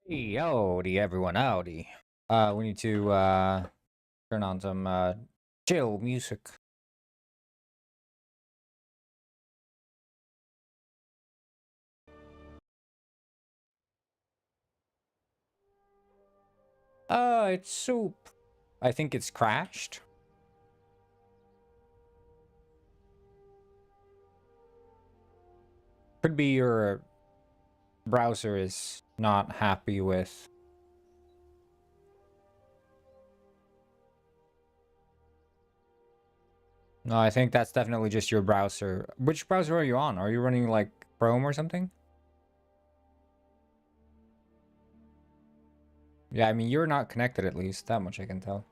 Hey, howdy everyone, howdy. We need to turn on some chill music. It's soup. I think it's crashed. Could be your browser is not happy with. No, I think that's definitely just your browser. Which browser are you on? Are you running like Chrome or something? Yeah, I mean, you're not connected at least. That much I can tell.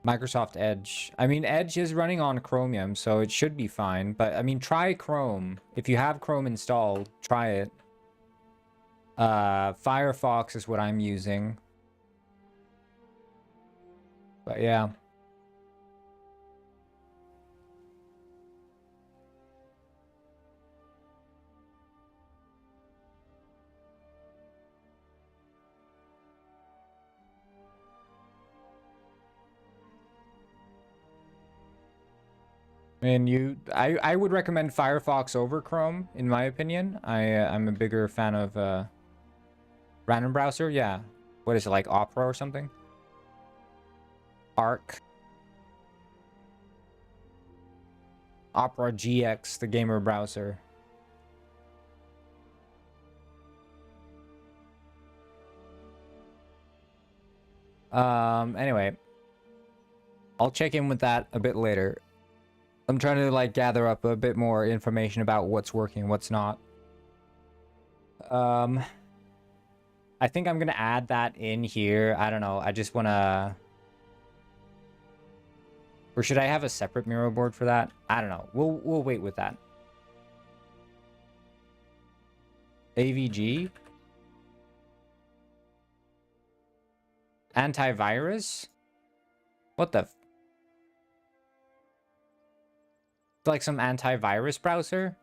Microsoft Edge. I mean, Edge is running on Chromium, so it should be fine. But I mean, try Chrome. If you have Chrome installed, try it. Firefox is what I'm using. But yeah. And I would recommend Firefox over Chrome, in my opinion. I'm a bigger fan of random browser. Yeah. What is it, like Opera or something? Arc. Opera GX, the gamer browser. Anyway. I'll check in with that a bit later. I'm trying to like gather up a bit more information about what's working, what's not. I think I'm gonna add that in here. I don't know. I just wanna. Or should I have a separate Miro board for that? I don't know. We'll wait with that. AVG? Antivirus? What the? Like some antivirus browser?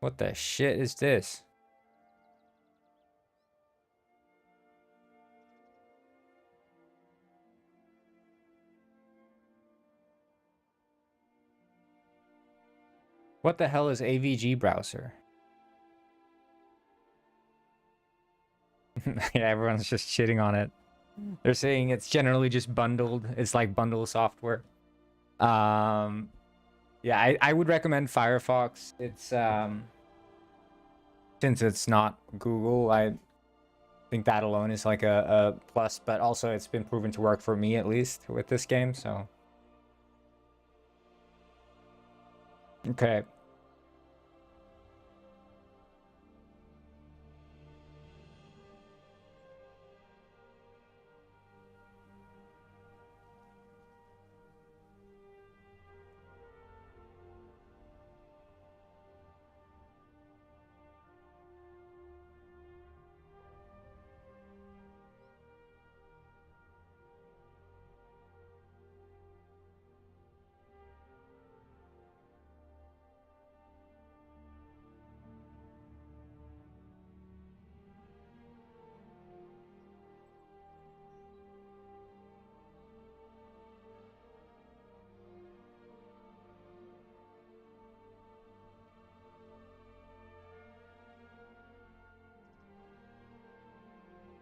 What the shit is this? What the hell is AVG browser? Yeah, everyone's just shitting on it. They're saying it's generally just bundled. It's like bundle software. Yeah, I would recommend Firefox. It's since it's not Google, I think that alone is like a plus, but also it's been proven to work for me at least with this game, so. Okay.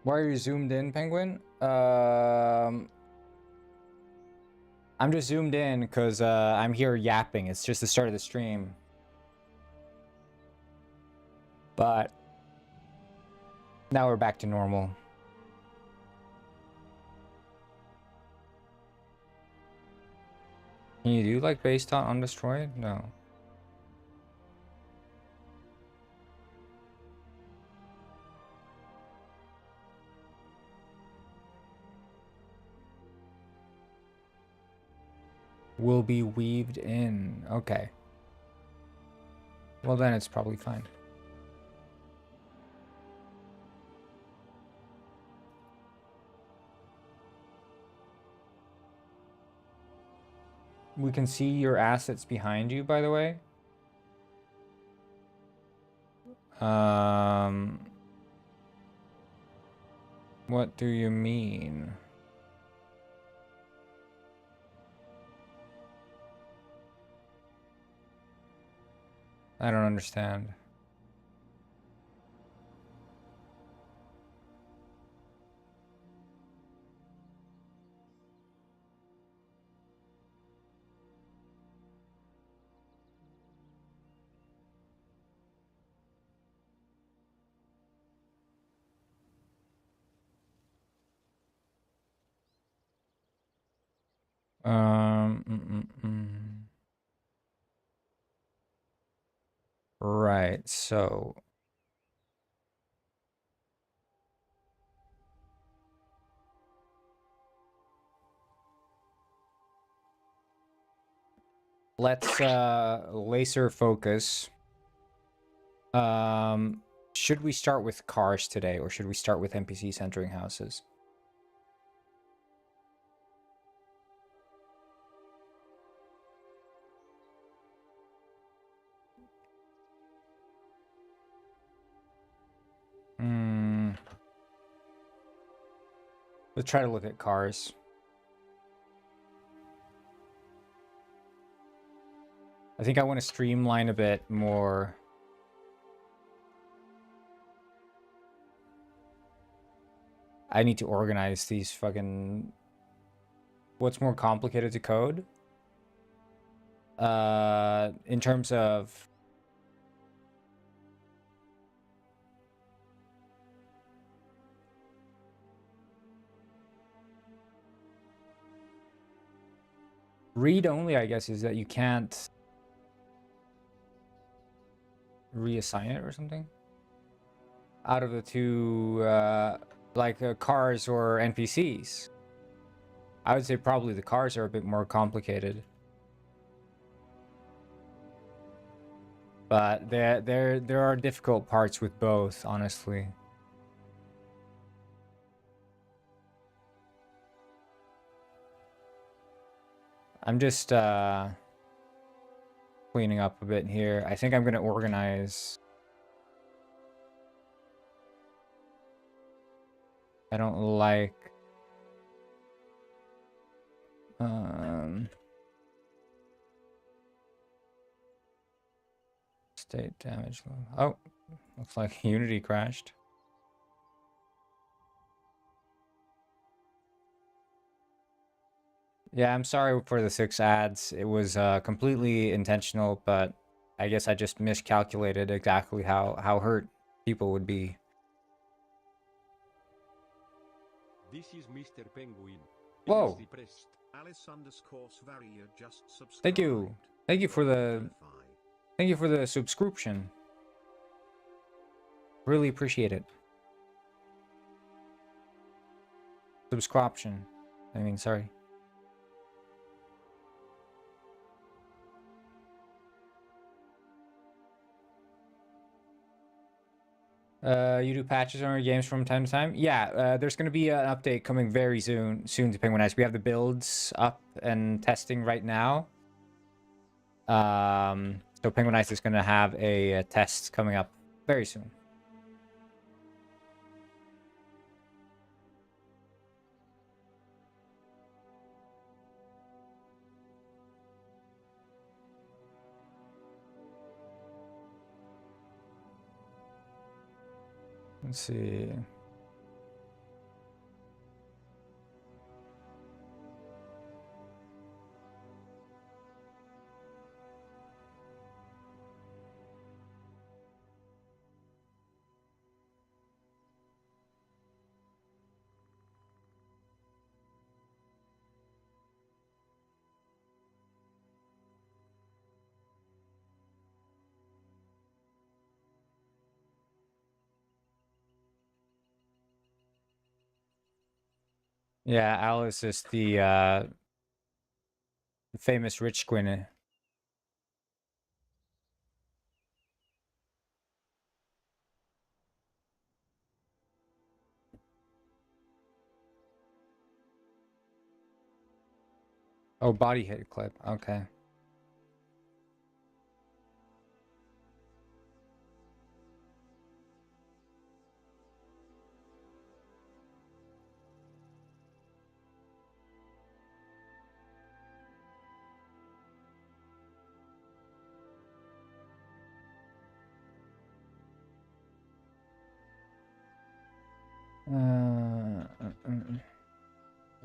Why are you zoomed in, Penguin? I'm just zoomed in because I'm here yapping. It's just the start of the stream. But now we're back to normal. Can you do like based on undestroyed? No. Will be weaved in. Okay. Well, then it's probably fine. We can see your assets behind you, by the way. What do you mean? I don't understand. Right, so let's laser focus. Should we start with cars today, or should we start with NPCs entering houses? Let's try to look at cars. I think I want to streamline a bit more. I need to organize these fucking... What's more complicated to code? In terms of... Read only, I guess, is that you can't reassign it or something? Out of the two, cars or NPCs. I would say probably the cars are a bit more complicated. But there are difficult parts with both, honestly. I'm just cleaning up a bit here. I think I'm gonna organize. I don't like state damage. Oh, looks like Unity crashed. Yeah, I'm sorry for the 6 ads. It was completely intentional, but I guess I just miscalculated exactly how hurt people would be. This is Mr. Penguin. Whoa. Thank you. Thank you for the subscription. Really appreciate it. Subscription. I mean, sorry. You do patches on your games from time to time? Yeah, there's going to be an update coming very soon to Penguinize. We have the builds up and testing right now. So Penguinize is going to have a test coming up very soon. Let's see. Yeah, Alice is the famous rich queen. Oh, body hit clip. Okay.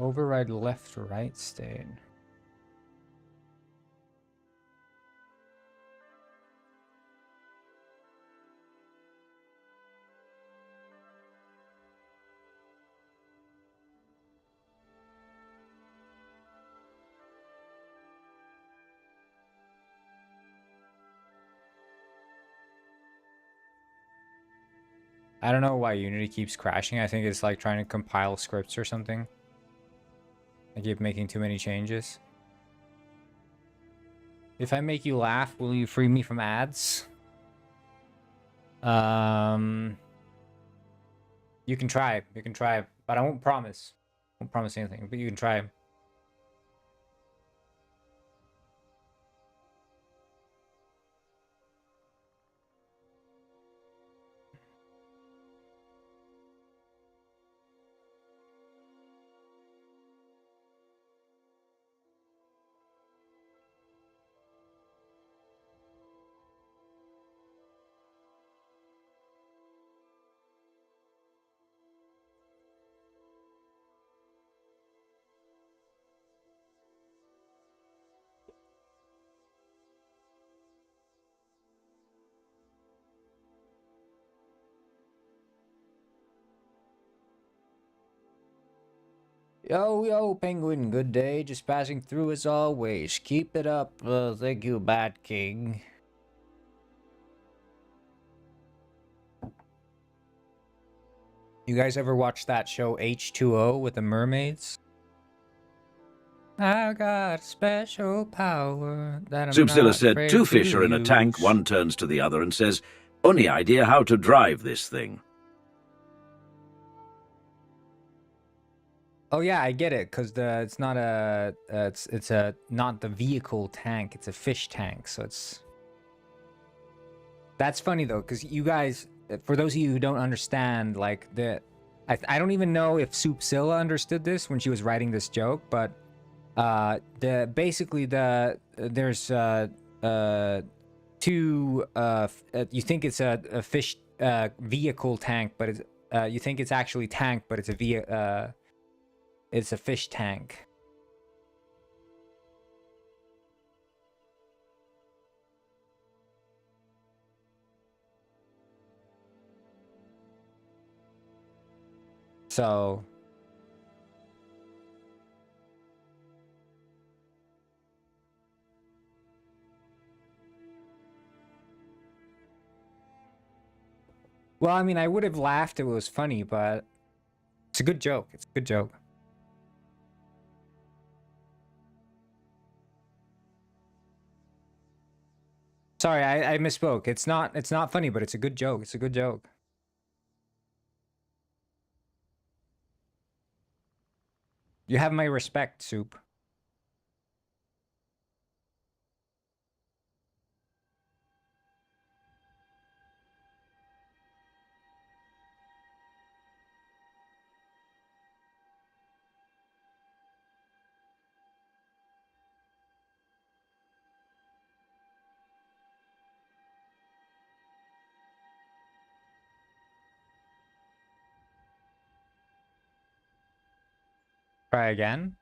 Override left, right state. I don't know why Unity keeps crashing. I think it's like trying to compile scripts or something. I keep making too many changes. If I make you laugh, will you free me from ads? You can try. You can try, but I won't promise. Won't promise anything, but you can try. Yo, Penguin, good day. Just passing through as always. Keep it up. Thank you, Bat King. You guys ever watch that show H2O with the mermaids? I got special power that I'm Zoopzilla not said, afraid two to fish are in a tank, use. one turns to the other and says, "Any idea how to drive this thing?" Oh yeah, I get it, cause it's not a it's a not the vehicle tank, it's a fish tank, so that's funny though, cause you guys, for those of you who don't understand, like I don't even know if Soupzilla understood this when she was writing this joke, but there's two you think it's a fish vehicle tank, but it's you think it's actually tank, but it's a fish tank. So well, I mean, I would have laughed if it was funny, but it's a good joke. It's a good joke. Sorry, I misspoke. It's not funny, but it's a good joke. It's a good joke. You have my respect, Soup. Try again.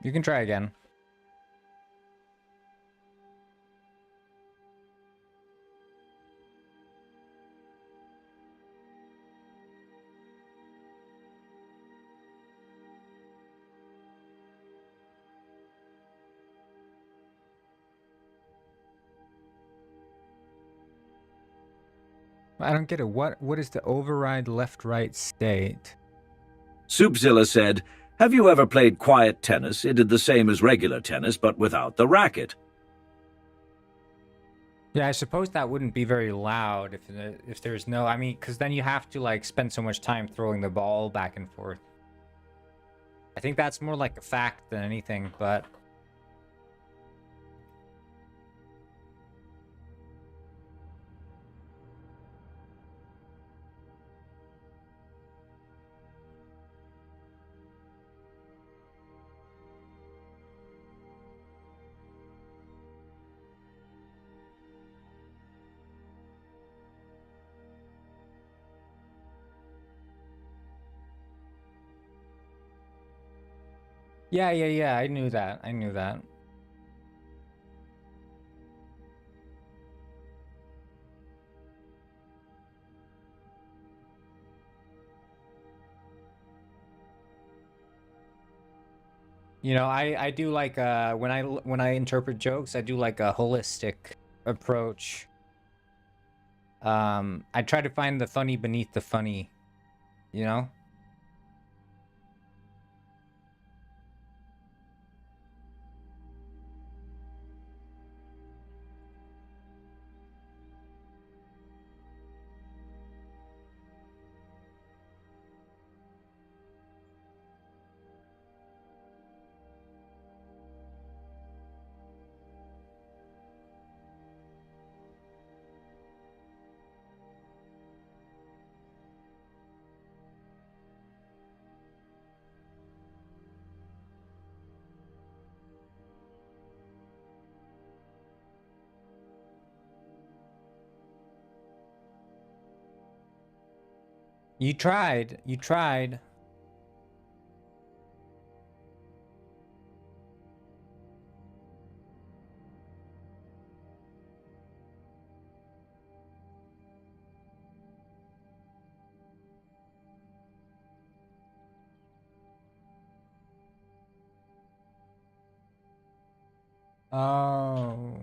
You can try again. I don't get it. What is the override left-right state? Soupzilla said, "Have you ever played quiet tennis? It did the same as regular tennis, but without the racket." Yeah, I suppose that wouldn't be very loud if there's no. I mean, because then you have to like spend so much time throwing the ball back and forth. I think that's more like a fact than anything, but Yeah, I knew that. I knew that. You know, I do like when I interpret jokes, I do like a holistic approach. I try to find the funny beneath the funny, you know? You tried. You tried. Oh.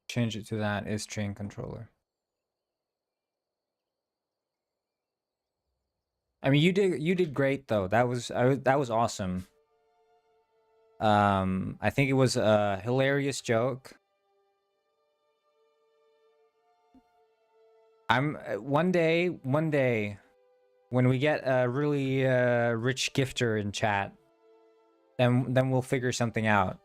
Change it to that is train controller. I mean, you did great though. That was awesome. I think it was a hilarious joke. I'm one day when we get a really rich gifter in chat, then we'll figure something out.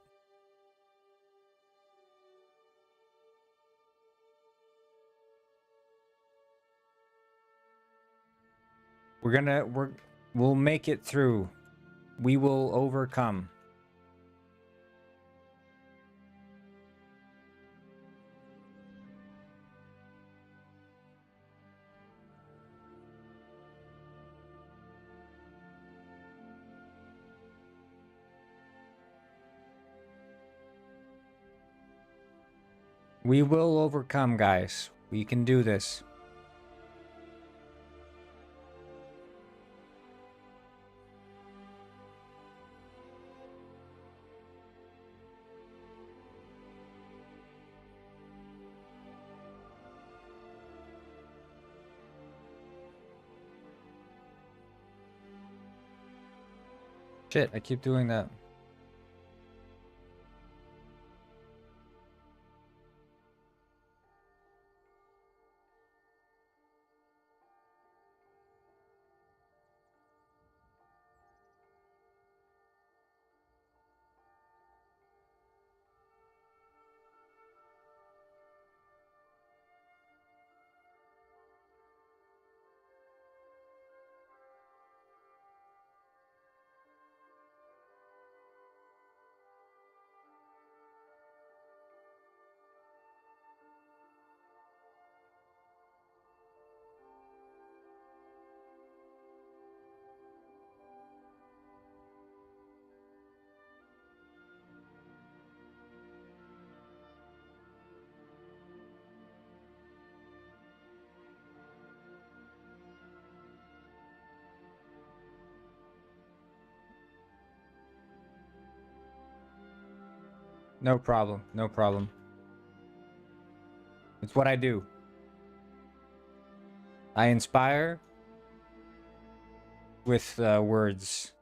We'll make it through. We will overcome. We will overcome, guys. We can do this. Shit, I keep doing that. No problem. No problem. It's what I do. I inspire with words.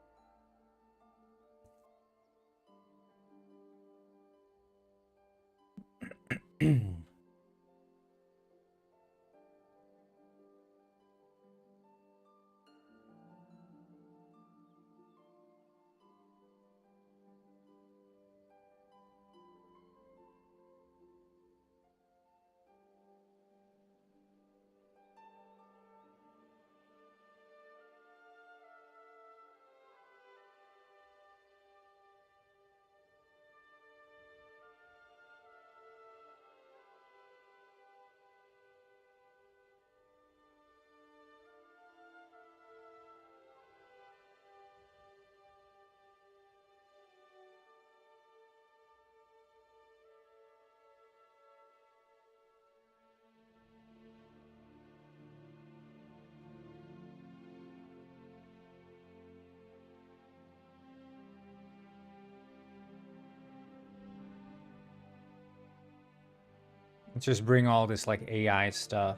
Let's just bring all this like AI stuff.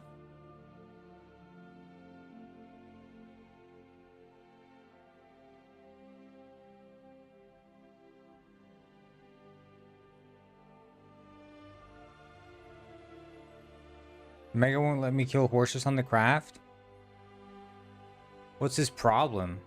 Mega won't let me kill horses on the craft? What's his problem?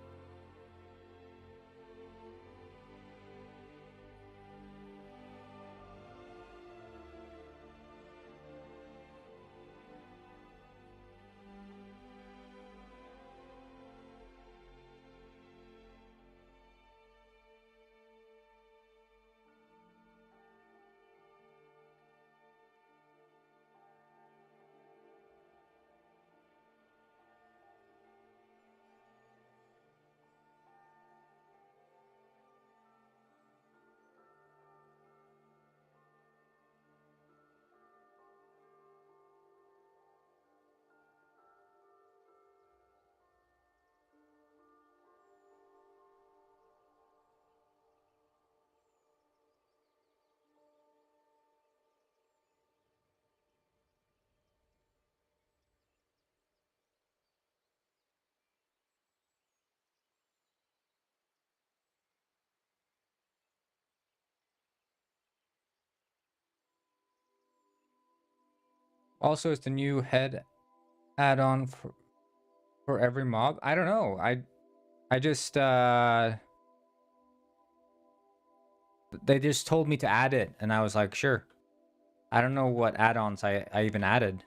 Also, it's the new head add-on for every mob. I don't know. I just they just told me to add it, and I was like, sure. I don't know what add-ons I even added.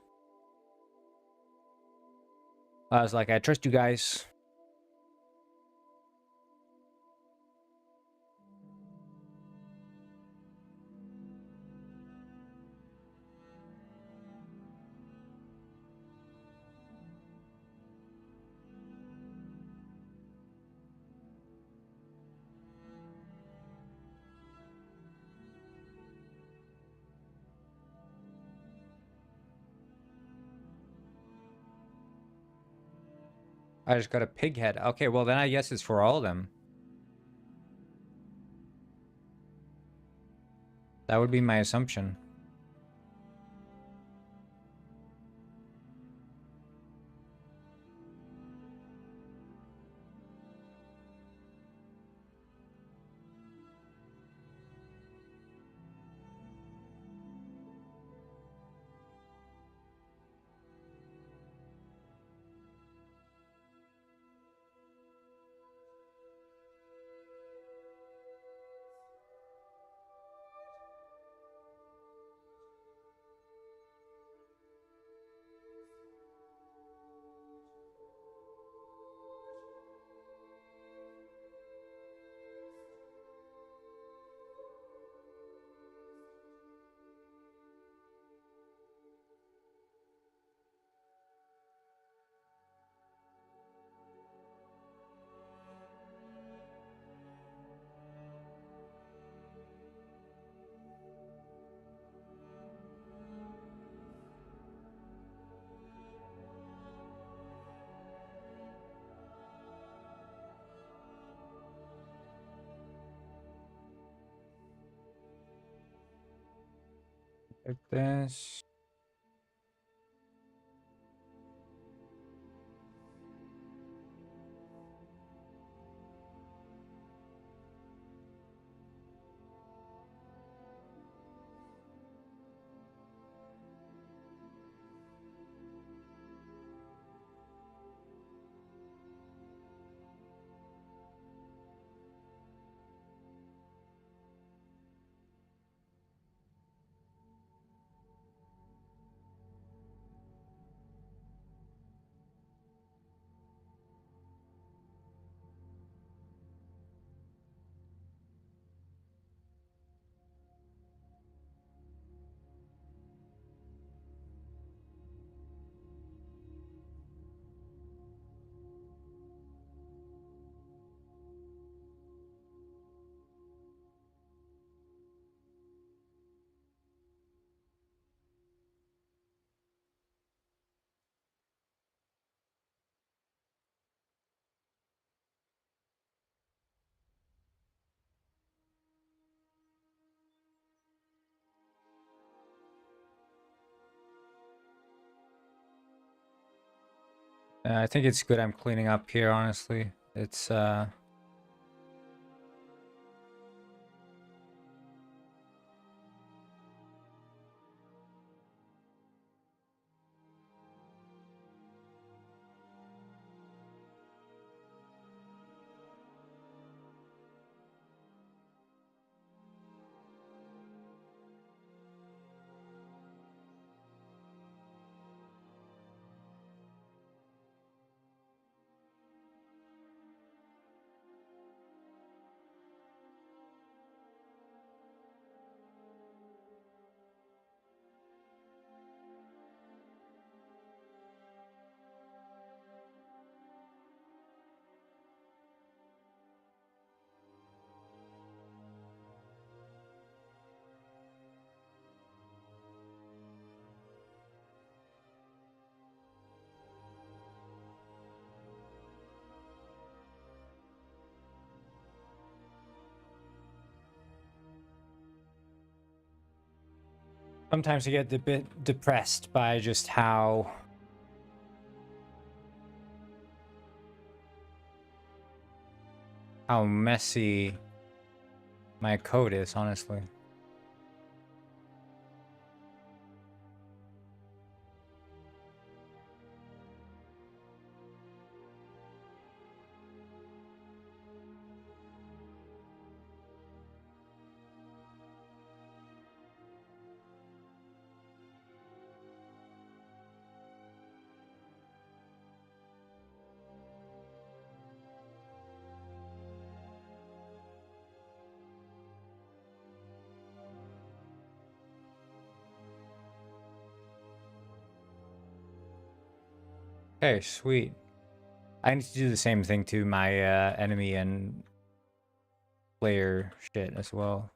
I was like, I trust you guys. I just got a pig head. Okay, well then I guess it's for all of them. That would be my assumption. Like this. I think it's good I'm cleaning up here, honestly. It's sometimes I get a bit depressed by just how messy my code is, honestly. Okay, sweet. I need to do the same thing to my enemy and player shit as well.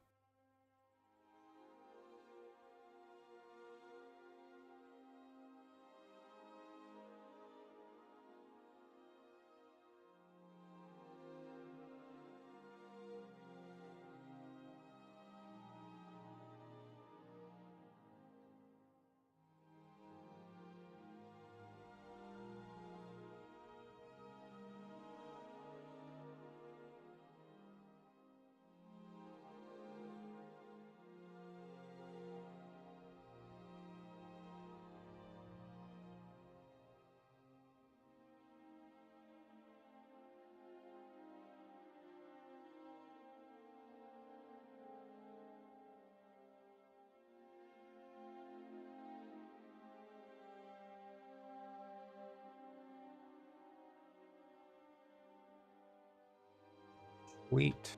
Sweet.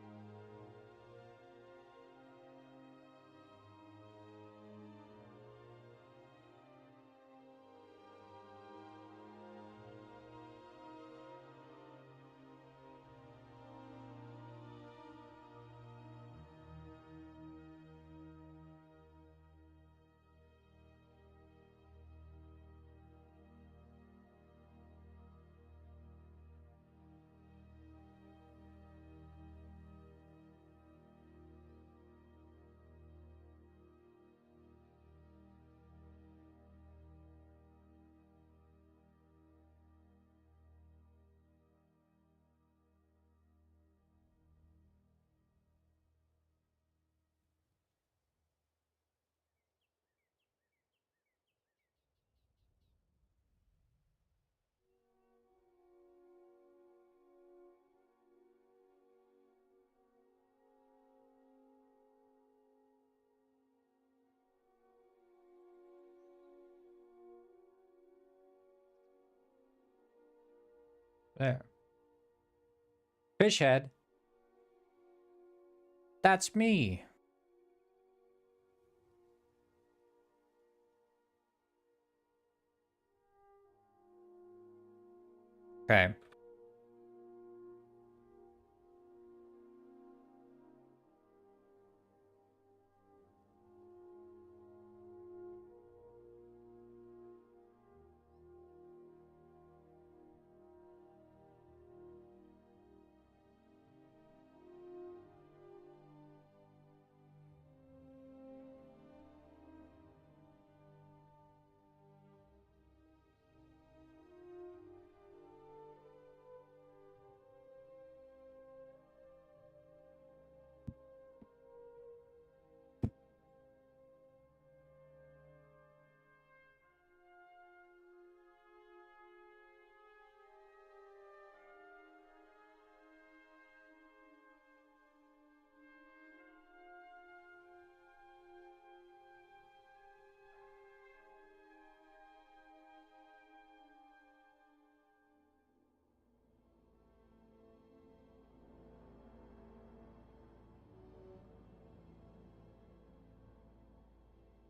There. Fish head. That's me. Okay.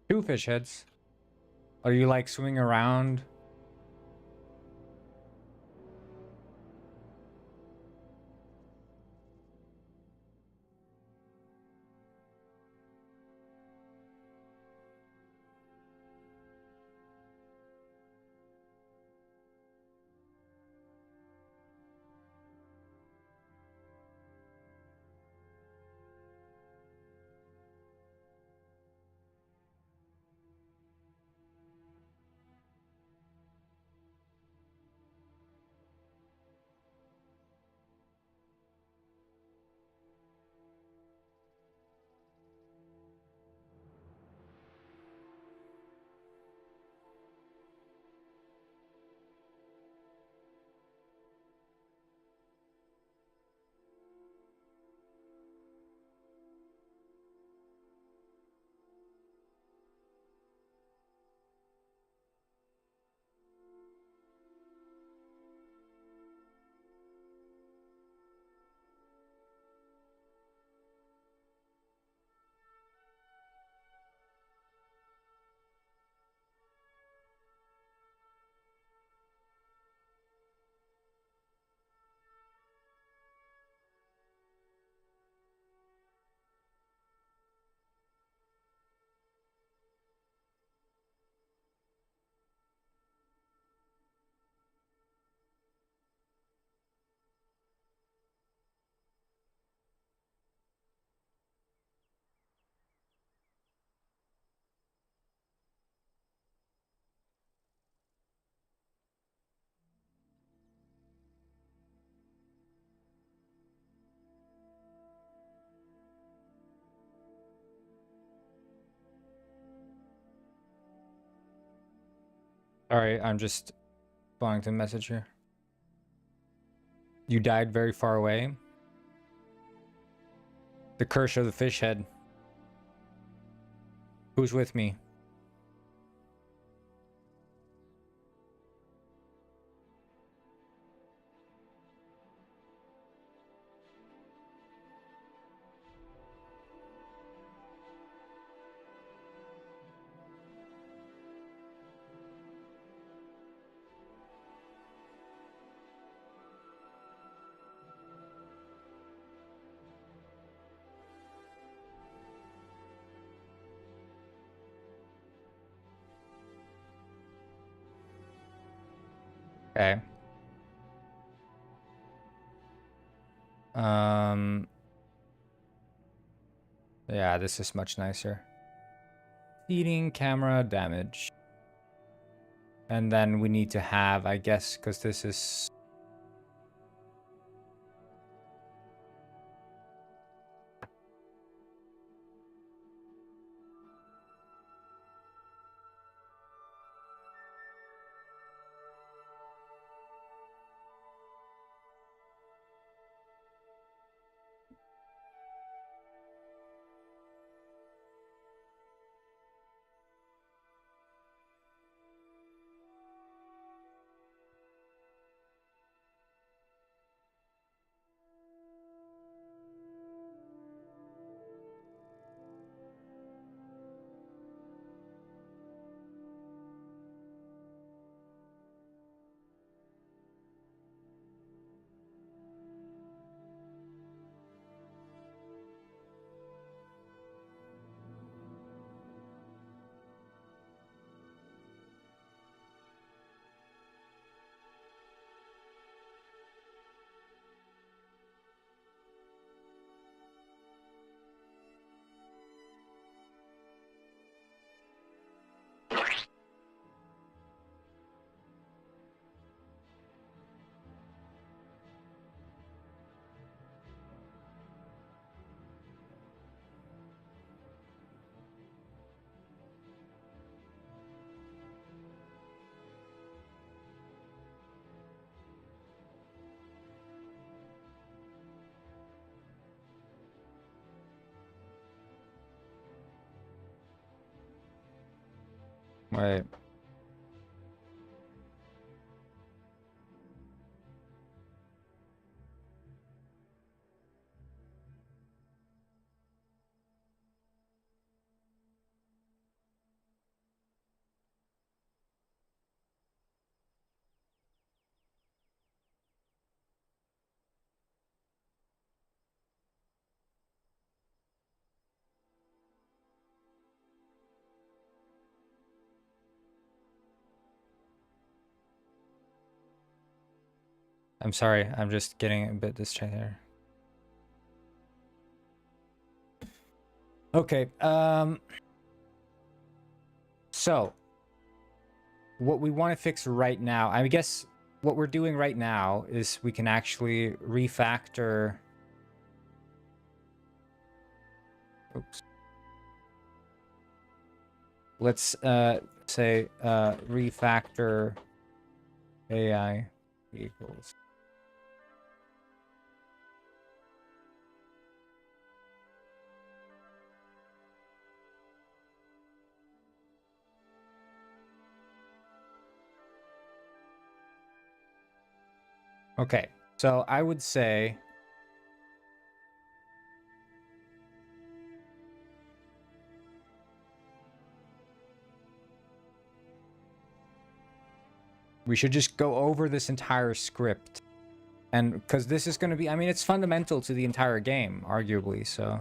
2 fish heads. Are you like swimming around? Alright, I'm just responding to the message here. You died very far away. The curse of the fish head. Who's with me? Okay. Yeah, this is much nicer. Feeding camera damage. And then we need to have, I guess, because this is... Wait. I'm sorry, I'm just getting a bit distracted here. Okay, so what we want to fix right now, I guess what we're doing right now is we can actually refactor. Oops. Let's say refactor AI equals. Okay, so I would say we should just go over this entire script. And because this is going to be, I mean, it's fundamental to the entire game, arguably, so.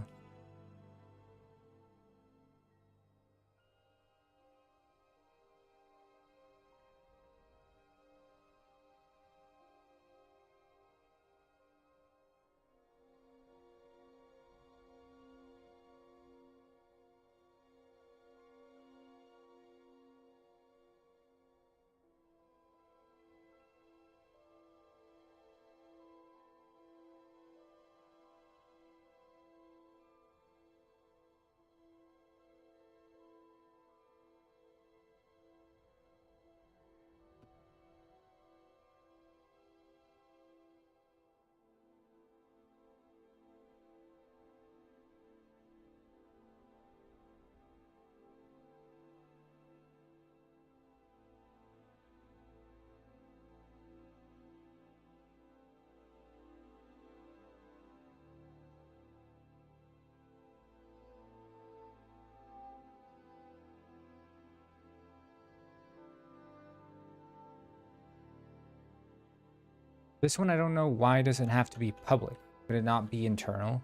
This one, I don't know why does it have to be public? Could it not be internal?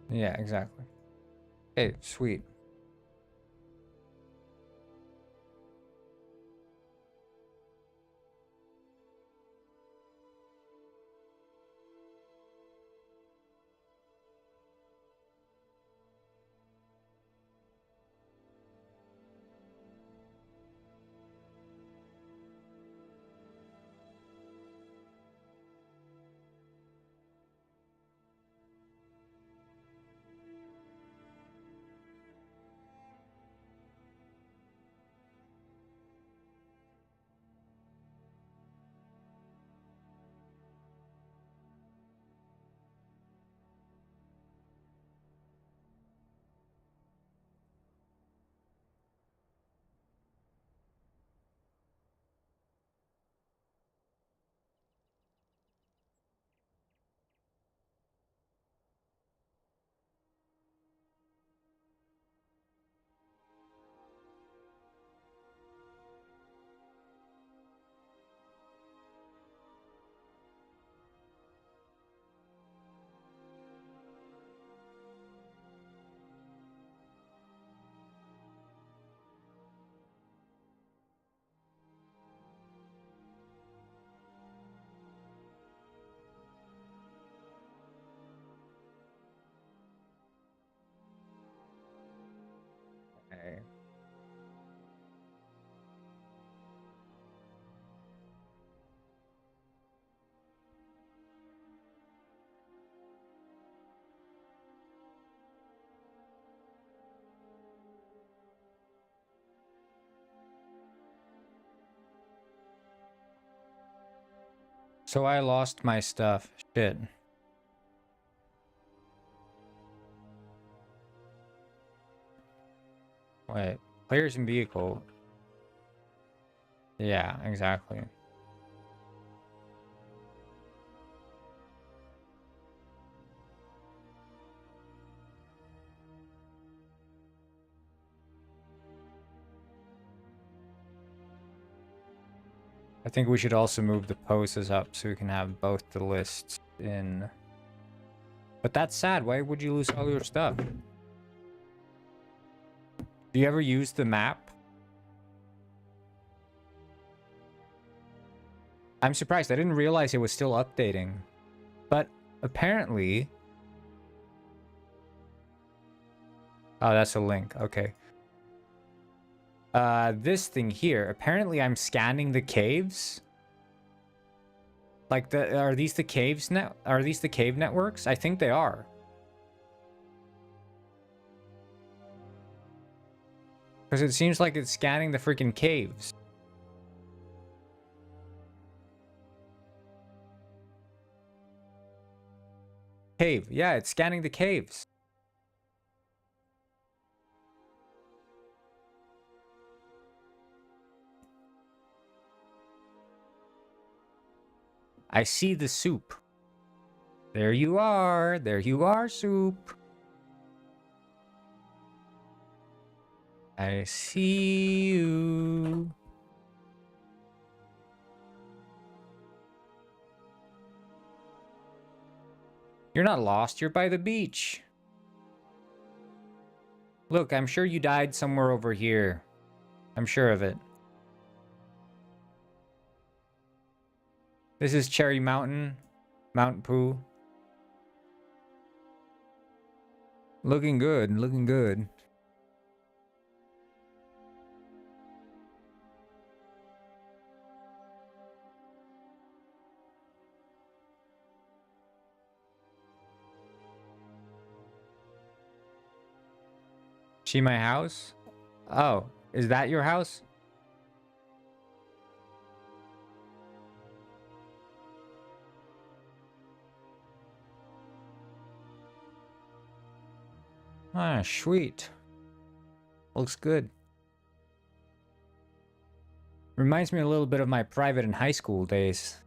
Yeah, exactly. Hey, sweet. Okay. So I lost my stuff. Shit. Wait. Players in vehicle. Yeah, exactly. I think we should also move the poses up so we can have both the lists in. But that's sad. Why would you lose all your stuff? Do you ever use the map? I'm surprised. I didn't realize it was still updating. But apparently... Oh, that's a link. Okay. This thing here. Apparently I'm scanning the caves. Like, are these the caves are these the cave networks? I think they are. Because it seems like it's scanning the freaking caves. Cave. Yeah, it's scanning the caves. I see the soup. There you are. There you are, soup. I see you. You're not lost. You're by the beach. Look, I'm sure you died somewhere over here. I'm sure of it. This is Cherry Mountain. Mount Pooh. Looking good. Looking good. See my house? Oh, is that your house? Ah, sweet. Looks good. Reminds me a little bit of my private and high school days.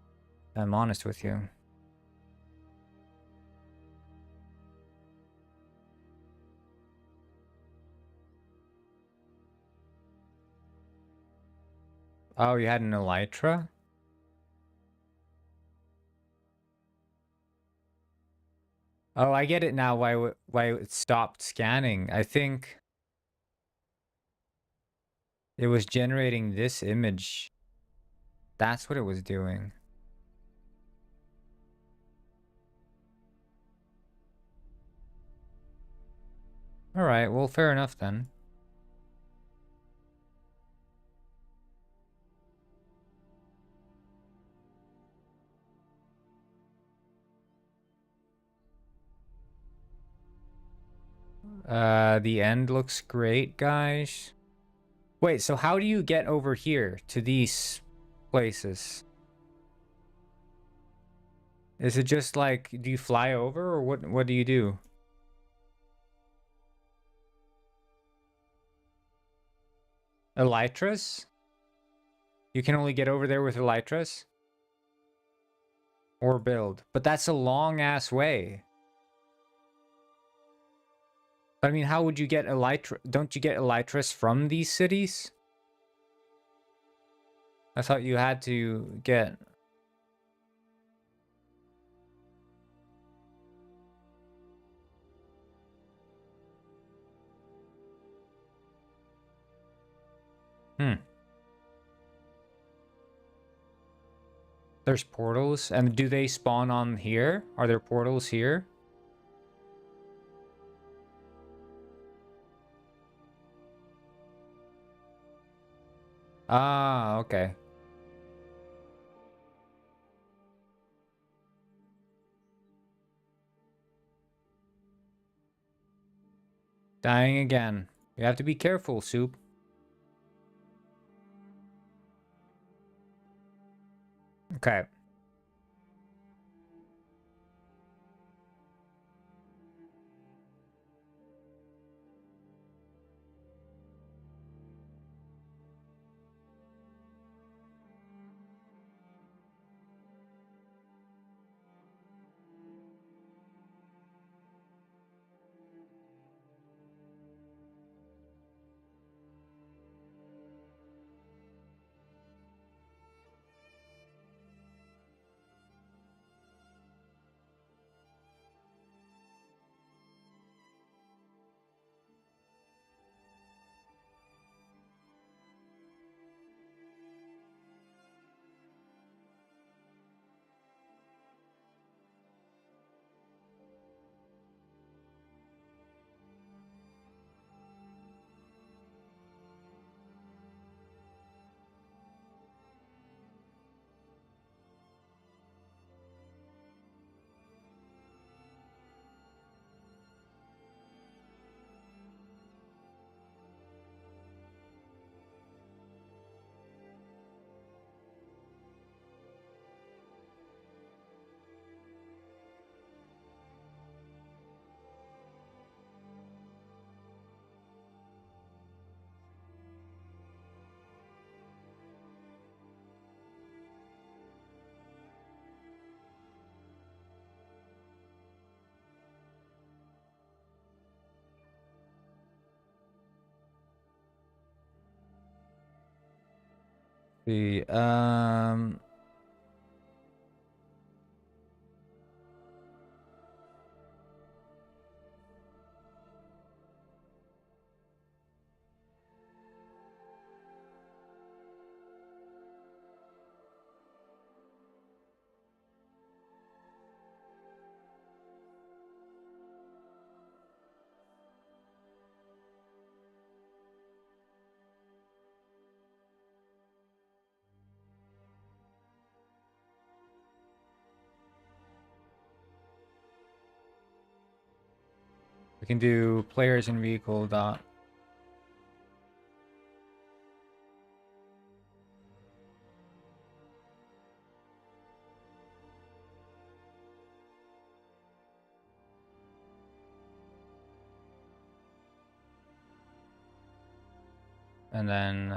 If I'm honest with you. Oh, you had an elytra? Oh, I get it now why it stopped scanning. I think it was generating this image. That's what it was doing. All right, well, fair enough then. The end looks great, guys. Wait, so how do you get over here to these places? Is it just like, do you fly over or what do you do? Elytras? You can only get over there with elytras? Or build. But that's a long ass way. I mean, how would you get elytra? Don't you get elytras from these cities? I thought you had to get... There's portals, and do they spawn on here? Are there portals here? Ah, okay. Dying again. You have to be careful, Soup. Okay. The we can do players in vehicle dot. And then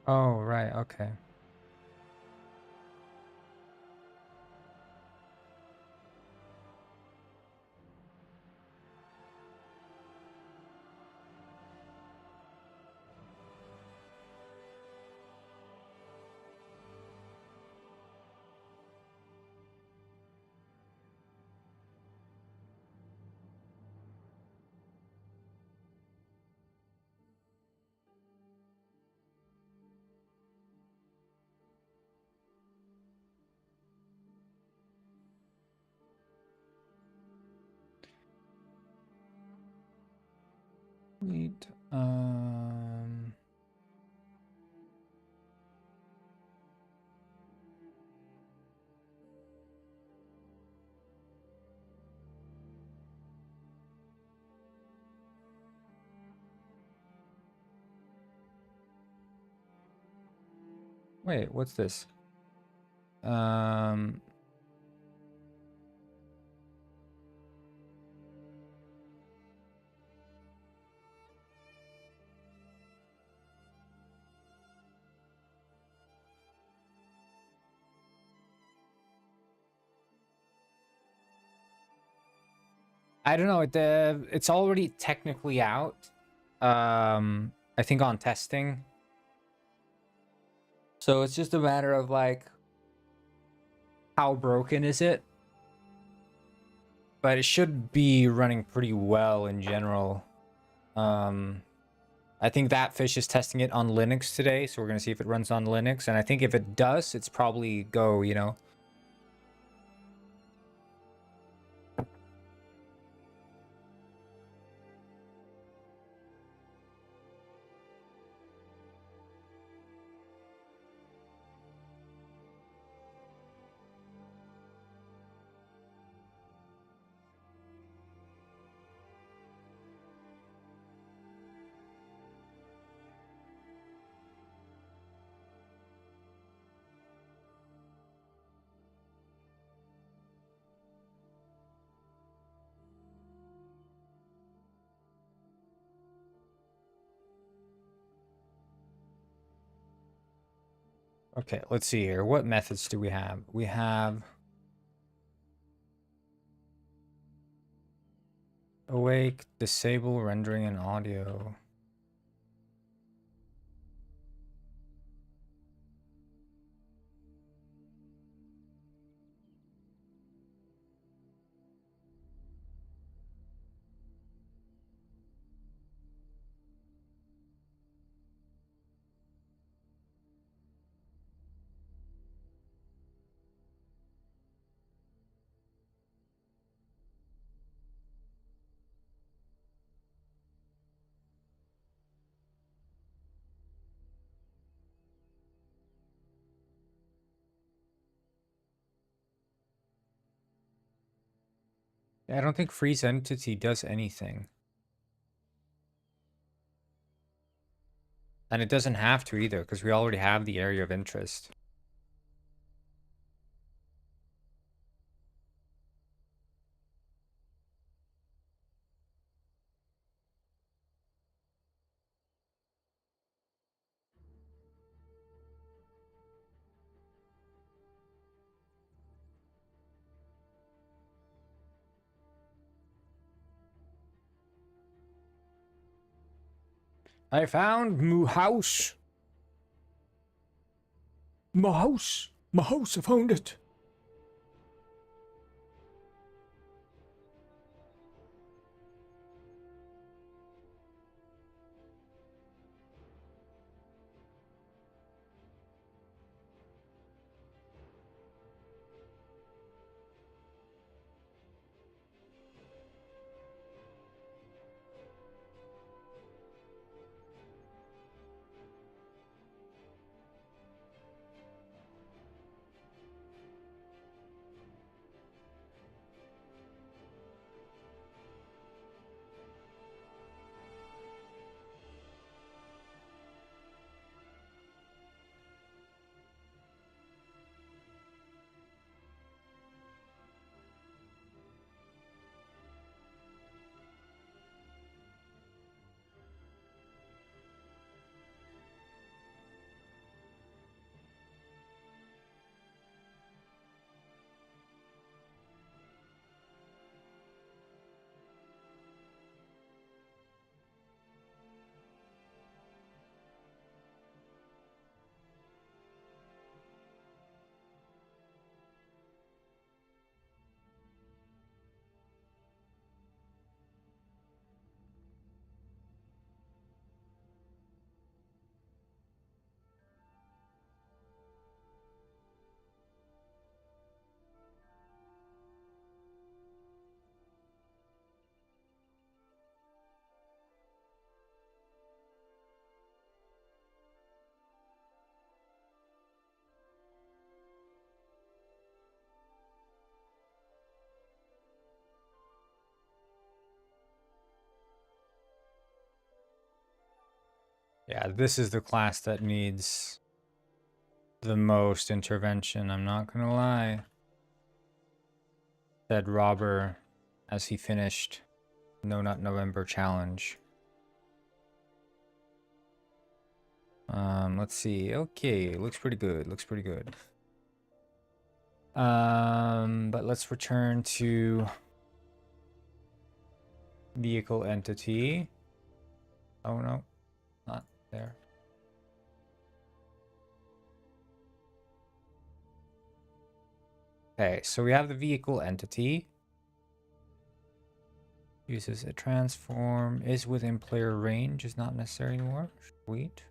oh right, okay. Wait, wait, what's this? I don't know. It's already technically out. I think on testing. So it's just a matter of like, how broken is it? But it should be running pretty well in general. I think that fish is testing it on Linux today, so we're gonna see if it runs on Linux. And I think if it does, it's probably Go, you know. Okay, let's see here. What methods do we have? We have awake, disable rendering and audio. I don't think freeze entity does anything. And it doesn't have to either, because we already have the area of interest. I found my house. My house. My house, I found it. Yeah, this is the class that needs the most intervention, I'm not gonna lie. Said Robber as he finished No Nut November challenge. Let's see. Okay, looks pretty good. Looks pretty good. But let's return to vehicle entity. Oh no, not there. Okay, so we have the vehicle entity. Uses a transform, is within player range, is not necessary anymore. Sweet.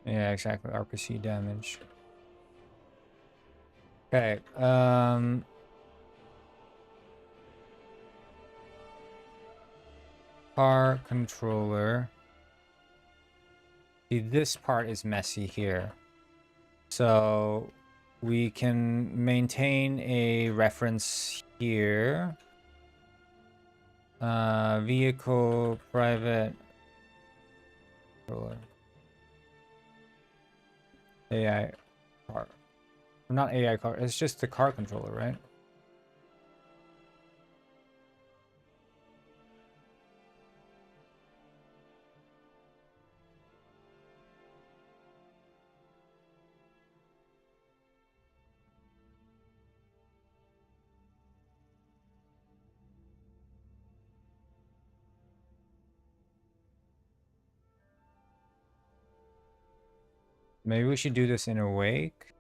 Yeah, exactly. RPC damage. Okay, car controller. See, this part is messy here. So we can maintain a reference here. Vehicle, private, controller. AI car. Not AI car, it's just the car controller, right? Maybe we should do this in Awake.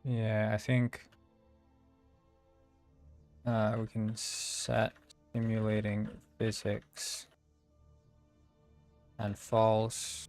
Yeah, I think we can set simulating physics and false.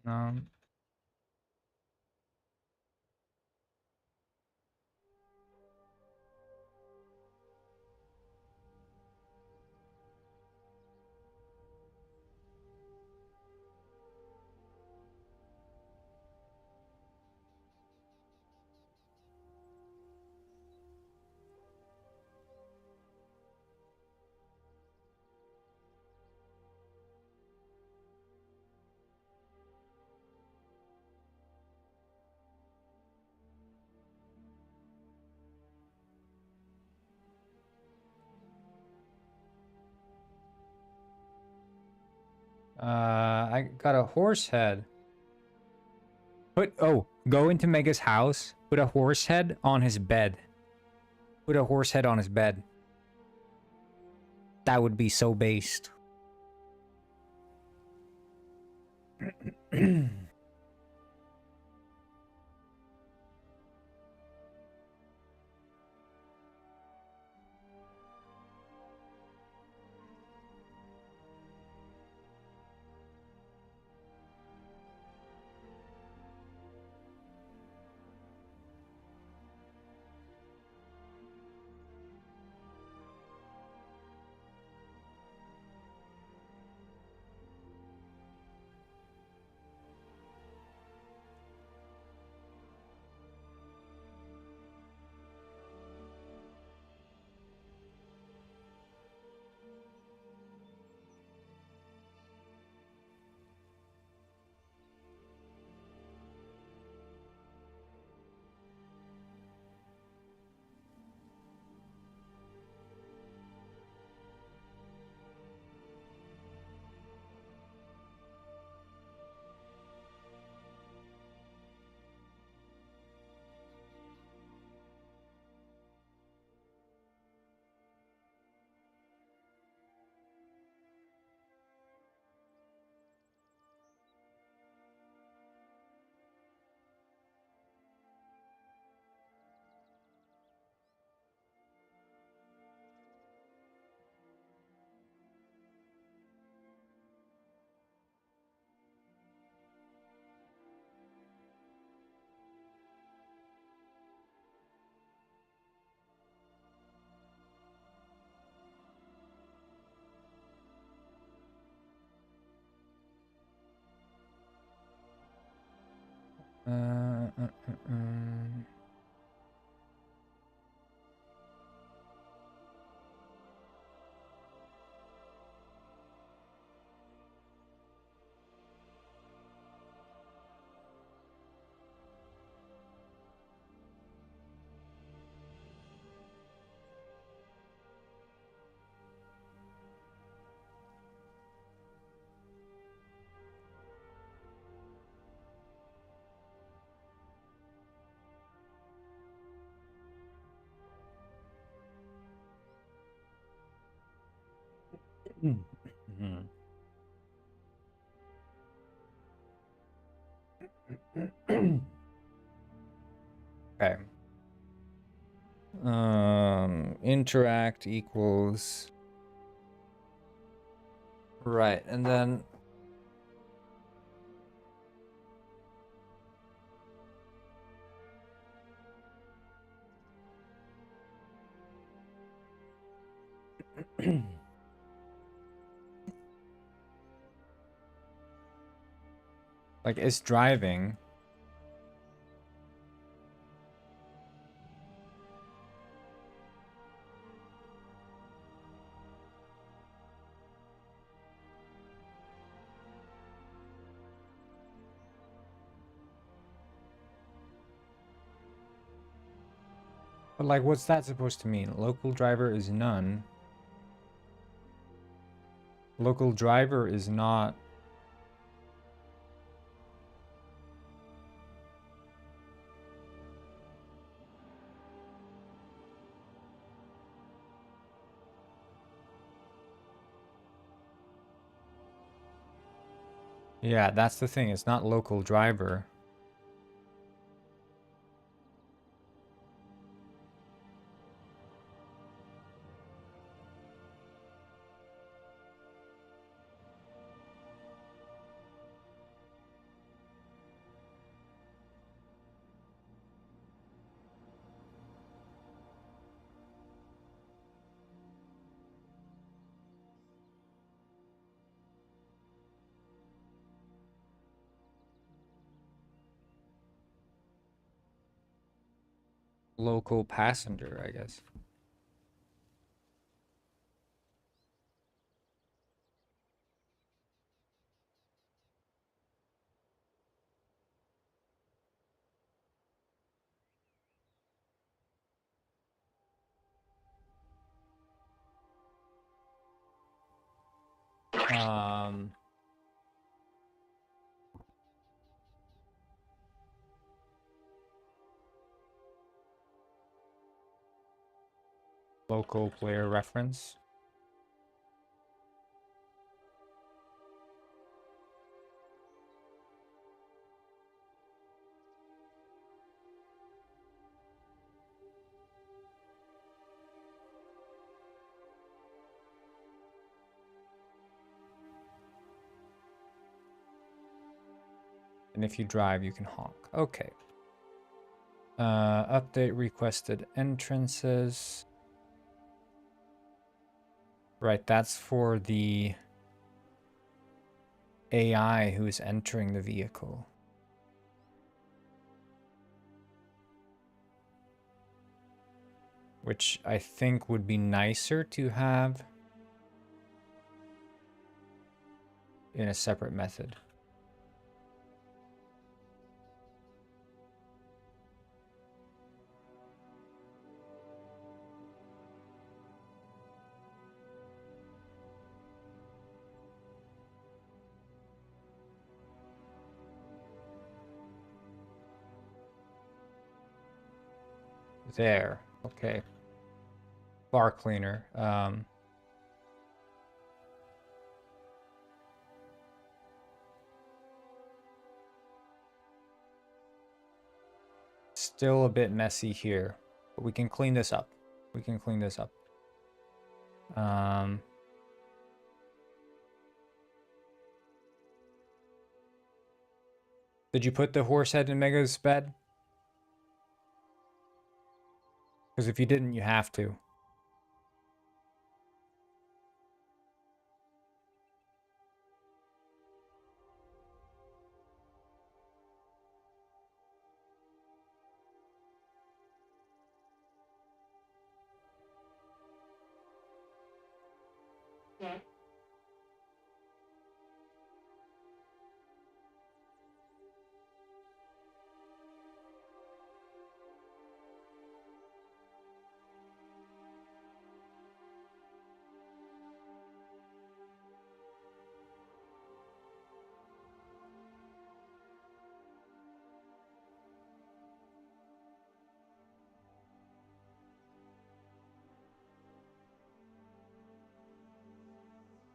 Um, I got a horse head. Go into Mega's house. Put a horse head on his bed. Put a horse head on his bed. That would be so based. uh, uh, uh, uh. Okay. Interact equals right, and then like it's driving. But like, what's that supposed to mean? Local driver is none. Local driver is not. Yeah, that's the thing. It's not local driver. Local passenger, I guess. Um, Local player reference. And if you drive, you can honk. Okay. Update requested entrances. Right, that's for the AI who is entering the vehicle. Which I think would be nicer to have in a separate method. There, okay. Bar cleaner. Still a bit messy here, but we can clean this up. We can clean this up. Did you put the horse head in Mega's bed? Because if you didn't, you have to.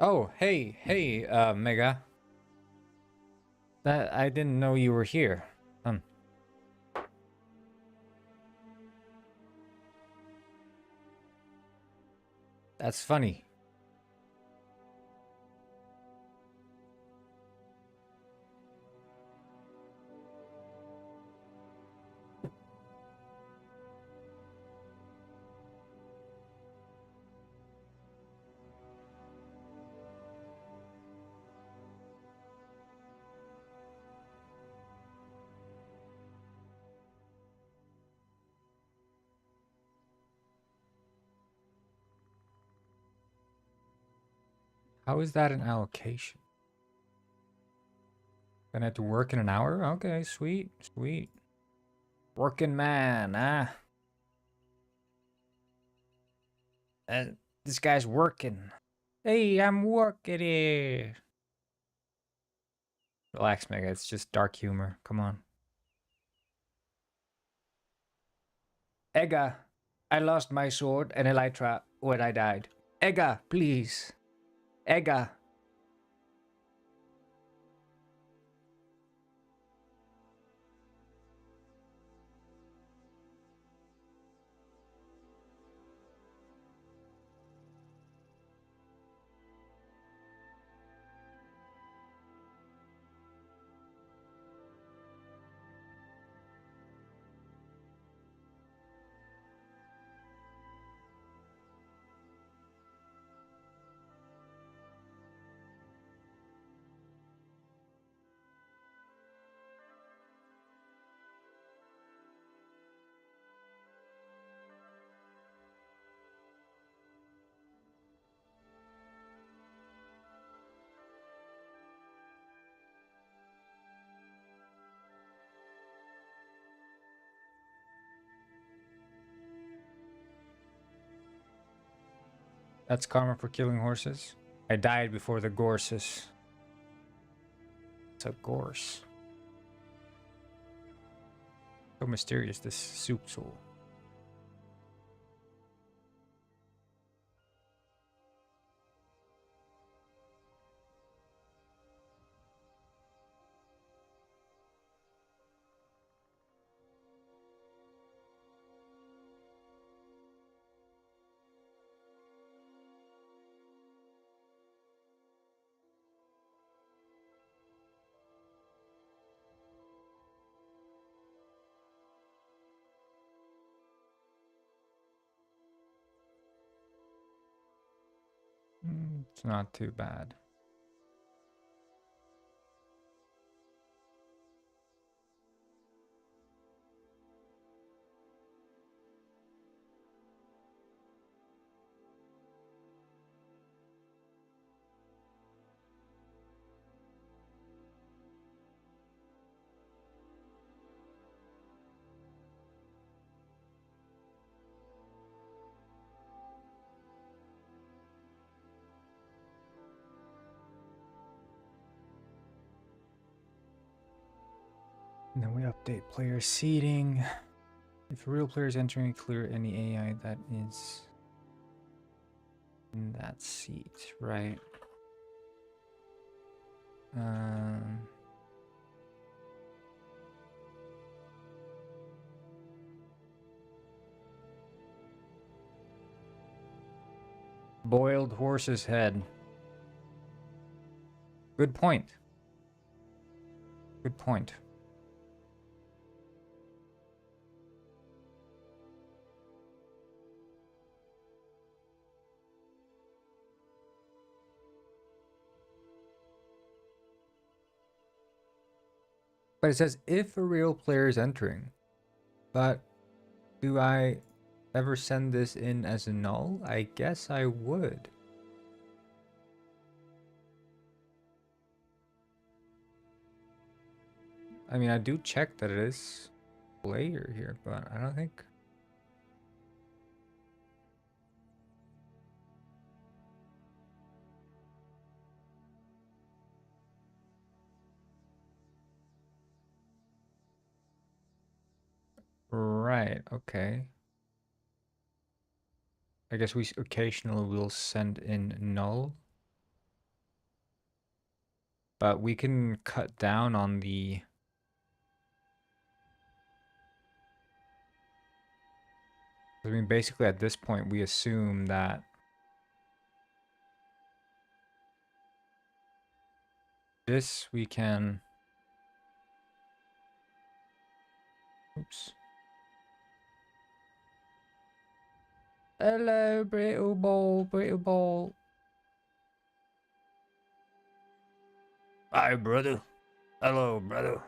Oh, hey, Mega. That I didn't know you were here. That's funny. How is that an allocation? Gonna have to work in an hour? Okay, sweet, sweet. Working man, ah. This guy's working. Hey, I'm working here. Relax, Mega. It's just dark humor. Come on. Egga, I lost my sword and elytra when I died. Egga, please. Egga. That's karma for killing horses. I died before the gorses. It's a gorse. So mysterious, this soup soul. It's not too bad. And then we update player seating. If a real player is entering, clear any AI that is in that seat, right? Boiled horse's head. Good point. Good point. But it says if a real player is entering. But do I ever send this in as a null? I guess I would. I mean, I do check that it is player here, but I don't think... Right, okay. I guess we occasionally will send in null. But we can cut down on the... I mean, basically at this point, we assume that this we can... Oops. Hello, brittle ball, brittle ball. Hi, brother. Hello, brother.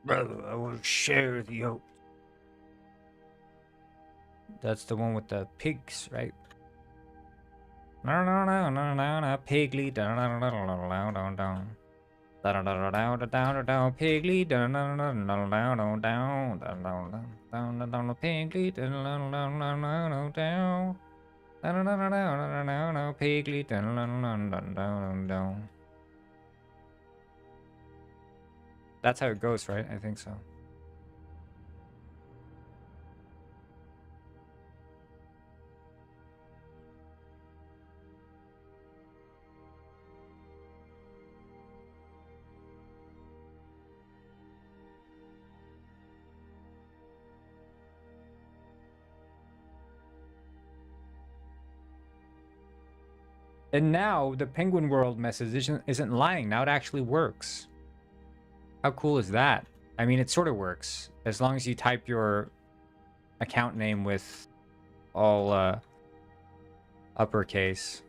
Brother, I will share the oat. That's the one with the pigs, right? No, no, no, no, no, no, pigly, down, down, down, down, down, down. Down, down, down, down, down, down, pigly, down, down, down, down, down, down, down, down, down, down, down, pigly, down, down, down, down, down, down. Down, down, down, down, down, down, pigly, down, down, down, down, down, down. That's how it goes, right? I think so. And now the Penguin World message isn't lying. Now it actually works. How cool is that? I mean, it sort of works. As long as you type your account name with all uppercase.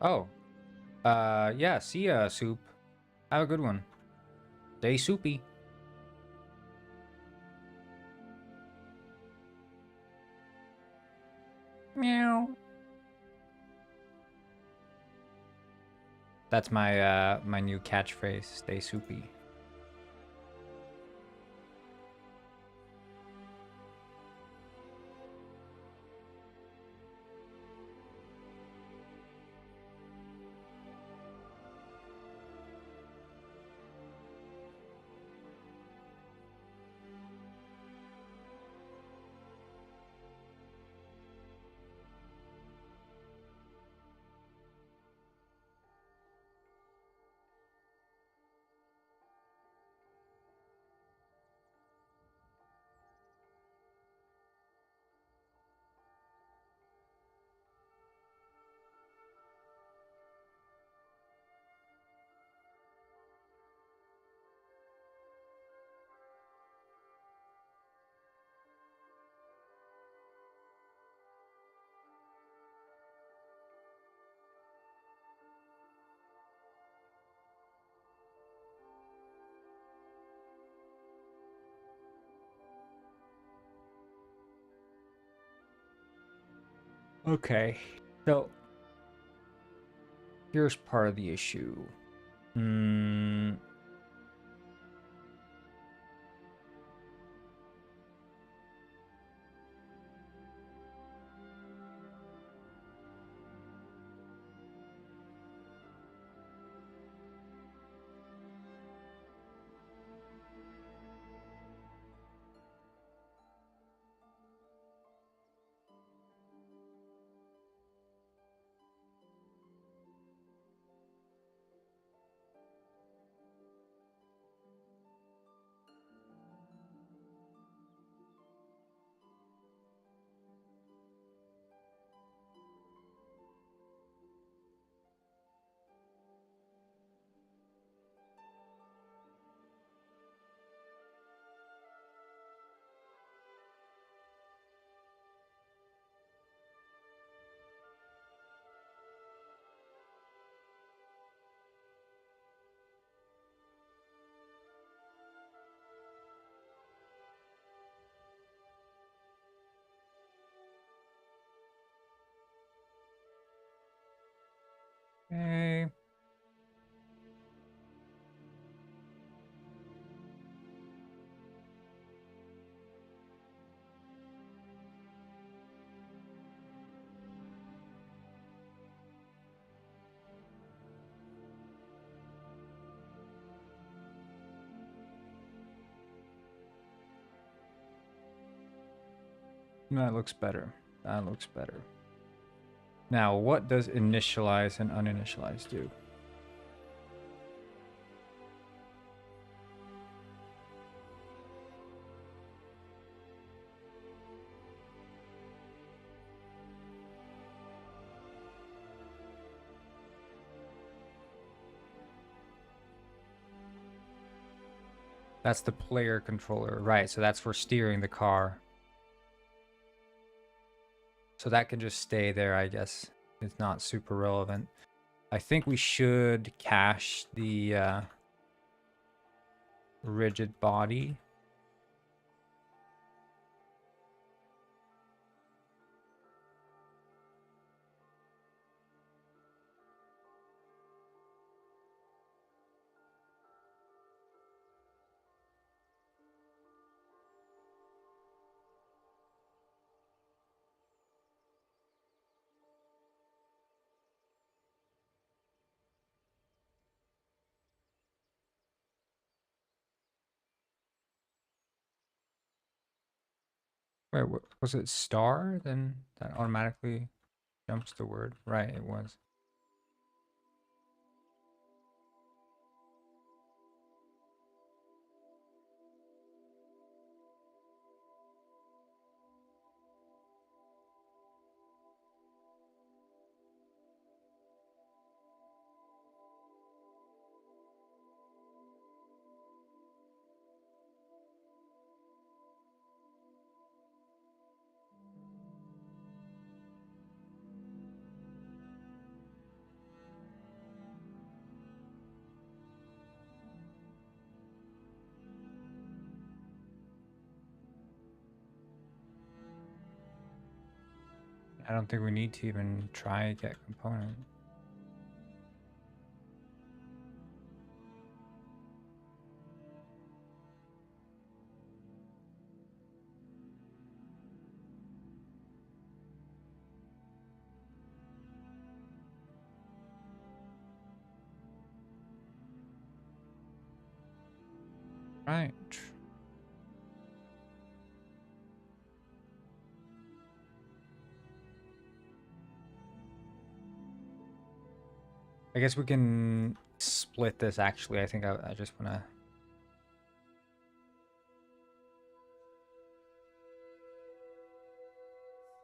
Oh. Yeah, see ya, Soup. Have a good one. Stay soupy. Meow. That's my my new catchphrase. Stay soupy. Okay, so here's part of the issue. Hmm. Okay. That looks better. That looks better. Now, what does initialize and uninitialize do? That's the player controller, right? So that's for steering the car. So that can just stay there, I guess. It's not super relevant. I think we should cache the rigid body. Wait, was it star? Then that automatically jumps the word. Right, it was. I don't think we need to even try get component. Right. I guess we can split this actually. I think I just want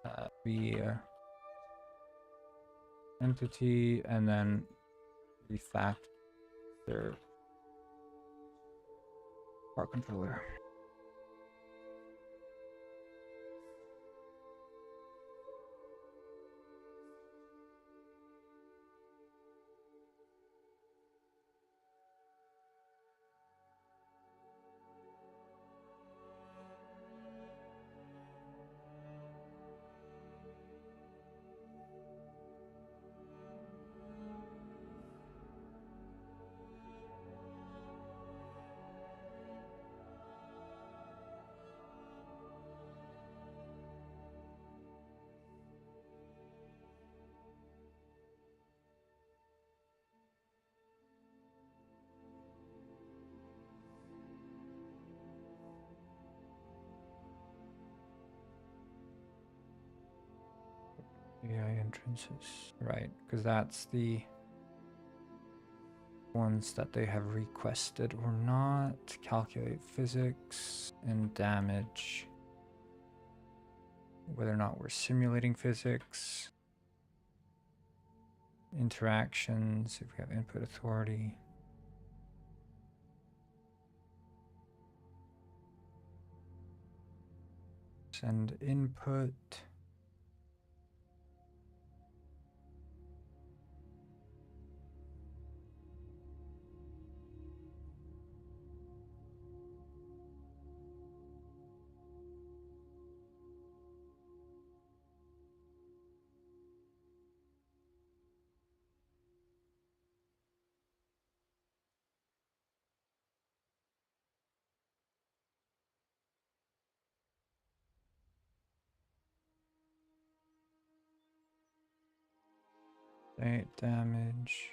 to be entity and then refactor our controller. AI entrances. Right, because that's the ones that they have requested or not. Calculate physics and damage. Whether or not we're simulating physics. Interactions, if we have input authority. Send input. State damage.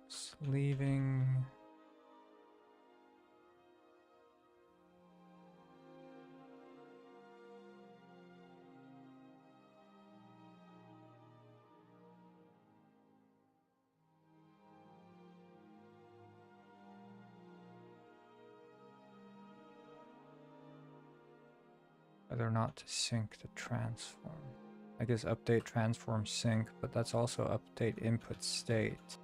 Sleeving. Whether or not to sync the transform. I guess update transform sync, but that's also update input state.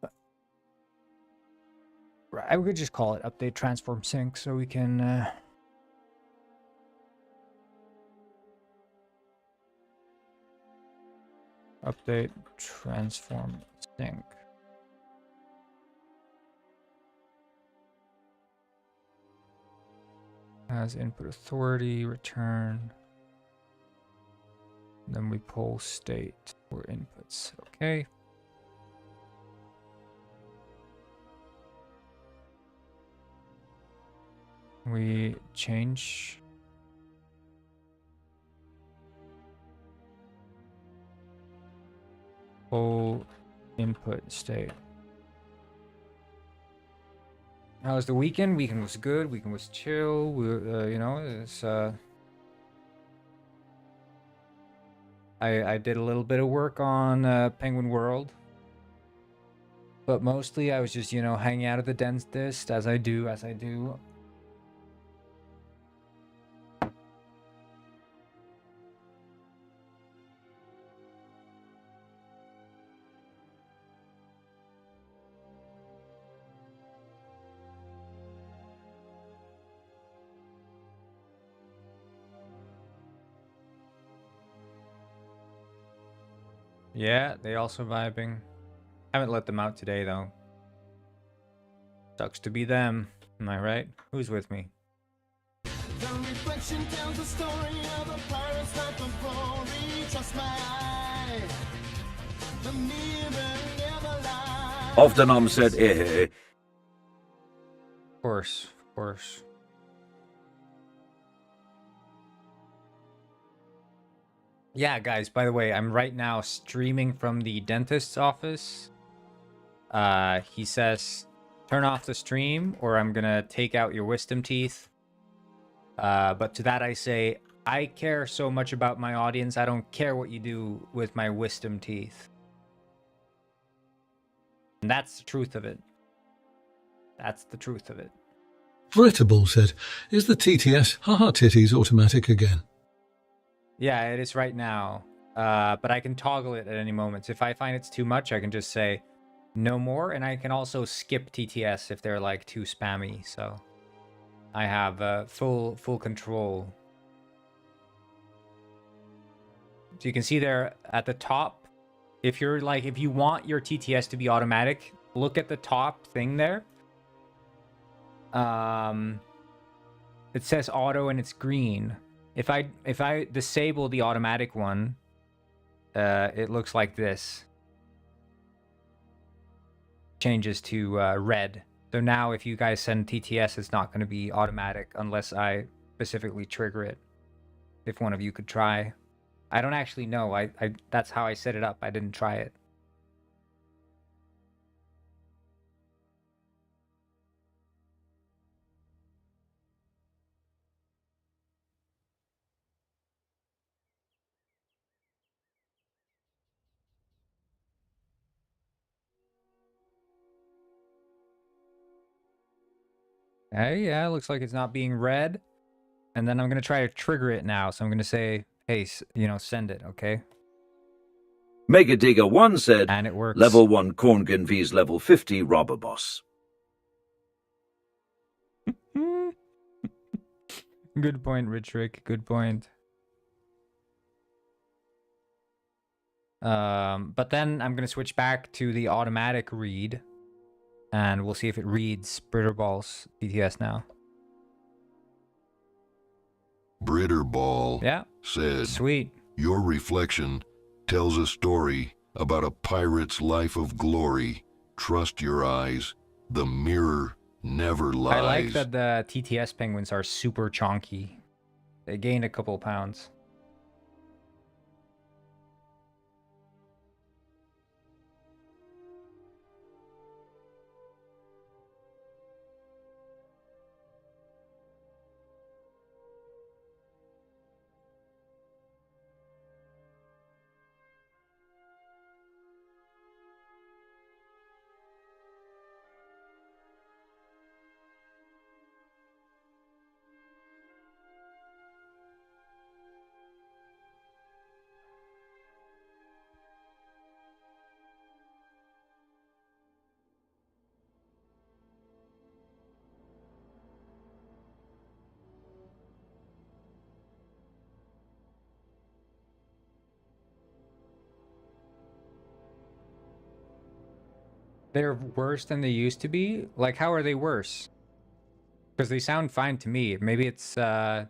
But I would just call it update transform sync so we can update transform sync. As input authority, return. Then we pull state for inputs. Okay. We change pull input state. How was the weekend? Weekend was good. Weekend was chill. We, you know, it's I did a little bit of work on Penguin World, but mostly I was just, you know, hanging out at the dentist as I do. Yeah, they also vibing. Haven't let them out today though. Sucks to be them. Am I right? Who's with me? The reflection tells the story of a pirate's life of glory. Trust my eye. The mirror never lies. Oftenom said, eh. Of course, of course. Yeah, guys, by the way, I'm right now streaming from the dentist's office. He says, turn off the stream or I'm gonna take out your wisdom teeth. But to that I say, I care so much about my audience, I don't care what you do with my wisdom teeth. And that's the truth of it. That's the truth of it. Veritable said, is the TTS haha titties automatic again? Yeah, it is right now. But I can toggle it at any moment. If I find it's too much, I can just say no more. And I can also skip TTS if they're like too spammy. So I have full control. So you can see there at the top, if you want your TTS to be automatic, look at the top thing there. It says auto and it's green. If I disable the automatic one, it looks like this. Changes to red. So now if you guys send TTS, it's not going to be automatic unless I specifically trigger it. If one of you could try. I don't actually know. I that's how I set it up. I didn't try it. Hey, yeah, looks like it's not being read. And then I'm going to try to trigger it now. So I'm going to say, hey, send it, okay? Megadigger1 said, And it works. Level 1 Korngen vs Level 50 Robber Boss. Good point, Rich Rick. Good point. But then I'm going to switch back to the automatic read. And we'll see if it reads Britterball's TTS now. Britterball Yeah. said, Sweet. Your reflection tells a story about a pirate's life of glory. Trust your eyes. The mirror never lies. I like that the TTS penguins are super chonky. They gained a couple pounds. They're worse than they used to be? Like, how are they worse? Because they sound fine to me. Maybe it's the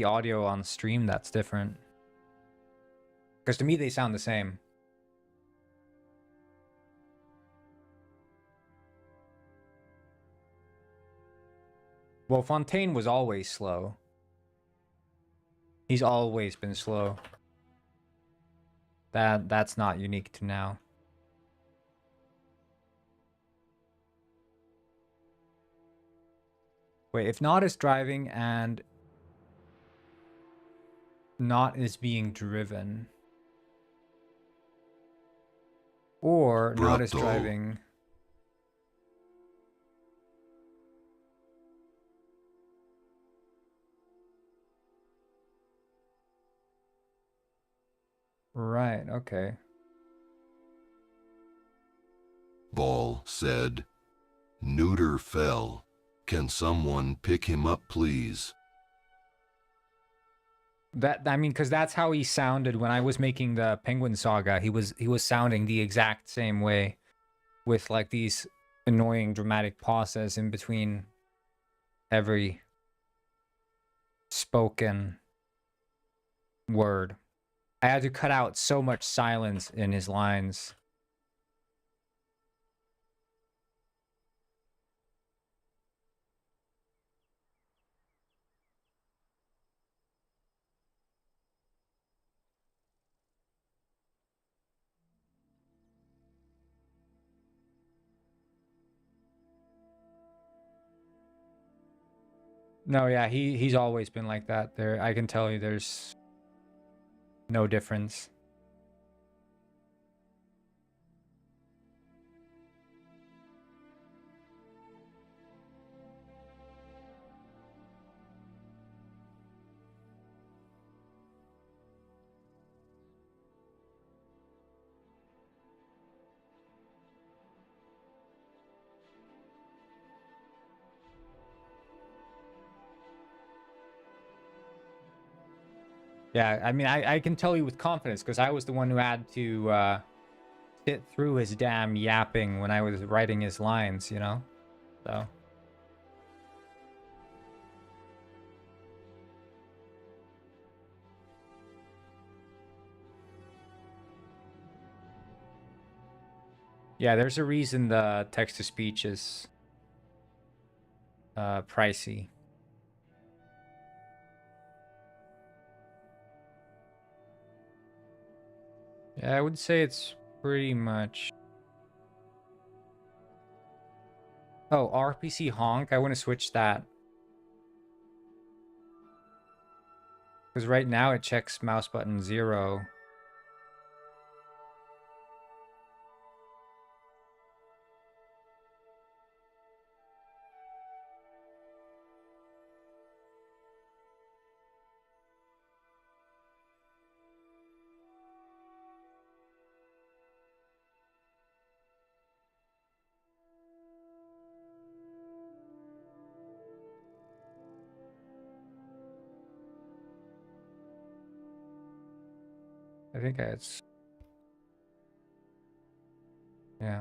audio on stream that's different. Because to me, they sound the same. Well, Fontaine was always slow. He's always been slow. That's not unique to now. Wait, if not is driving and not is being driven. Or not is Brutto. driving. Right, okay. Ball said, Neuter fell. Can someone pick him up, please? I mean, because that's how he sounded when I was making the Penguin Saga. He was sounding the exact same way, with like these annoying dramatic pauses in between every spoken word. I had to cut out so much silence in his lines. No, yeah, he's always been like that. There, I can tell you, there's no difference. Yeah, I mean, I can tell you with confidence because I was the one who had to sit through his damn yapping when I was writing his lines, you know? So. Yeah, there's a reason the text-to-speech is pricey. Yeah, I would say it's pretty much... Oh, RPC honk? I want to switch that. Because right now it checks mouse button 0. I think it's... Yeah.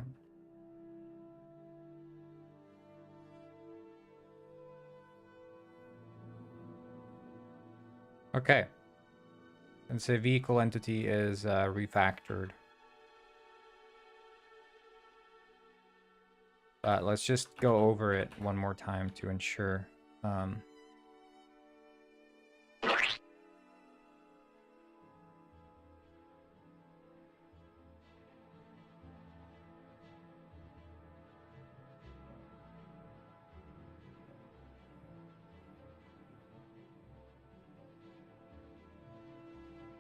Okay. And say vehicle entity is refactored. Let's just go over it one more time to ensure.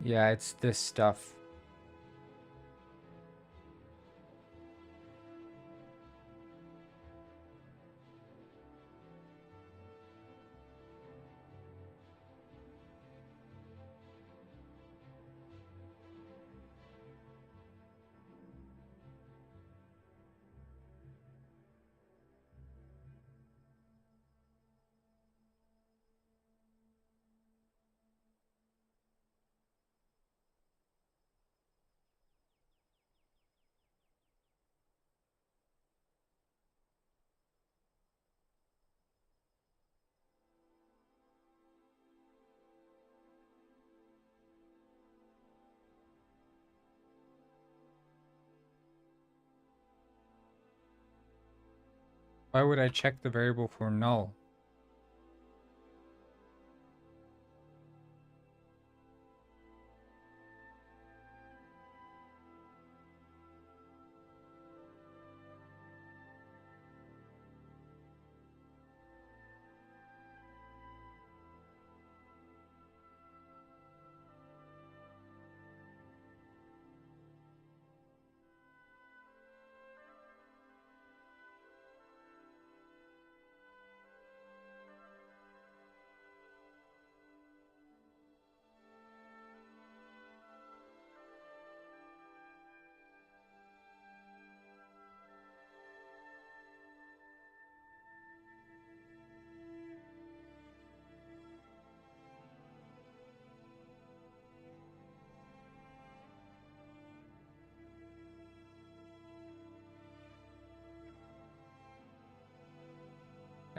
Yeah, it's this stuff. Why would I check the variable for null?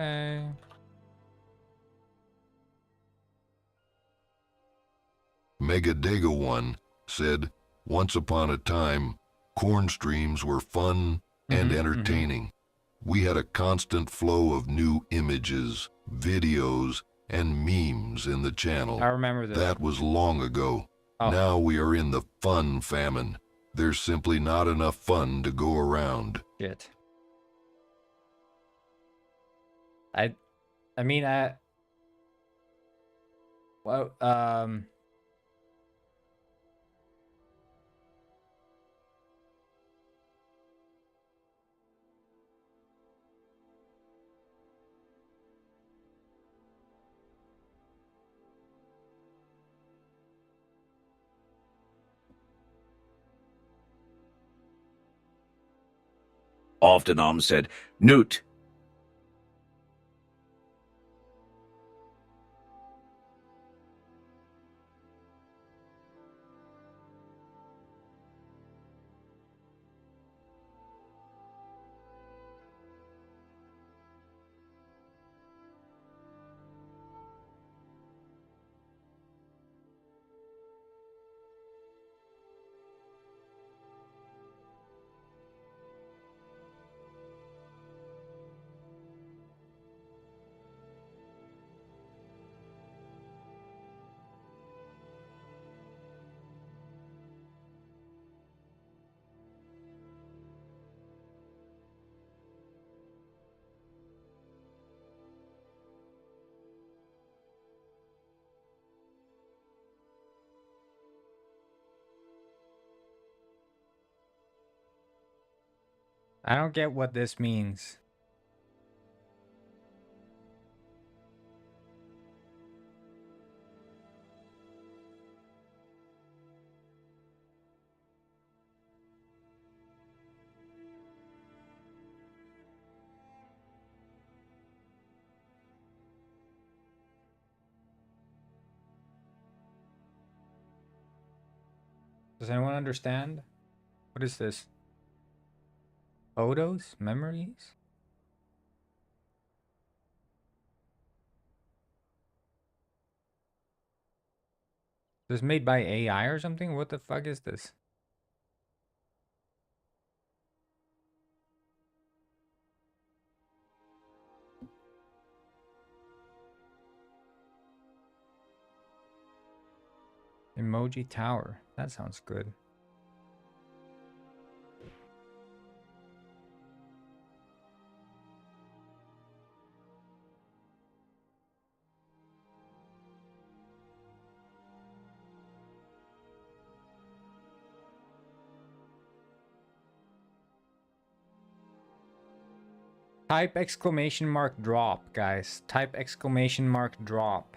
Okay. Megadega1 said, once upon a time, corn streams were fun and entertaining. We had a constant flow of new images, videos, and memes in the channel. I remember this. That was long ago. Oh. Now we are in the fun famine. There's simply not enough fun to go around. Shit. I mean, well, Oftenom said, Newt, I don't get what this means. Does anyone understand? What is this? Photos? Memories? This made by AI or something? What the fuck is this? Emoji Tower. That sounds good. Type exclamation mark drop, guys. Type exclamation mark drop.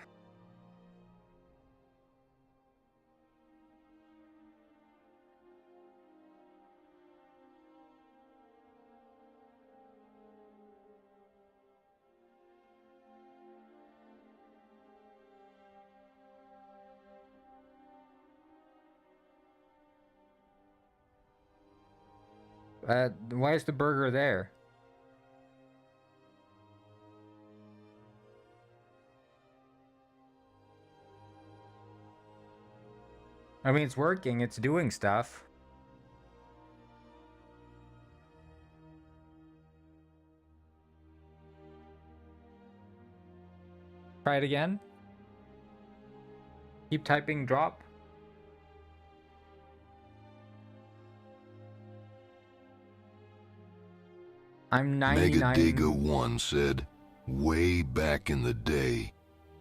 Why is the burger there? I mean, it's working. It's doing stuff. Try it again. Keep typing drop. I'm 99. Megadega1 said, way back in the day,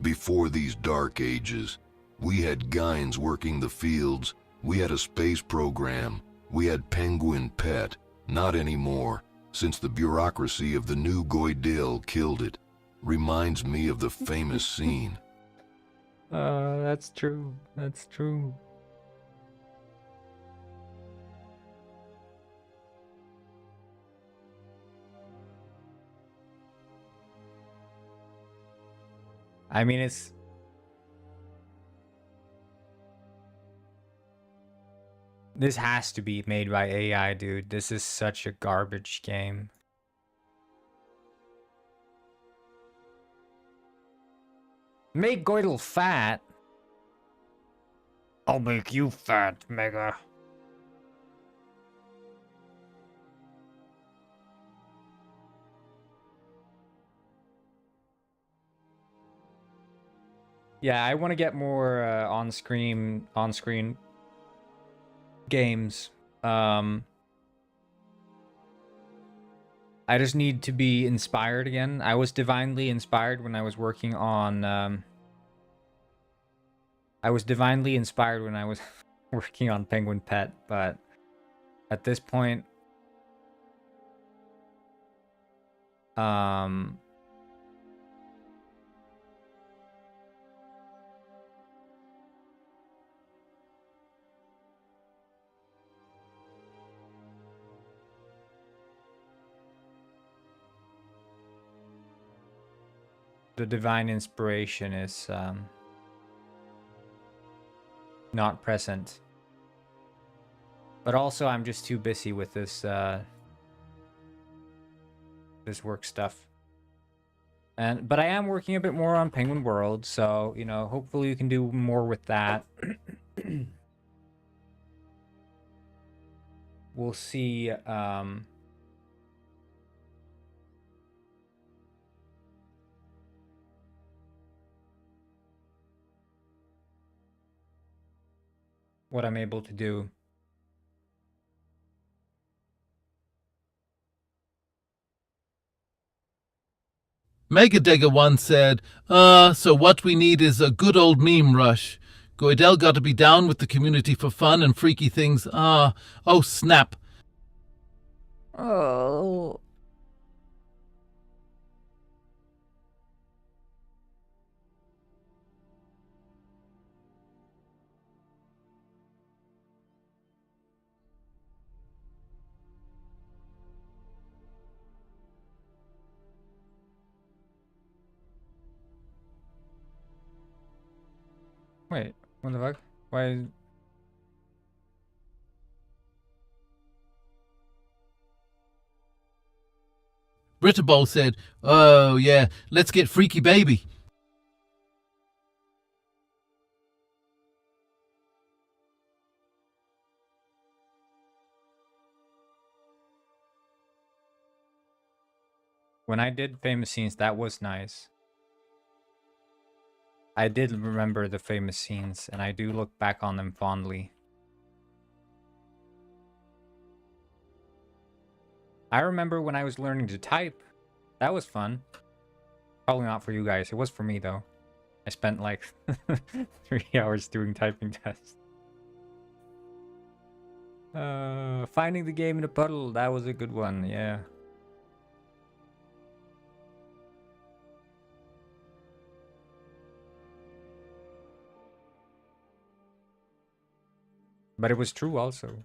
before these dark ages, we had Gynes working the fields, we had a space program, we had Penguin Pet. Not anymore, since the bureaucracy of the new Goydale killed it. Reminds me of the famous scene. That's true. That's true. I mean, it's... This has to be made by AI, dude. This is such a garbage game. Make Goydel fat. I'll make you fat, Mega. Yeah, I want to get more on-screen games. I just need to be inspired again. I was divinely inspired when I was working on working on Penguin Pet, but at this point the divine inspiration is not present. But also I'm just too busy with this this work stuff. But I am working a bit more on Penguin World, so you know, hopefully you can do more with that. We'll see what I'm able to do. Megadega1 said, so what we need is a good old meme rush. Goydel got to be down with the community for fun and freaky things. Oh snap. Oh. Wait, what the fuck? Why? Brittabol said, "Oh, yeah, let's get freaky baby." When I did famous scenes, that was nice. I did remember the famous scenes, and I do look back on them fondly. I remember when I was learning to type. That was fun. Probably not for you guys. It was for me, though. I spent like 3 hours doing typing tests. Finding the game in a puddle. That was a good one, yeah. But it was true also.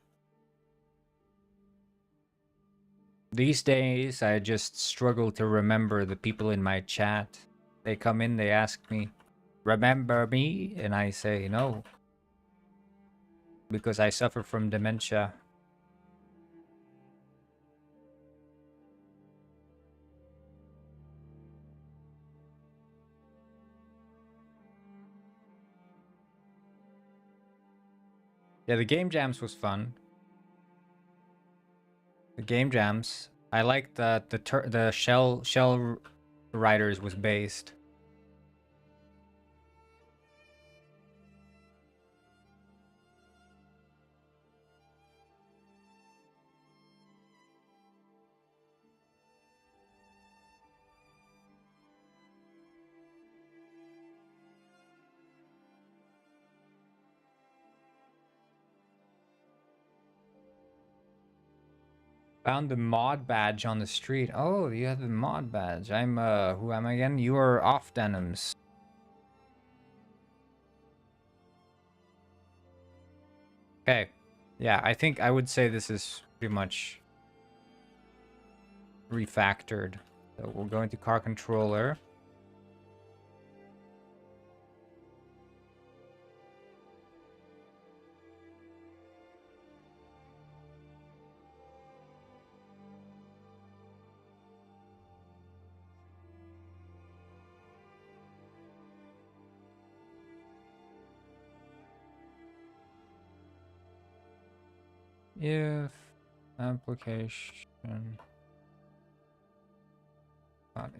These days, I just struggle to remember the people in my chat. They come in, they ask me, "Remember me?" And I say no. Because I suffer from dementia. Yeah, the game jams was fun. The game jams. I liked that the shell riders was based. Found the mod badge on the street. Oh, you have the mod badge. I'm who am I again? You are off denims. Okay. Yeah, I think I would say this is pretty much refactored. So we'll go into car controller. If application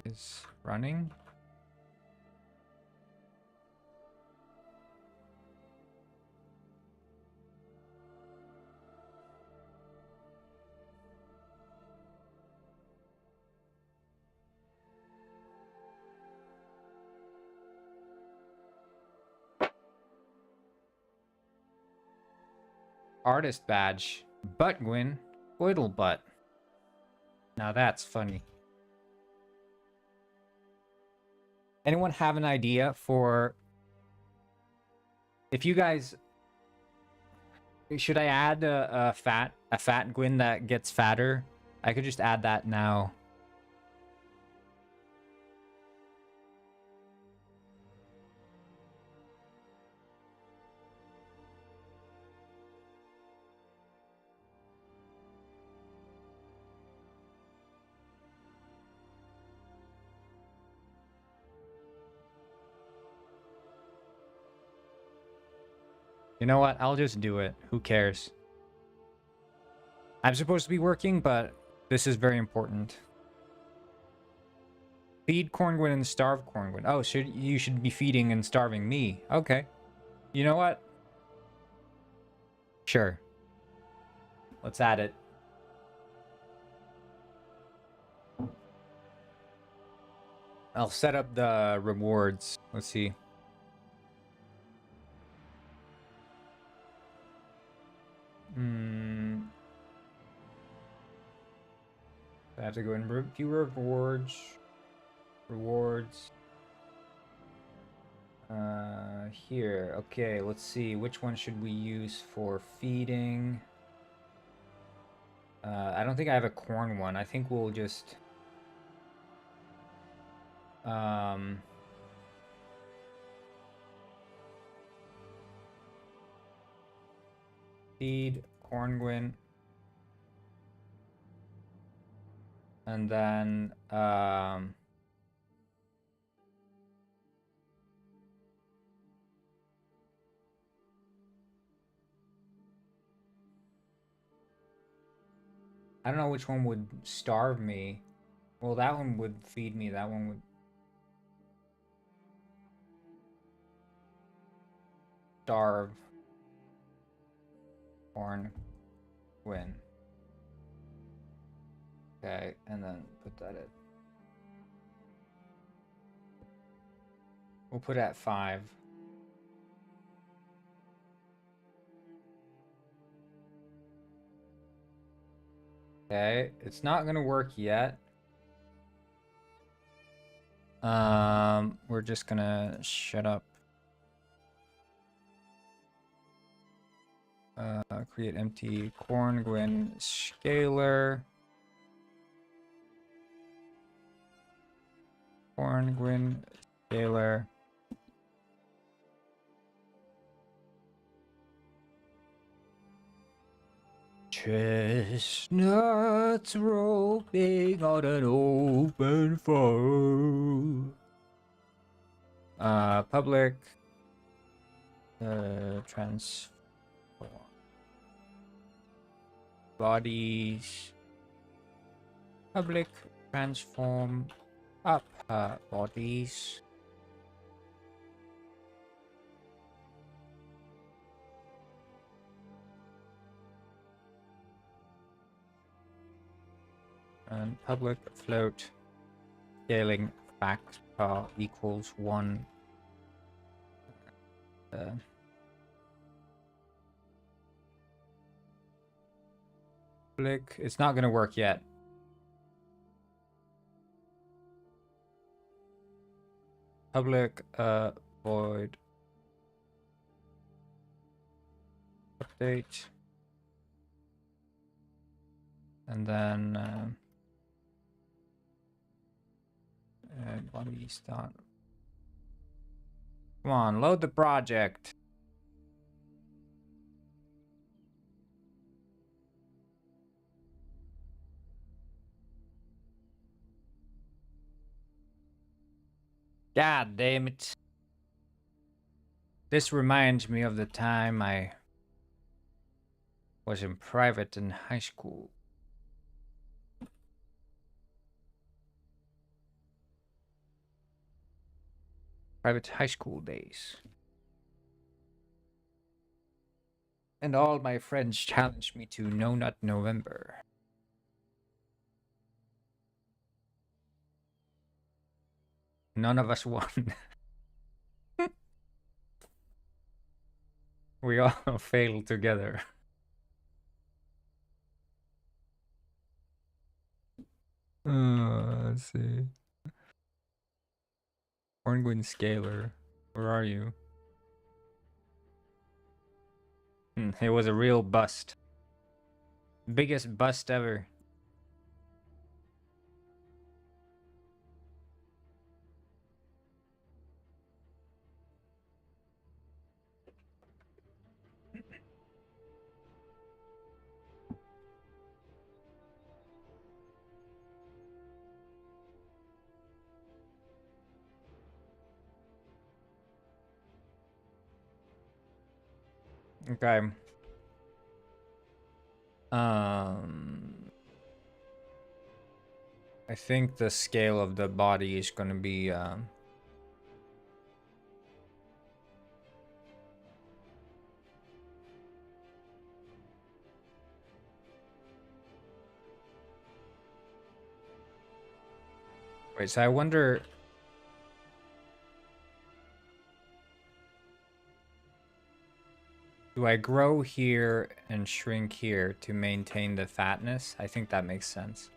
is running. Artist badge. Butt Gwyn. Oidle butt. Now that's funny. Anyone have an idea for if you guys should I add a fat Gwyn that gets fatter? I could just add that now. You know what? I'll just do it. Who cares? I'm supposed to be working, but this is very important. Feed Corngwin and starve Corngwin. Oh, you should be feeding and starving me. Okay. You know what? Sure. Let's add it. I'll set up the rewards. Let's see. I have to go in view rewards. Rewards. Here. Okay, let's see. Which one should we use for feeding? I don't think I have a corn one. I think we'll just... feed Corngwin. And then I don't know which one would starve me. Well, that one would feed me. That one would starve. Corn. Win. Okay, and then put that at. We'll put it at 5. Okay, it's not gonna work yet. We're just gonna shut up. Create empty corn gwyn scalar. Corn gwyn scalar. Chestnuts roasting on an open fire. Public transform bodies. Public transform up bodies. And public float scaling fact equals 1. Public, it's not gonna work yet. Public void update, and then body start. Come on, load the project. God damn it. This reminds me of the time I was in private in high school. Private high school days. And all my friends challenged me to No Nut November. None of us won. We all failed together. Let's see. Horngwyn Scalar. Where are you? It was a real bust. Biggest bust ever. Okay. I think the scale of the body is gonna be wait, so I wonder. Do I grow here and shrink here to maintain the fatness? I think that makes sense.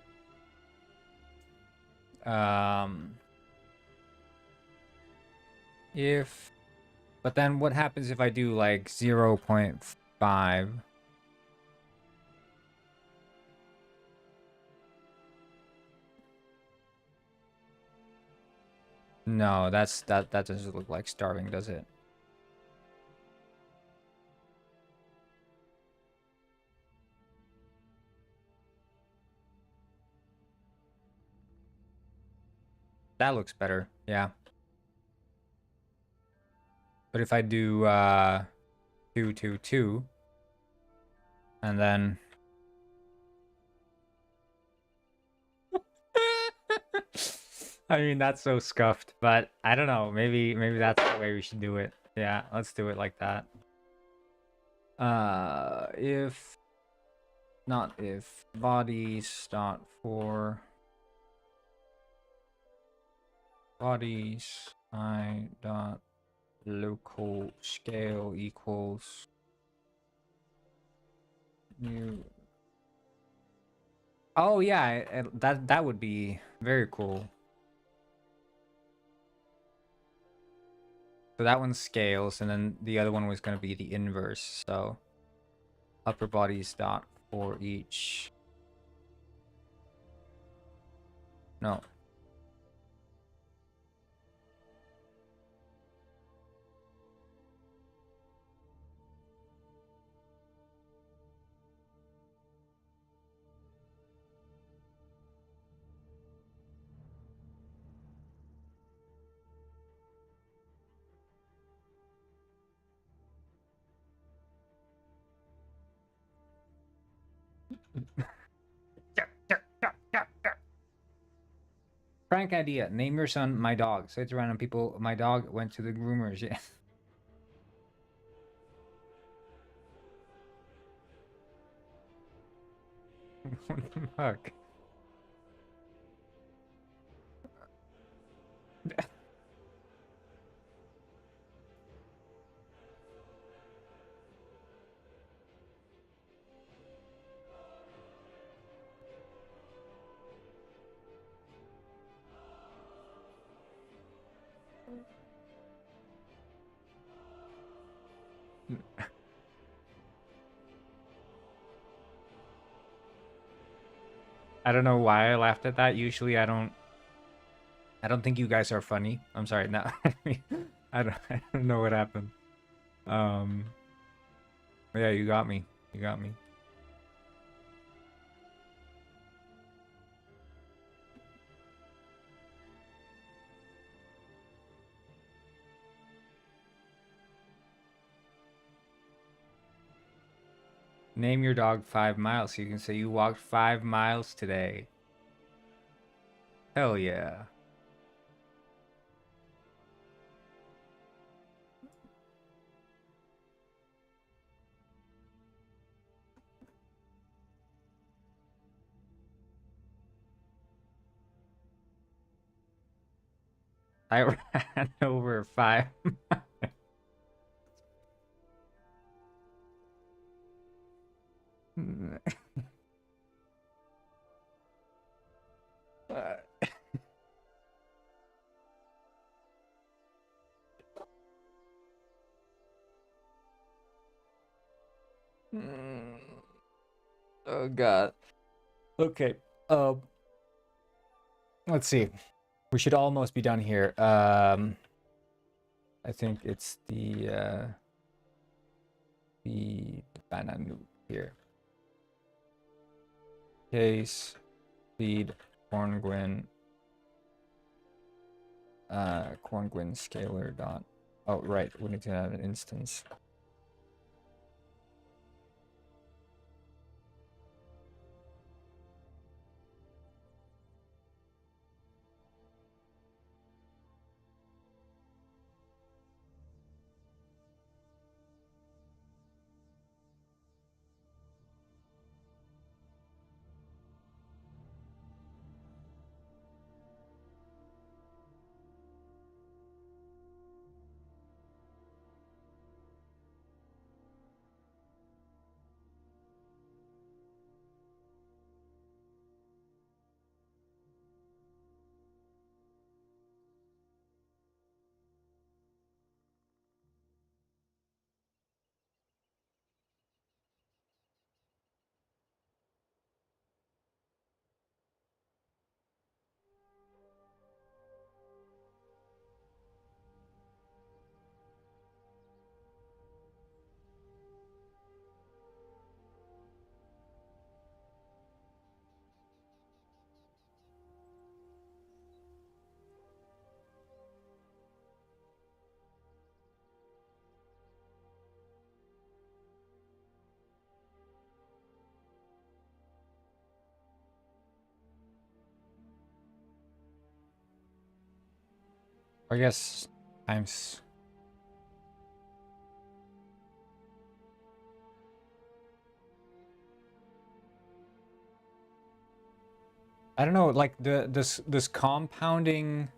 But then what happens if I do like 0.5? No, that doesn't look like starving, does it? That looks better, yeah. But if I do 2, 2, 2, and then I mean that's so scuffed, but I don't know. Maybe that's the way we should do it. Yeah, let's do it like that. If not if bodies dot for bodies I dot local scale equals new. Oh yeah, that would be very cool. So that one scales, and then the other one was going to be the inverse. So upper bodies dot for each. No. Prank idea. Name your son my dog. Say it to random people. My dog went to the groomers. Yeah. What the fuck? I don't know why I laughed at that. Usually I don't think you guys are funny. I'm sorry. No. I don't know what happened. Um yeah, you got me. You got me. Name your dog 5 miles. So you can say you walked 5 miles today. Hell yeah. I ran over 5 miles. Oh god. Okay. Let's see. We should almost be done here. I think it's the banana here. Case feed corngwin corngwin scalar dot. Oh right, we need to have an instance. I guess times. I don't know, like this compounding.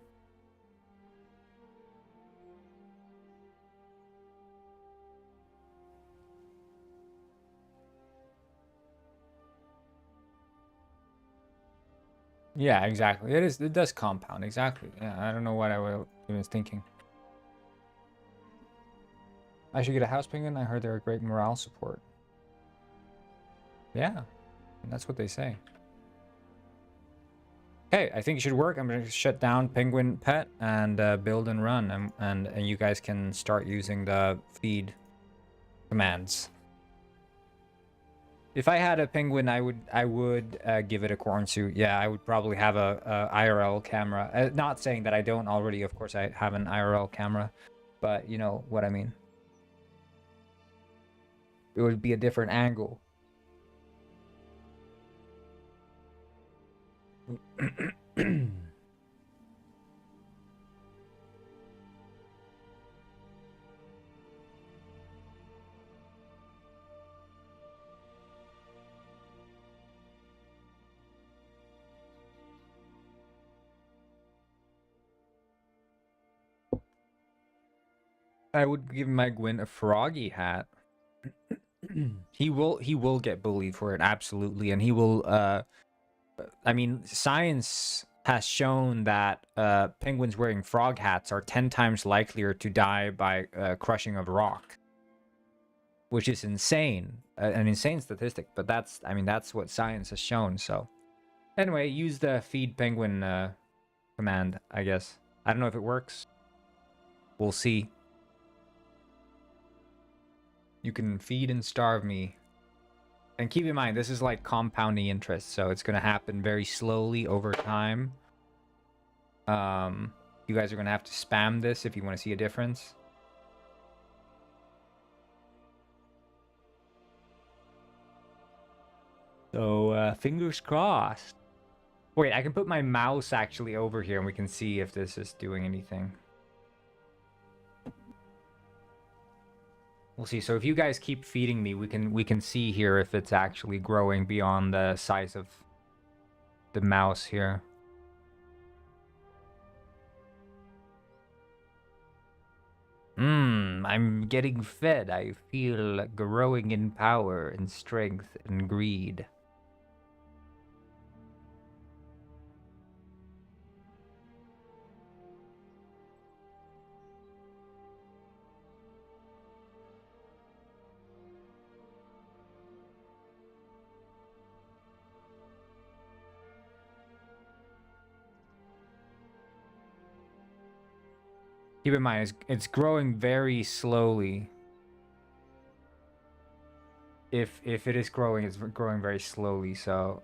Yeah, exactly. It does compound, exactly. Yeah, I don't know what I was thinking. I should get a house penguin. I heard they're a great morale support. Yeah, that's what they say. Okay, I think it should work. I'm gonna shut down Penguin Pet and build and run, and you guys can start using the feed commands. If I had a penguin, I would give it a corn suit. Yeah, I would probably have a IRL camera. Not saying that I don't already. Of course, I have an IRL camera, but you know what I mean. It would be a different angle. I would give my Gwyn a froggy hat. He will get bullied for it, absolutely, and he will I mean, science has shown that penguins wearing frog hats are 10 times likelier to die by crushing of rock, which is insane, an insane statistic, but that's, I mean, that's what science has shown. So anyway, use the feed penguin command, I guess. I don't know if it works. We'll see. You can feed and starve me. And keep in mind, this is like compounding interest, so it's going to happen very slowly over time. You guys are going to have to spam this if you want to see a difference. So, fingers crossed. Wait, I can put my mouse actually over here and we can see if this is doing anything. We'll see. So if you guys keep feeding me, we can see here if it's actually growing beyond the size of the mouse here. I'm getting fed. I feel growing in power and strength and greed. Keep in mind, it's growing very slowly. If it is growing, it's growing very slowly, so...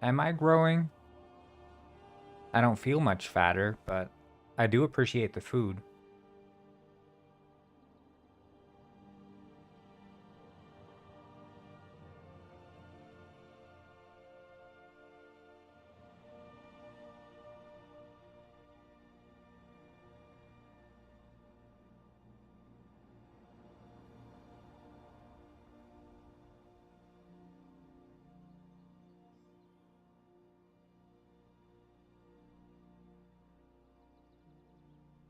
Am I growing? I don't feel much fatter, but I do appreciate the food.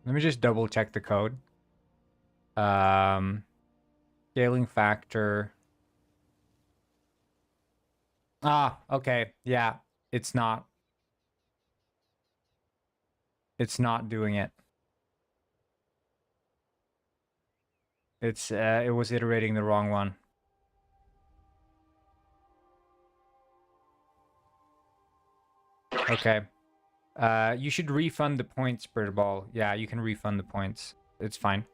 Let me just double check the code. Scaling factor. Ah, okay. Yeah, it's not. It's not doing it. It was iterating the wrong one. Okay. You should refund the points, Brittleball. Yeah, you can refund the points. It's fine.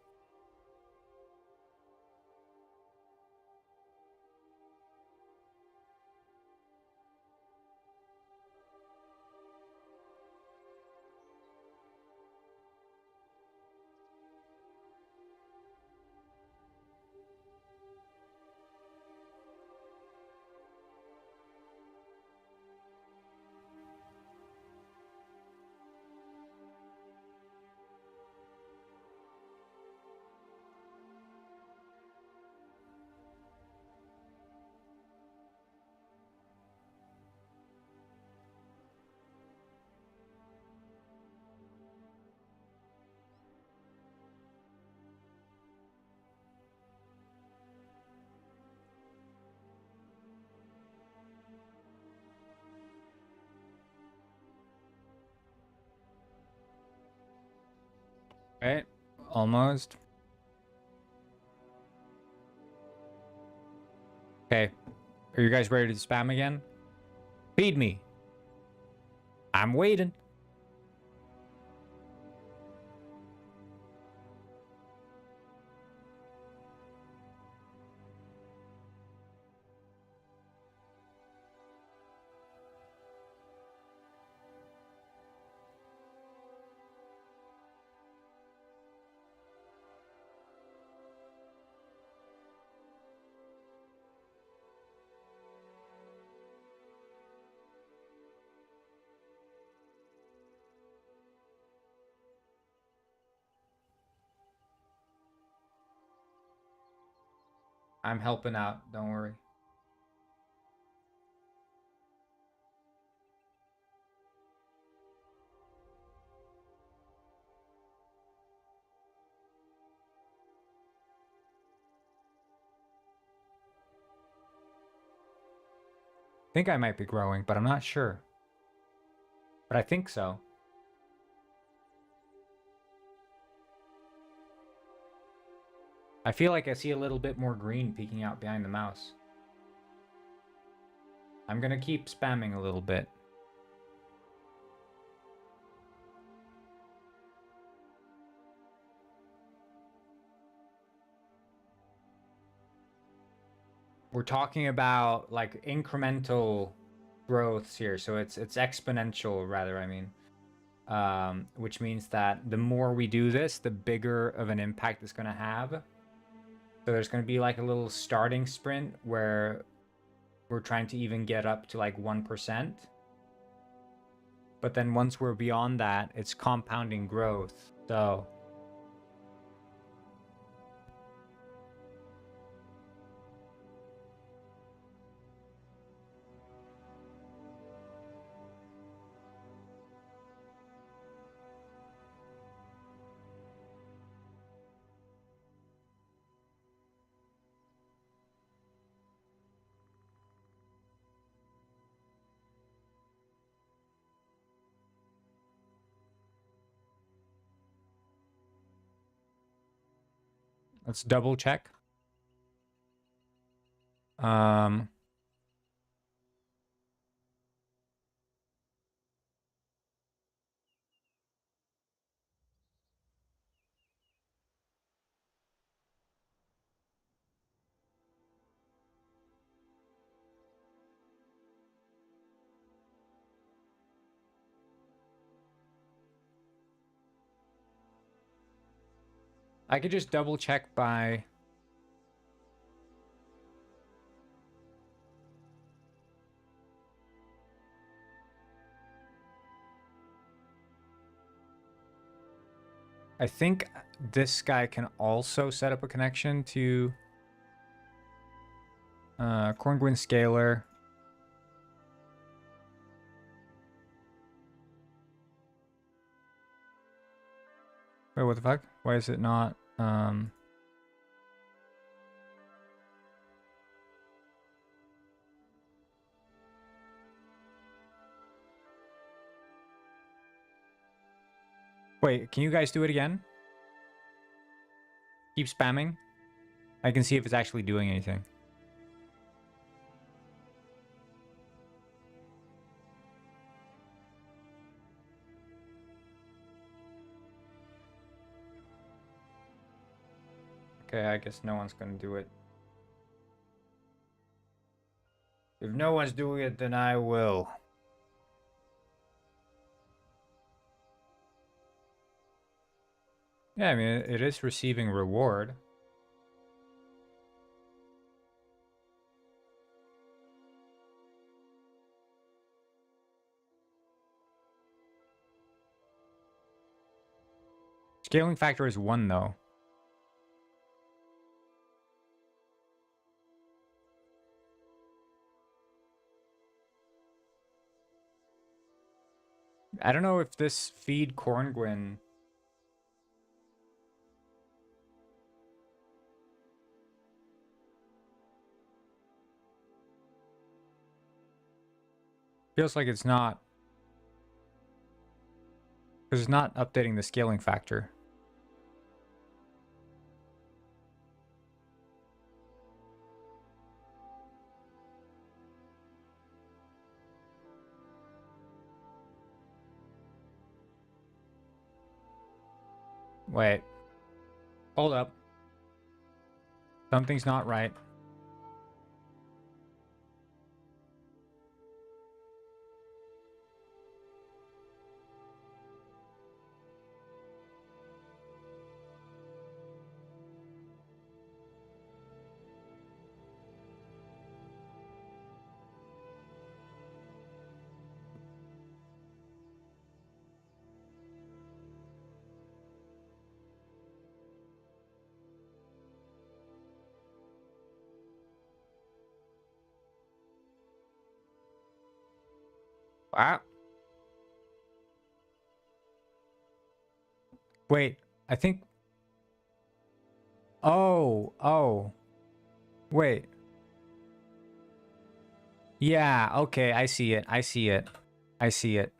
Right? Almost. Okay. Are you guys ready to spam again? Feed me. I'm waiting. I'm helping out. Don't worry. I think I might be growing, but I'm not sure. But I think so. I feel like I see a little bit more green peeking out behind the mouse. I'm gonna keep spamming a little bit. We're talking about like incremental growths here, so it's exponential rather, I mean. Which means that the more we do this, the bigger of an impact it's gonna have. So there's gonna be like a little starting sprint where we're trying to even get up to like 1%. But then once we're beyond that, it's compounding growth. So let's double check. I could just double check by I think this guy can also set up a connection to Corngwin Scalar. Wait, what the fuck? Why is it not? Wait, can you guys do it again? Keep spamming. I can see if it's actually doing anything. Okay, I guess no one's gonna do it. If no one's doing it, then I will. Yeah, I mean, it is receiving reward. Scaling factor is 1, though. I don't know if this feed Corngwin... feels like it's not. Because it's not updating the scaling factor. Wait. Hold up. Something's not right. Wow. Wait, I think... Oh. Wait. Yeah, okay, I see it. I see it.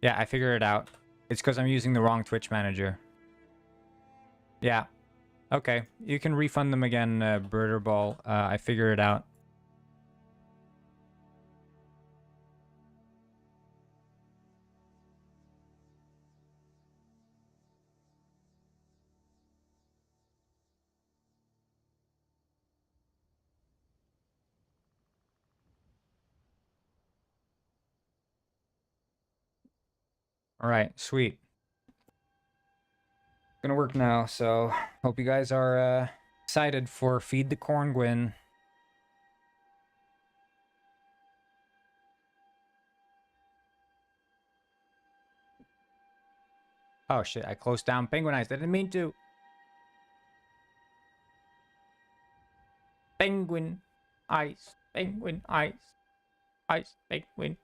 Yeah, I figured it out. It's because I'm using the wrong Twitch manager. Yeah. Okay, you can refund them again, Birderball. I figured it out. Alright, sweet. Gonna work now, so hope you guys are excited for Feed the Corngwin. Oh shit, I closed down Penguin Ice. I didn't mean to. Penguin Ice. Penguin Ice. Ice Penguin.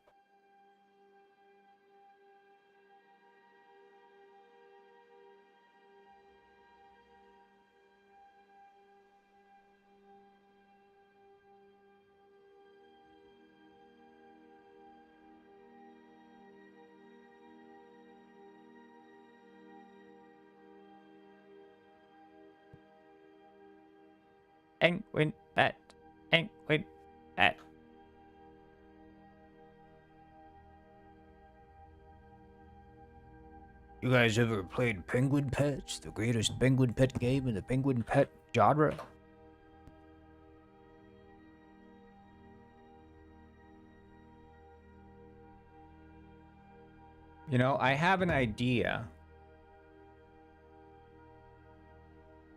Penguin Pet. Penguin Pet. You guys ever played Penguin Pets? The greatest penguin pet game in the penguin pet genre? You know, I have an idea.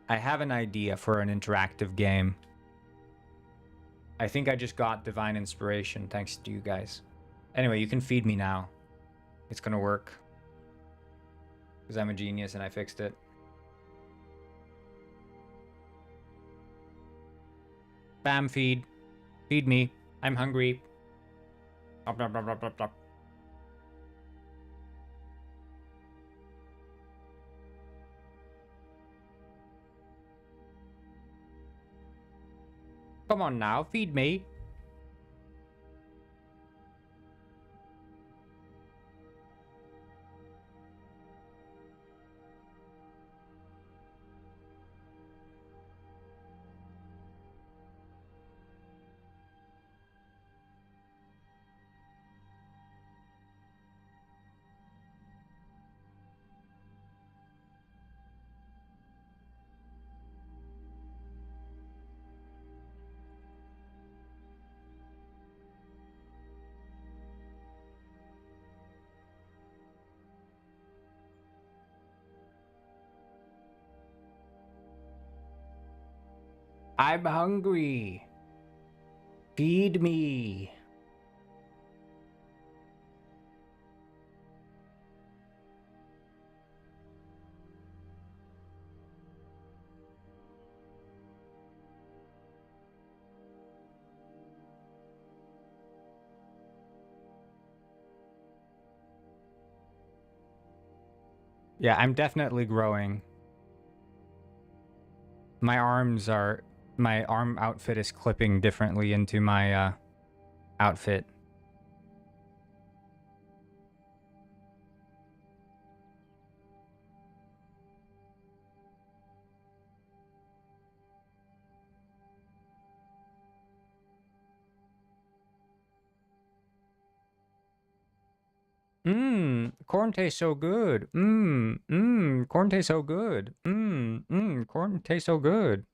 I have an idea for an interactive game. I think I just got divine inspiration thanks to you guys. Anyway, you can feed me now. It's gonna work. Because I'm a genius and I fixed it. Bam, feed. Feed me. I'm hungry. Up, up, up, up, up, up. Come on now, feed me. I'm hungry. Feed me. Yeah, I'm definitely growing. My arm outfit is clipping differently into my outfit. Corn tastes so good. Corn tastes so good. Corn tastes so good.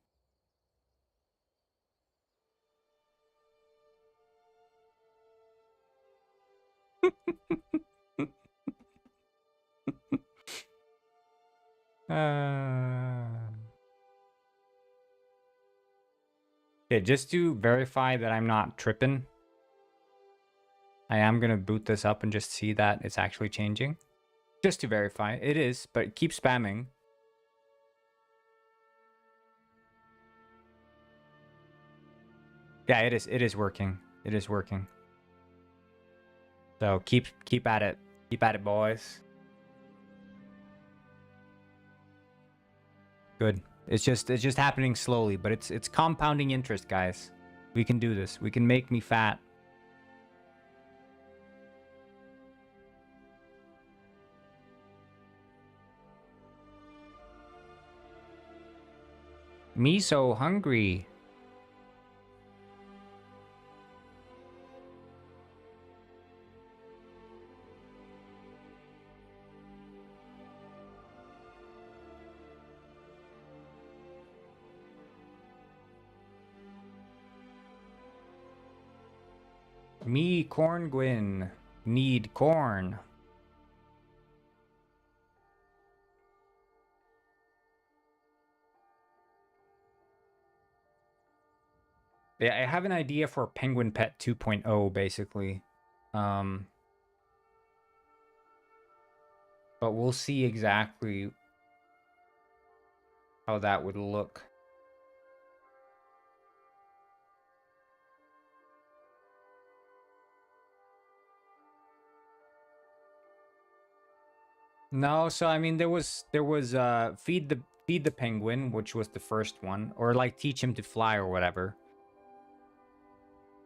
Okay, just to verify that I'm not tripping, I am gonna boot this up and just see that it's actually changing. Just to verify. It is, but keep spamming. Yeah, it is. It is working. It is working. So keep at it. Keep at it, boys. Good. It's just happening slowly, but it's compounding interest, guys. We can do this. We can make me fat. Me so hungry. Me corn Gwyn. Need corn. Yeah, I have an idea for Penguin Pet 2.0, basically. But we'll see exactly how that would look. No, so I mean there was feed the penguin, which was the first one, or like teach him to fly or whatever.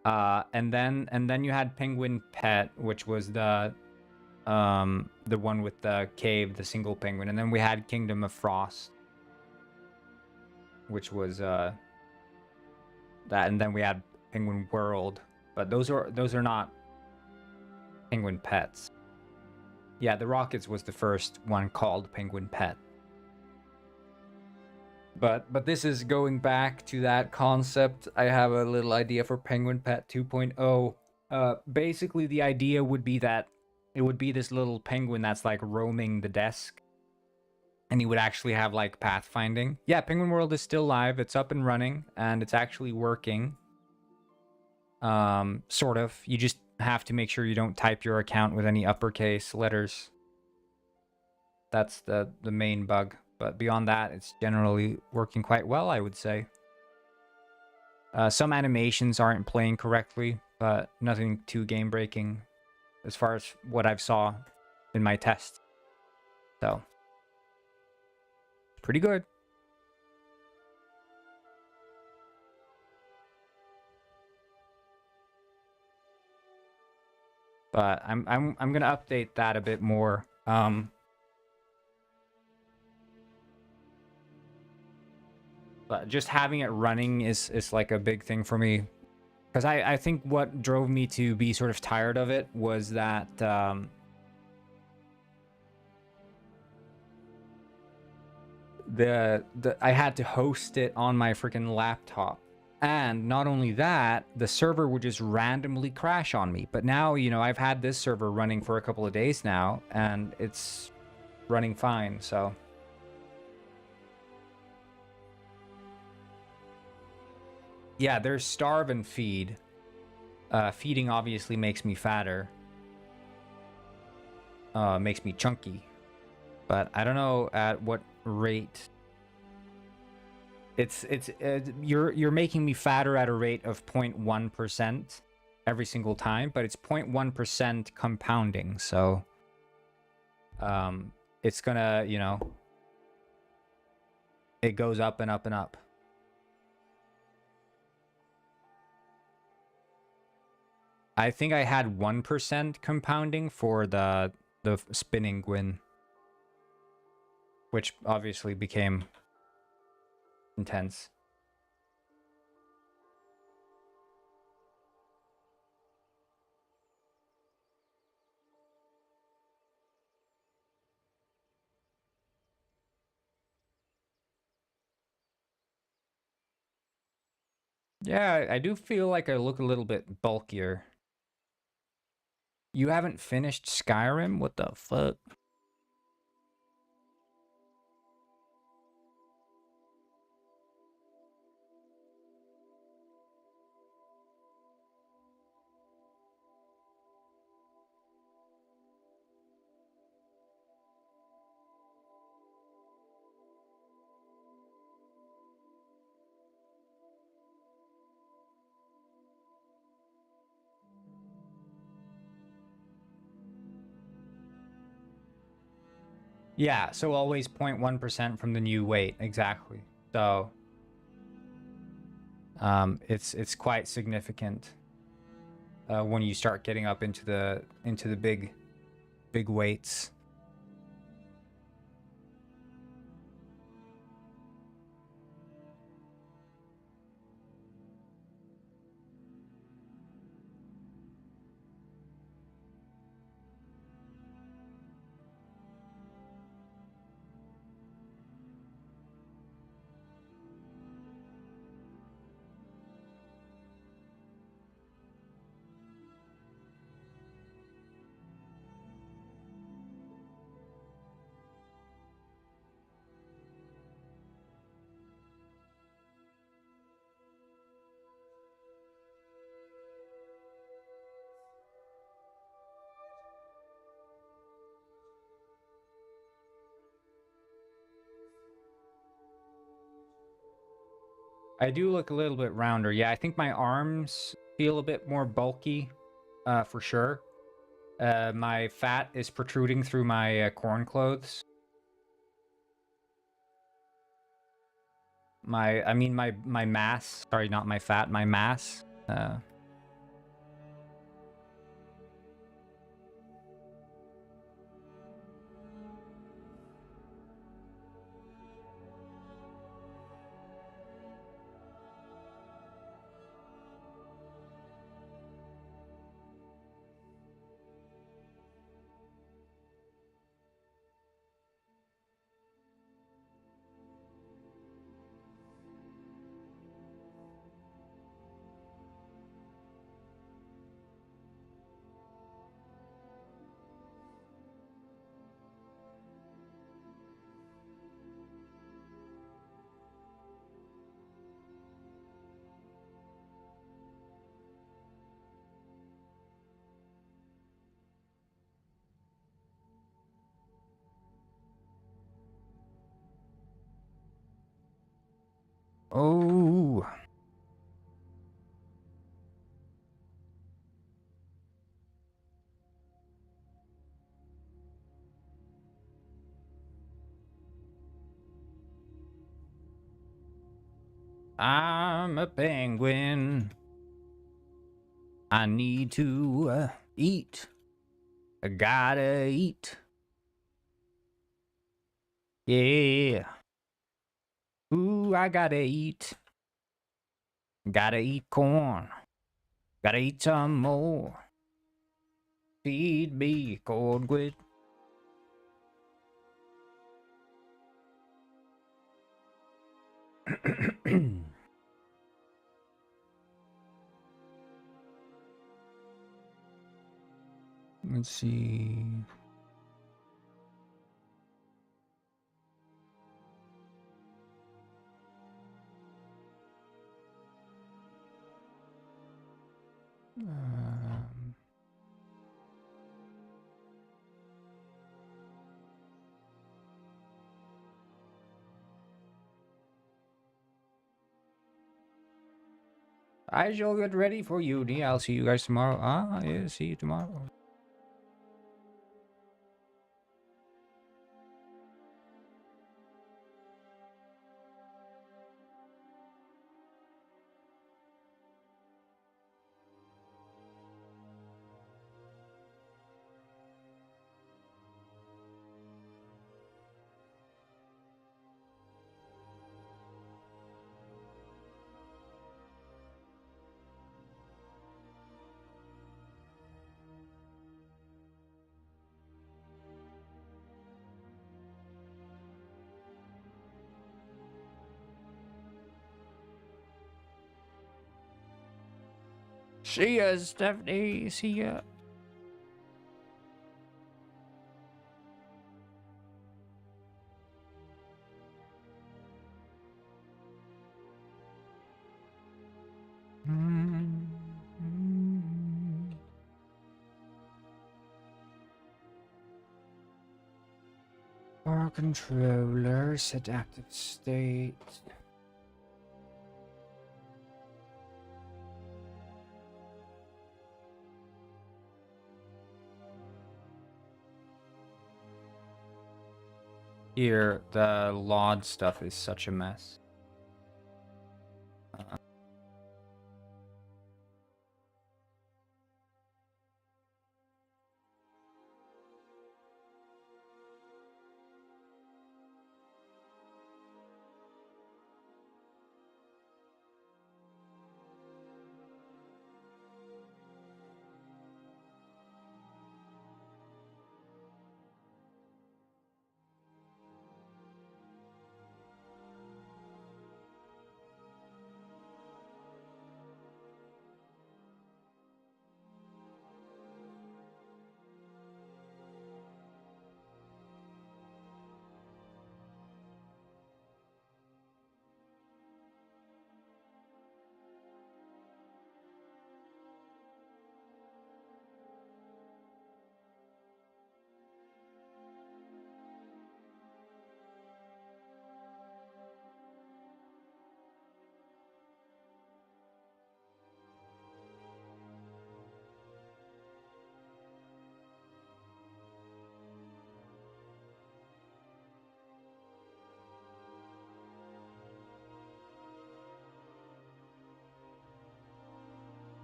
And then you had Penguin Pet, which was the one with the cave, the single penguin, and then we had Kingdom of Frost, which was that, and then we had Penguin World, but those are not penguin pets. Yeah, the Rockets was the first one called Penguin Pet. But this is going back to that concept. I have a little idea for Penguin Pet 2.0. Basically the idea would be that it would be this little penguin that's like roaming the desk. And he would actually have like pathfinding. Yeah, Penguin World is still live. It's up and running and it's actually working. Sort of. You just have to make sure you don't type your account with any uppercase letters. That's the main bug. But beyond that, it's generally working quite well, I would say. Some animations aren't playing correctly, but nothing too game-breaking as far as what I've saw in my test. So, pretty good. But I'm gonna update that a bit more. But just having it running is like a big thing for me, because I think what drove me to be sort of tired of it was that I had to host it on my freaking laptop. And not only that, the server would just randomly crash on me. But now, you know, I've had this server running for a couple of days now, and it's running fine, so. Yeah, there's starve and feed. Feeding obviously makes me fatter. Makes me chunky. But I don't know at what rate. You're making me fatter at a rate of 0.1% every single time, but it's 0.1% compounding, so it's gonna, you know, it goes up and up and up. I think I had 1% compounding for the spinning Gwyn, which obviously became intense. Yeah, I do feel like I look a little bit bulkier. You haven't finished Skyrim? What the fuck? Yeah, so always 0.1% from the new weight, exactly. So it's quite significant when you start getting up into the big weights. I do look a little bit rounder. Yeah, I think my arms feel a bit more bulky, for sure. My fat is protruding through my corn clothes. My mass. Sorry, not my fat. My mass. Oh. I'm a penguin. I need to eat. I gotta eat. Yeah. Ooh, I gotta eat. Gotta eat corn. Gotta eat some more. Feed me corn with. Let's see. Um, I shall get ready for uni. I'll see you guys tomorrow. Ah, yeah, see you tomorrow. See ya, Stephanie. See ya. Our controller set active state. Here, the LOD stuff is such a mess.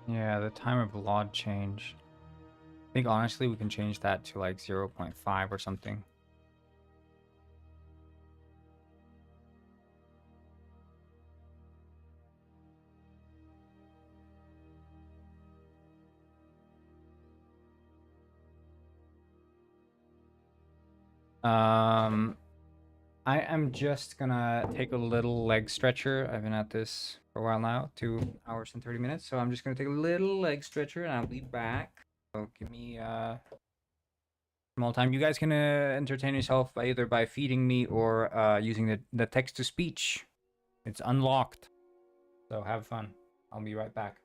Yeah, the time of LOD change. I think honestly we can change that to like 0.5 or something. I am just gonna take a little leg stretcher. I've been at this for a while now, 2 hours and 30 minutes. So I'm just gonna take a little leg stretcher and I'll be back. So give me small time. You guys can entertain yourself by either by feeding me or using the text to speech. It's unlocked. So have fun. I'll be right back.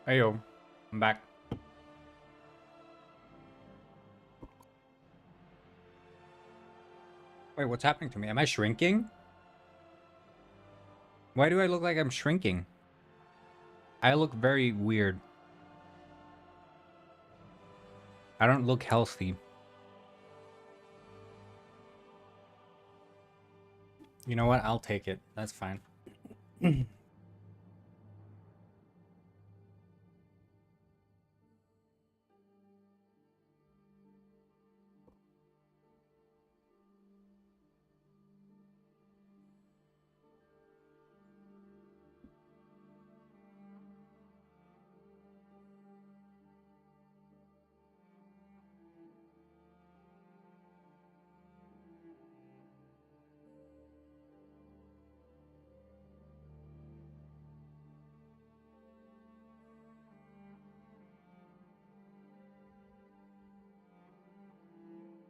Hey yo, I'm back. Wait, what's happening to me? Am I shrinking? Why do I look like I'm shrinking? I look very weird. I don't look healthy. You know what? I'll take it. That's fine.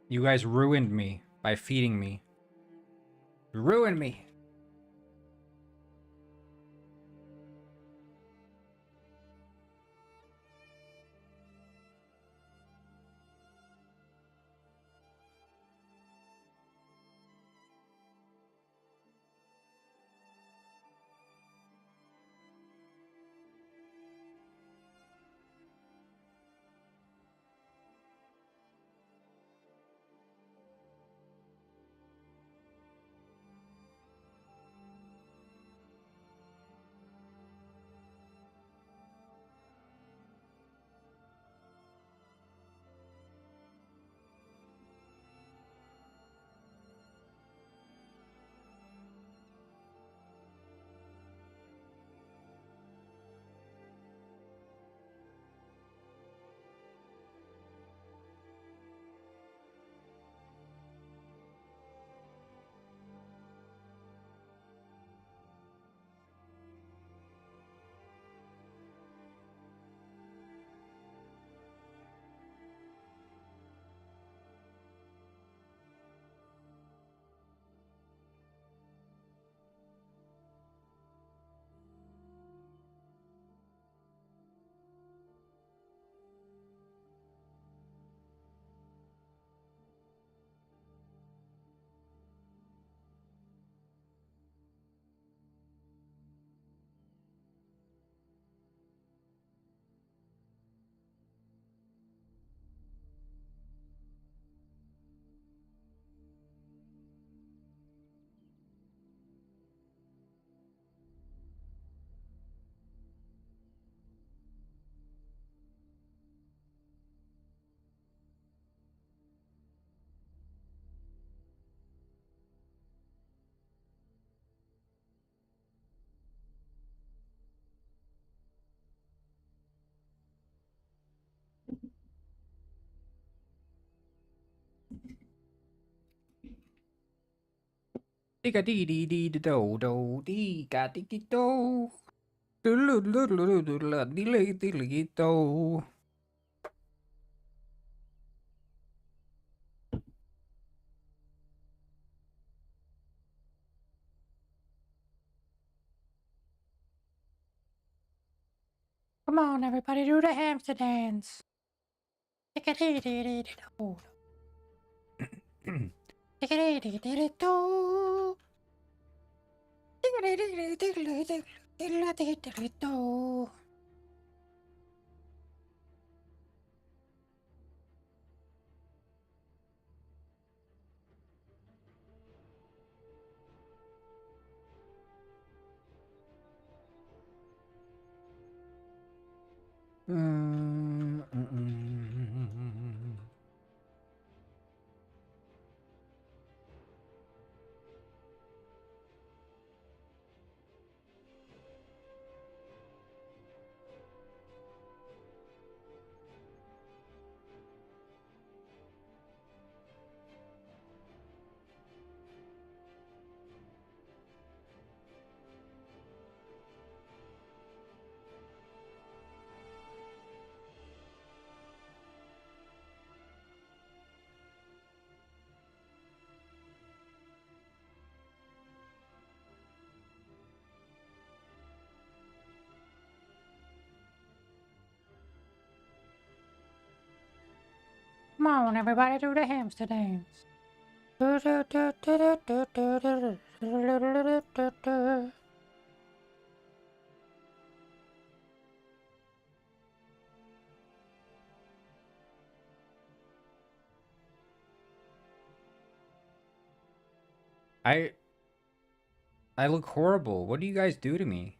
You guys ruined me by feeding me. You ruined me. Diga dee dee dee do do dee ga dee dee do. Do. Come on, everybody, do the hamster dance. Diga dee dee dee do. Diga dee dee dee do. Diga dee dee dee do. Come on, everybody, do the hamster dance. I look horrible. What do you guys do to me?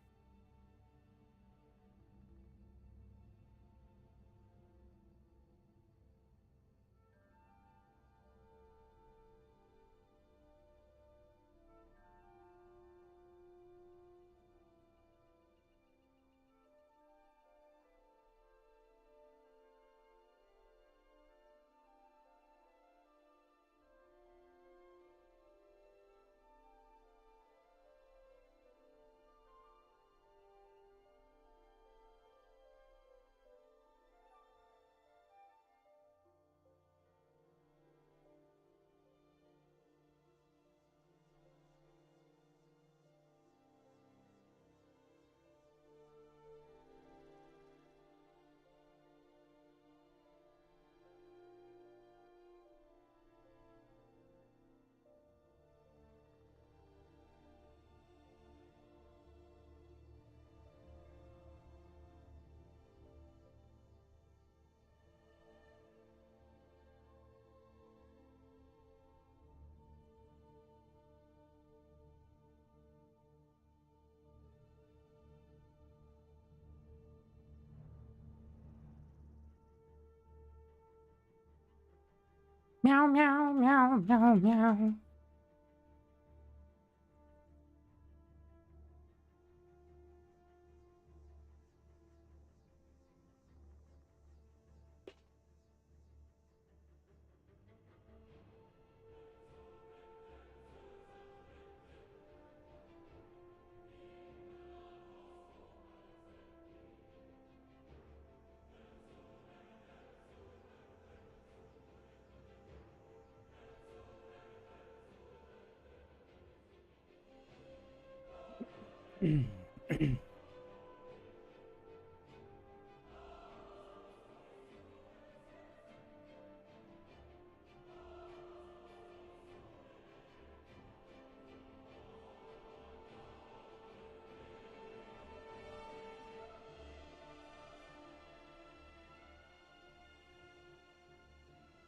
Meow, meow, meow, meow, meow.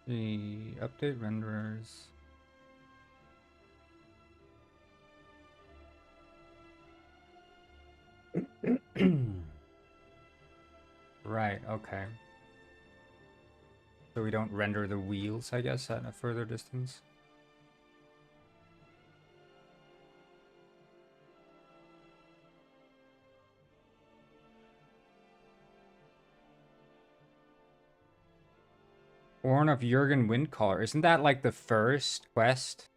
The update renderers. Right, okay. So we don't render the wheels, I guess, at a further distance. Horn of Jurgen Windcaller. Isn't that like the first quest?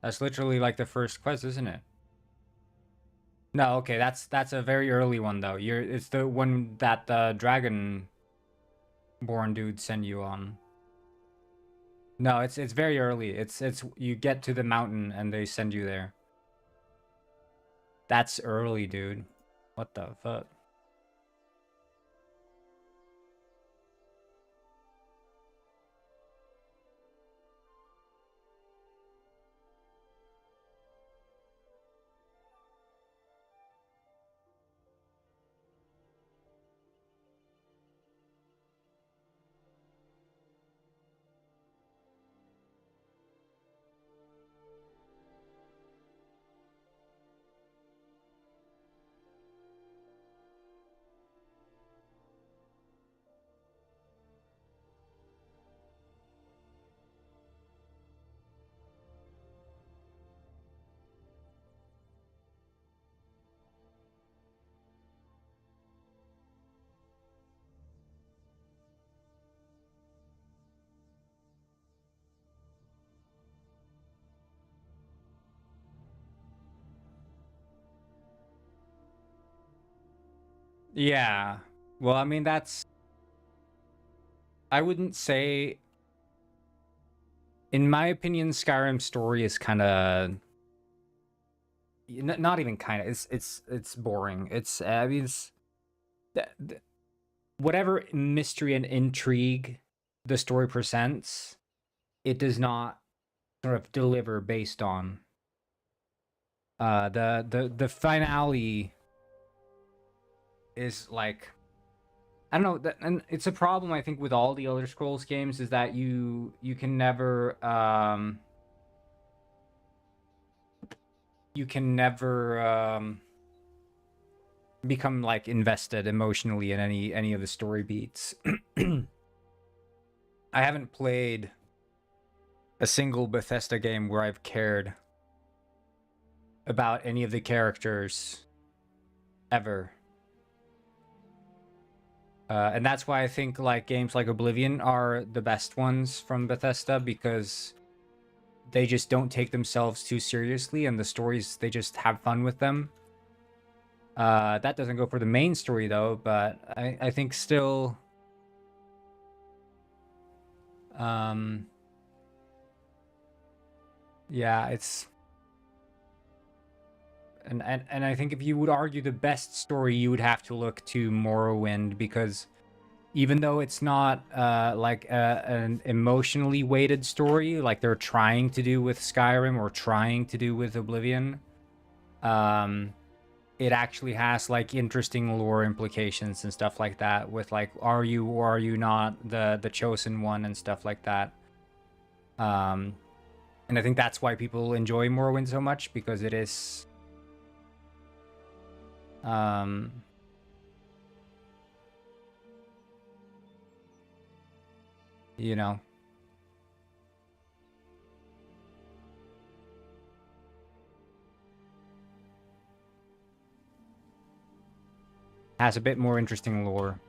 That's literally like the first quest, isn't it? No, okay, that's a very early one though. It's the one that the Dragonborn dude sent you on. No, it's very early. It's you get to the mountain and they send you there. That's early, dude. What the fuck? Yeah. Well, I mean, I wouldn't say... In my opinion, Skyrim's story is kind of... Not even kind of. It's boring. I mean, whatever mystery and intrigue the story presents, it does not sort of deliver based on the finale is like, I don't know, that, and it's a problem I think with all the Elder Scrolls games is that you can never become like invested emotionally in any of the story beats. I haven't played a single Bethesda game where I've cared about any of the characters ever. And that's why I think like games like Oblivion are the best ones from Bethesda, because they just don't take themselves too seriously, and the stories, they just have fun with them. That doesn't go for the main story though, but I think still yeah, it's and I think if you would argue the best story, you would have to look to Morrowind, because even though it's not like an emotionally weighted story like they're trying to do with Skyrim or trying to do with Oblivion, it actually has like interesting lore implications and stuff like that, with like, are you or are you not the chosen one and stuff like that. And I think that's why people enjoy Morrowind so much, because it is you know, has a bit more interesting lore.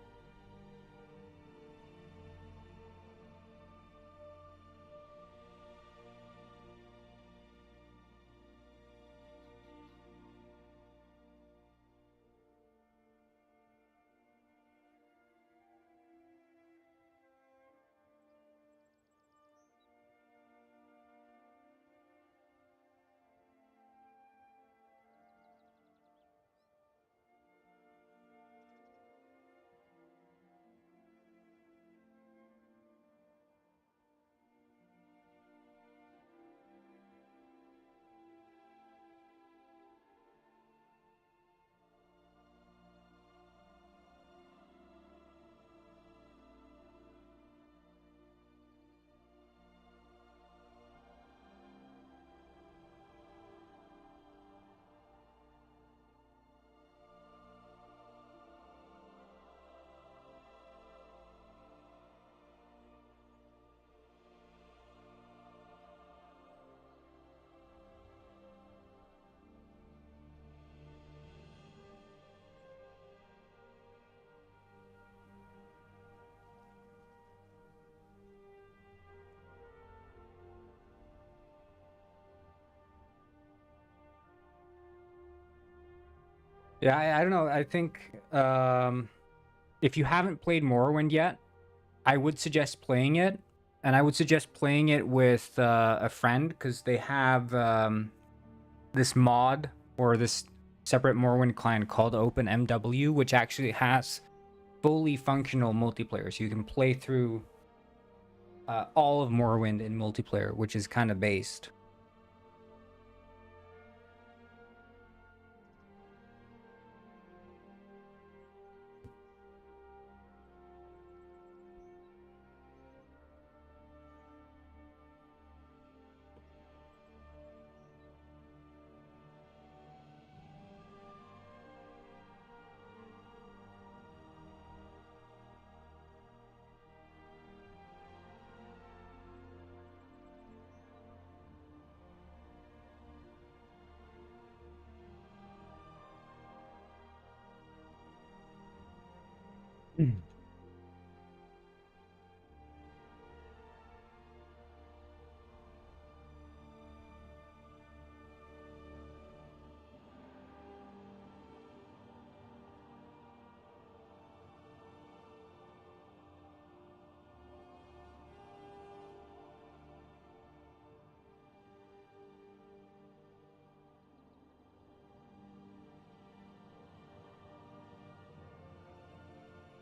Yeah, I don't know. I think if you haven't played Morrowind yet, I would suggest playing it, and I would suggest playing it with a friend, because they have this mod or this separate Morrowind client called OpenMW, which actually has fully functional multiplayer, so you can play through all of Morrowind in multiplayer, which is kind of based.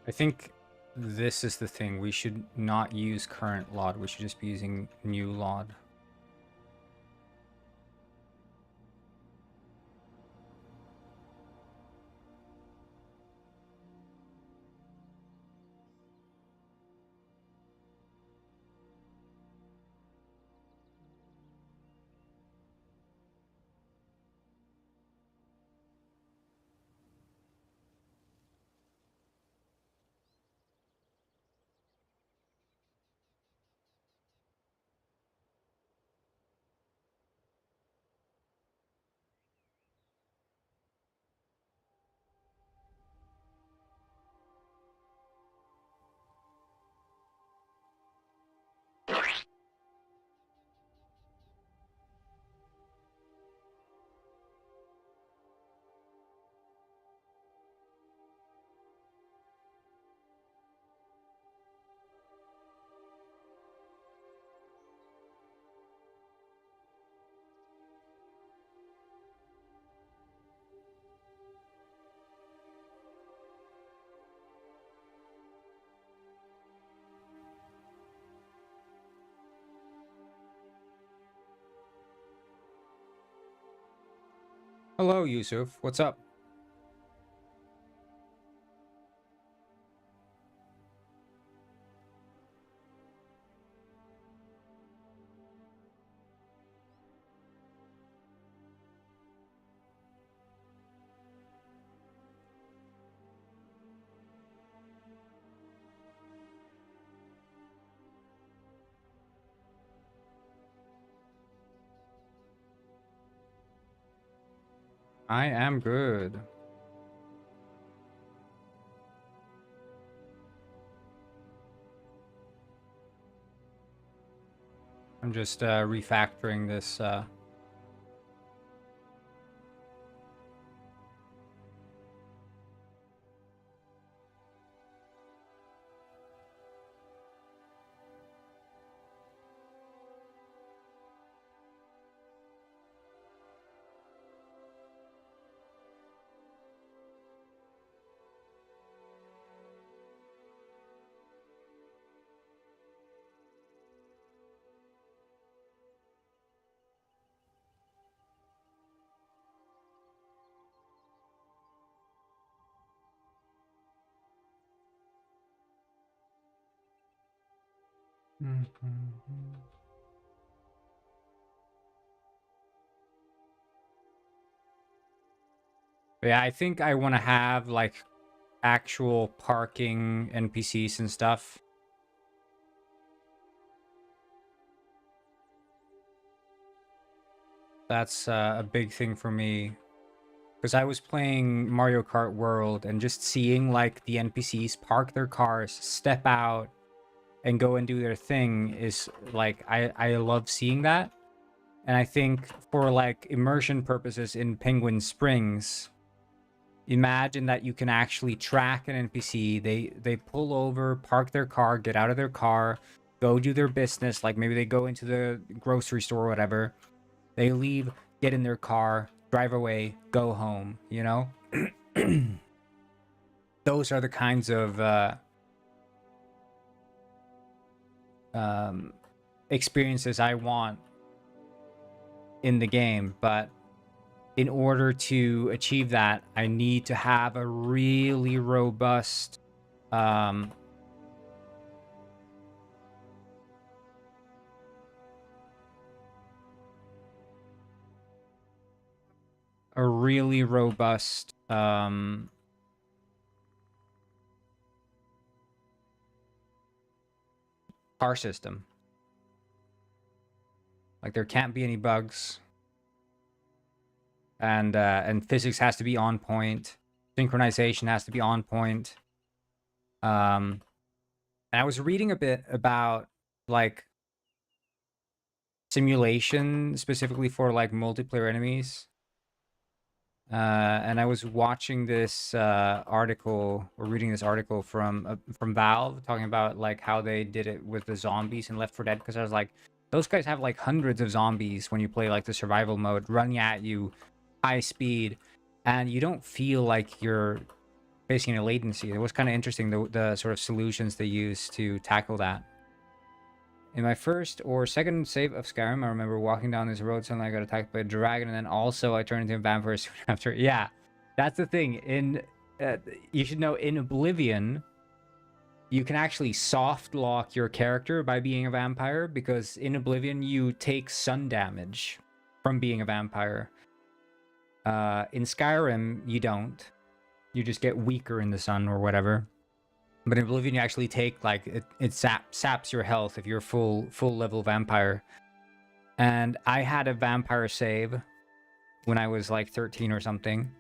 I think this is the thing. We should not use current LOD. We should just be using new LOD. Hello, Yusuf. What's up? I am good. I'm just refactoring this. Yeah, I think I want to have like actual parking NPCs and stuff. That's a big thing for me. Because I was playing Mario Kart World and just seeing like the NPCs park their cars, step out, and go and do their thing is like, I love seeing that. And I think for like immersion purposes in Penguin Springs, imagine that you can actually track an NPC. They pull over, park their car, get out of their car, go do their business. Like maybe they go into the grocery store or whatever. They leave, get in their car, drive away, go home, you know? Those are the kinds of experiences I want in the game, but in order to achieve that, I need to have a really robust car system. Like there can't be any bugs. And physics has to be on point. Synchronization has to be on point. And I was reading a bit about like simulation specifically for like multiplayer enemies. And I was watching this article or reading this article from Valve talking about like how they did it with the zombies in Left 4 Dead, because I was like, those guys have like hundreds of zombies when you play like the survival mode running at you high speed, and you don't feel like you're facing a latency. It was kind of interesting, the sort of solutions they used to tackle that. In my first or second save of Skyrim, I remember walking down this road, suddenly I got attacked by a dragon, and then also I turned into a vampire soon after. Yeah, that's the thing. You should know, in Oblivion, you can actually soft lock your character by being a vampire, because in Oblivion you take sun damage from being a vampire. In Skyrim, you don't. You just get weaker in the sun or whatever. But in Oblivion, you actually take, like, it saps your health if you're full level vampire. And I had a vampire save when I was like 13 or something.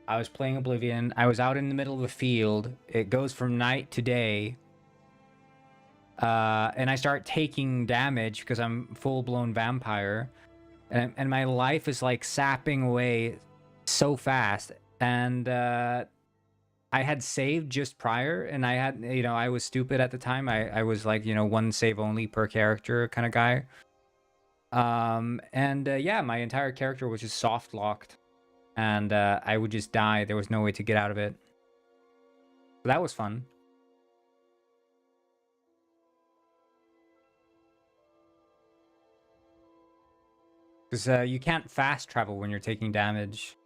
I was playing Oblivion. I was out in the middle of a field. It goes from night to day. And I start taking damage because I'm full-blown vampire. And my life is like sapping away so fast. And I had saved just prior, and I had, I was stupid at the time. I was like, one save only per character kind of guy. Yeah, my entire character was just soft locked, and I would just die. There was no way to get out of it. So that was fun. Because you can't fast travel when you're taking damage.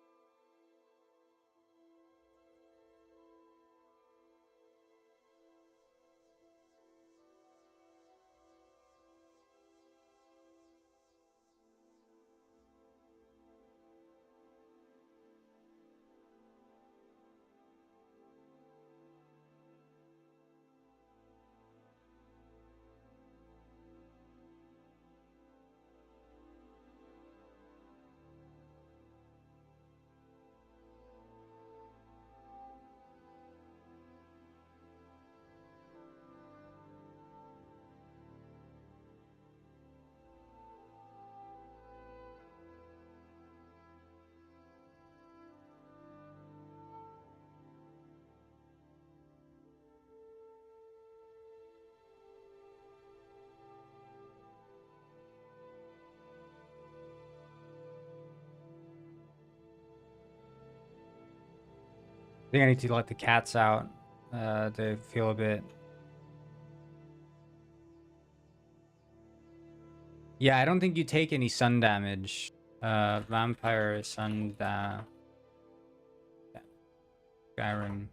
I think I need to let the cats out to feel a bit. Yeah, I don't think you take any sun damage. Vampire sun Skyrim.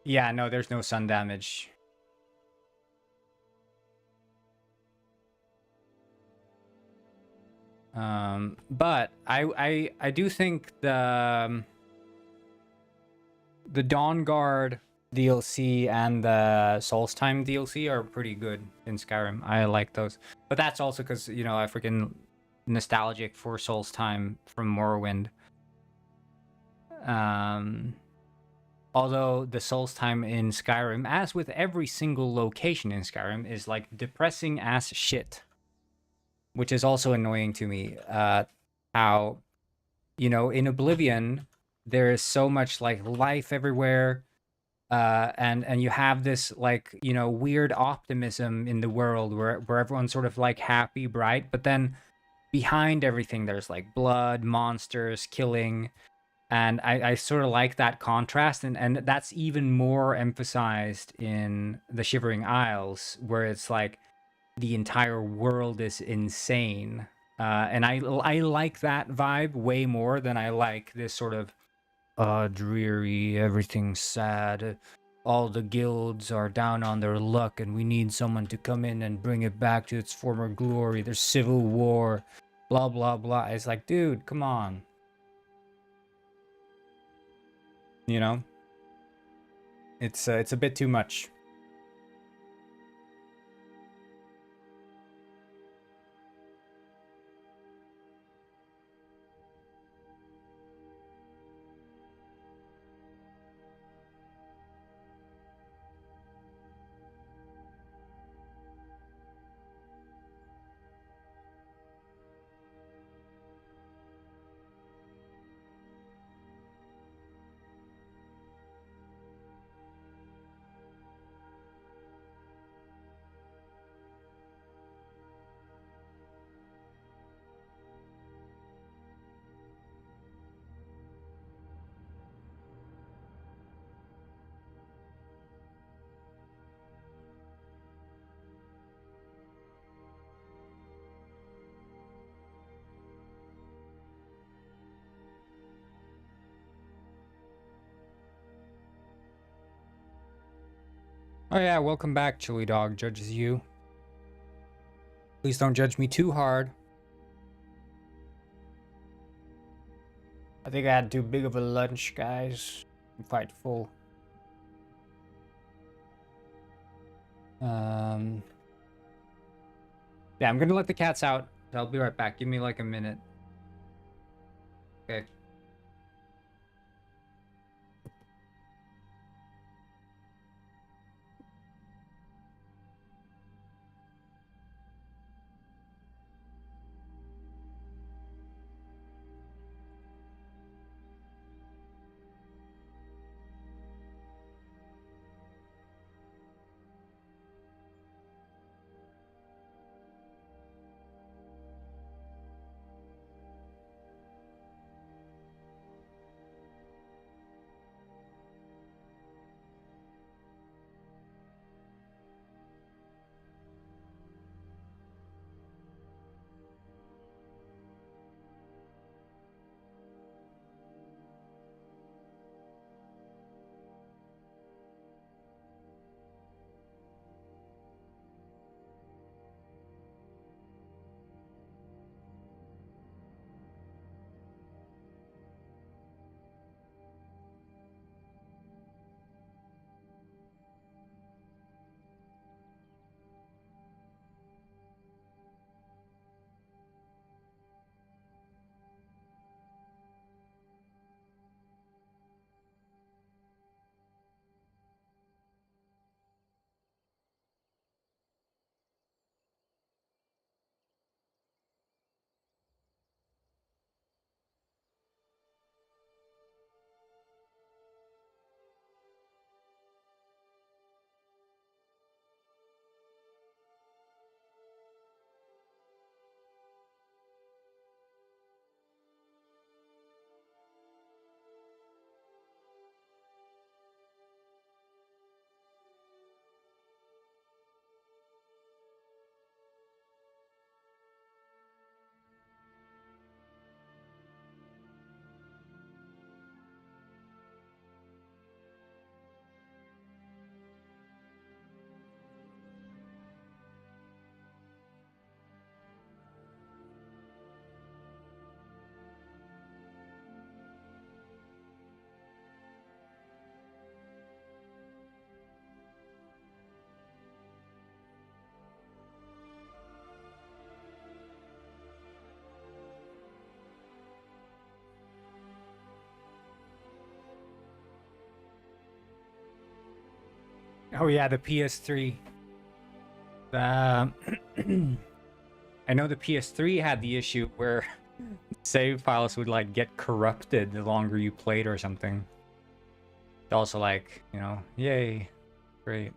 Yeah, no, there's no sun damage. But I do think the Dawn Guard DLC and the Solstheim DLC are pretty good in Skyrim. I like those. But that's also because, I freaking nostalgic for Solstheim from Morrowind. Although the Solstheim in Skyrim, as with every single location in Skyrim, is like depressing ass shit. Which is also annoying to me. How, in Oblivion, there is so much like life everywhere. And you have this like, weird optimism in the world where everyone's sort of like happy, bright. But then behind everything, there's like blood, monsters, killing. And I sort of like that contrast. And that's even more emphasized in the Shivering Isles, where it's like, the entire world is insane, and I like that vibe way more than I like this sort of dreary, everything's sad, all the guilds are down on their luck and we need someone to come in and bring it back to its former glory, there's civil war, blah blah blah. It's like, dude, come on. It's a bit too much. Oh yeah, welcome back, Chili Dog judges you. Please don't judge me too hard. I think I had too big of a lunch, guys. I'm quite full. Yeah, I'm gonna let the cats out. I'll be right back. Give me like a minute. Okay. Oh yeah, the PS3. I know the PS3 had the issue where save files would like get corrupted the longer you played or something. Also like, you know, yay, great.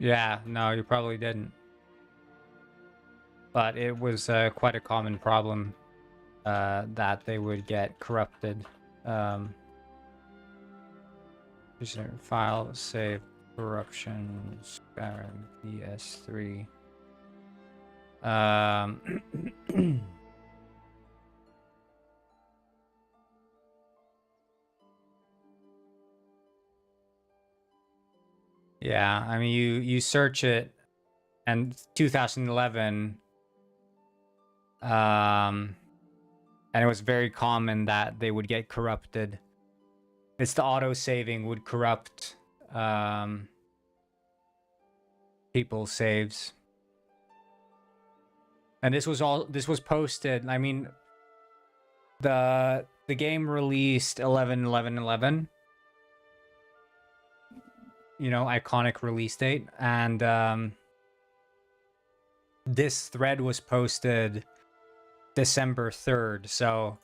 Yeah, no, you probably didn't. But it was quite a common problem that they would get corrupted. File save corruption Skyrim PS3. Yeah, I mean you search it, and 2011, and it was very common that they would get corrupted. It's the auto saving would corrupt people's saves. And this was posted. I mean, the game released 11/11/11. you know, iconic release date. And this thread was posted December 3rd, so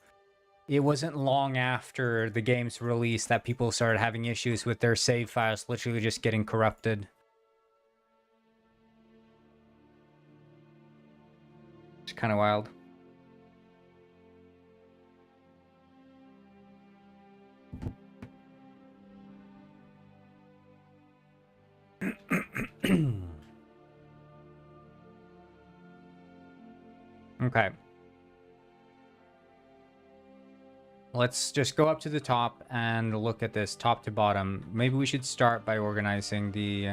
it wasn't long after the game's release that people started having issues with their save files literally just getting corrupted. It's kind of wild. Okay. Let's just go up to the top and look at this top to bottom. Maybe we should start by organizing the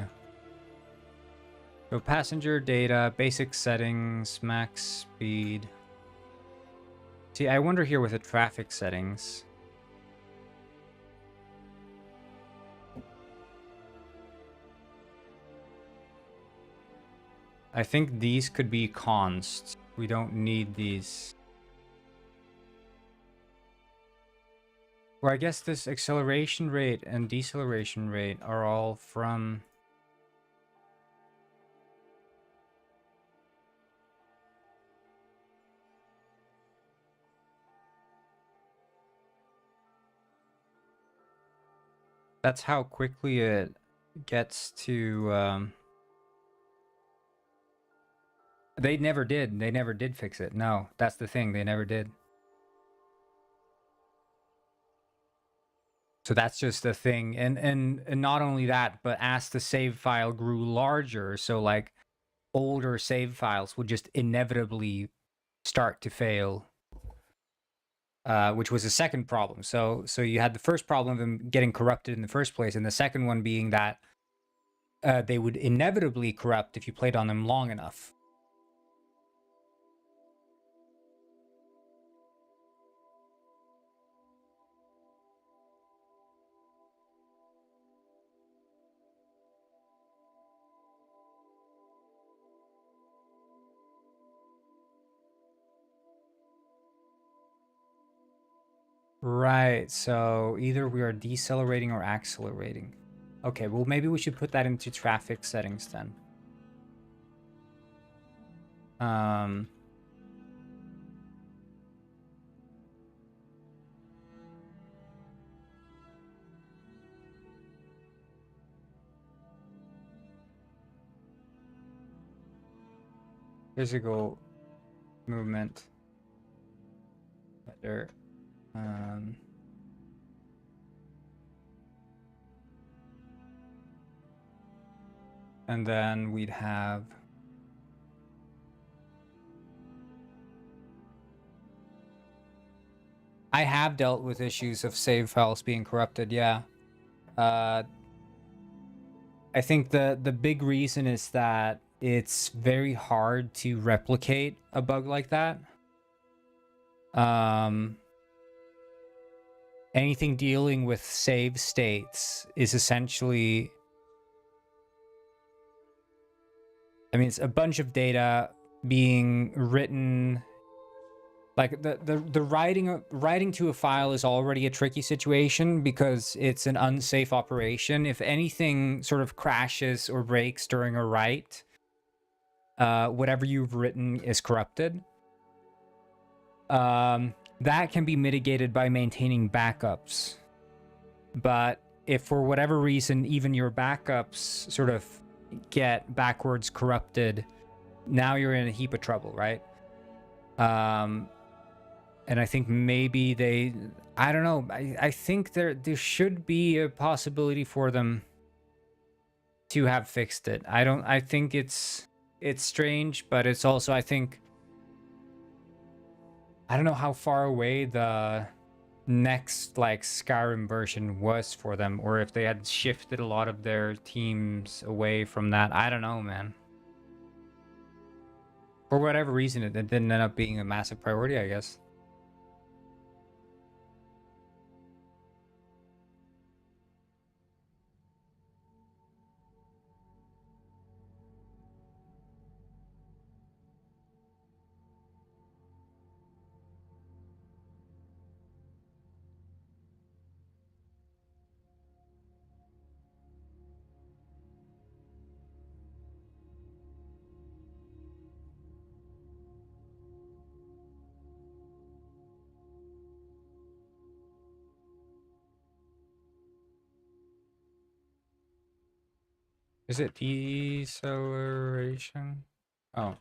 passenger data, basic settings, max speed. See, I wonder here with the traffic settings. I think these could be consts. We don't need these. Or I guess this acceleration rate and deceleration rate are all from... That's how quickly it gets to... They never did. They never did fix it. No, that's the thing. They never did. So that's just a thing. And not only that, but as the save file grew larger, so like older save files would just inevitably start to fail, which was a second problem. So you had the first problem of them getting corrupted in the first place, and the second one being that they would inevitably corrupt if you played on them long enough. Right, so either we are decelerating or accelerating. Okay, well maybe we should put that into traffic settings then. Physical movement. Better. And then we'd have I have dealt with issues of save files being corrupted, yeah. I think the big reason is that it's very hard to replicate a bug like that. Anything dealing with save states is essentially, I mean, it's a bunch of data being written. Like the writing to a file is already a tricky situation because it's an unsafe operation. If anything sort of crashes or breaks during a write, whatever you've written is corrupted. That can be mitigated by maintaining backups. But if for whatever reason even your backups sort of get backwards corrupted, now you're in a heap of trouble, right? And I think maybe they, I don't know, I think there should be a possibility for them to have fixed it. I think it's strange, but it's also, I think, I don't know how far away the next like Skyrim version was for them, or if they had shifted a lot of their teams away from that. I don't know, man. For whatever reason, it didn't end up being a massive priority, I guess. Is it deceleration? Oh.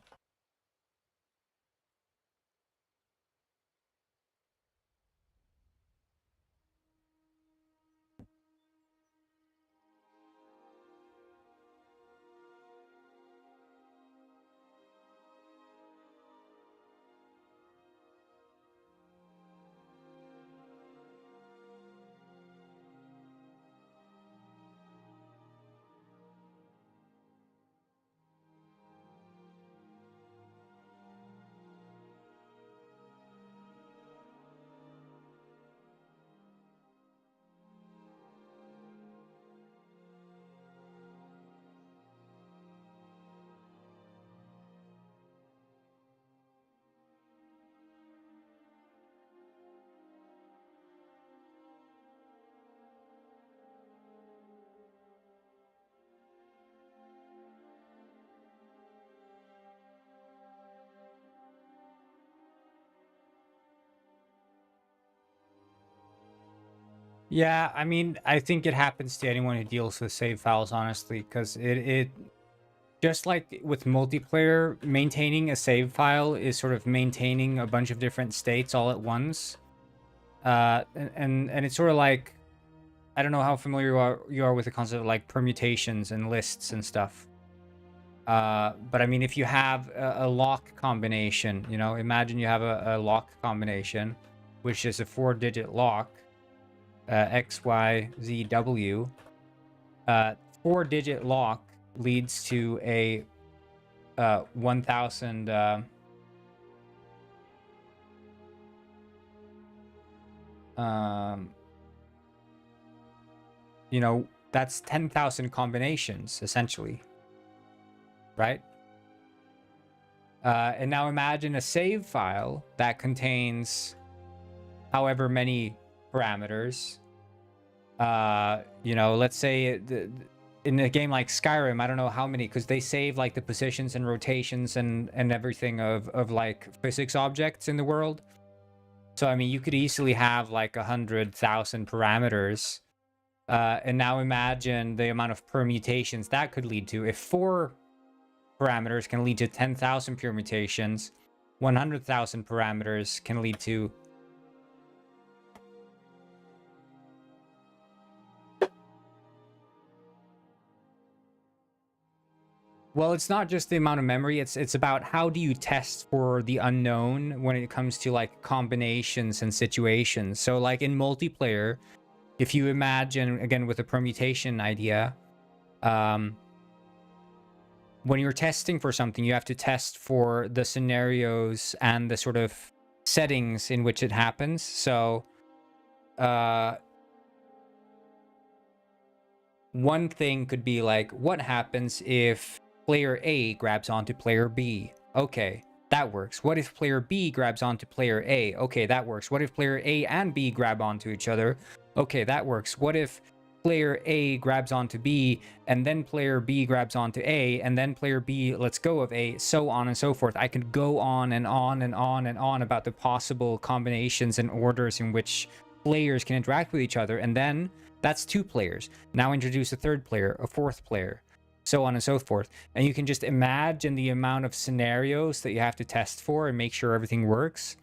Yeah, I mean, I think it happens to anyone who deals with save files, honestly, because it just like with multiplayer, maintaining a save file is sort of maintaining a bunch of different states all at once. And it's sort of like, I don't know how familiar you are with the concept of like permutations and lists and stuff. But I mean, if you have a lock combination, you know, imagine you have a lock combination, which is a 4-digit lock. X, Y, Z, W. 4-digit lock leads to a 1000 you know, that's 10,000 combinations essentially, right? And now imagine a save file that contains however many parameters. You know, let's say in a game like Skyrim, I don't know how many, because they save like the positions and rotations and everything of like physics objects in the world. So I mean, you could easily have like 100,000 parameters. And now imagine the amount of permutations that could lead to. If 4 parameters can lead to 10,000 permutations, 100,000 parameters can lead to well, it's not just the amount of memory, it's about how do you test for the unknown when it comes to like combinations and situations. So like in multiplayer, if you imagine again with a permutation idea, when you're testing for something, you have to test for the scenarios and the sort of settings in which it happens. So one thing could be like, what happens if player A grabs onto player B? Okay, that works. What if player B grabs onto player A? Okay, that works. What if player A and B grab onto each other? Okay, that works. What if player A grabs onto B, and then player B grabs onto A, and then player B lets go of A, so on and so forth. I could go on and on and on and on about the possible combinations and orders in which players can interact with each other, and then that's 2 players. Now introduce a 3rd player, a 4th player, so on and so forth. And you can just imagine the amount of scenarios that you have to test for and make sure everything works.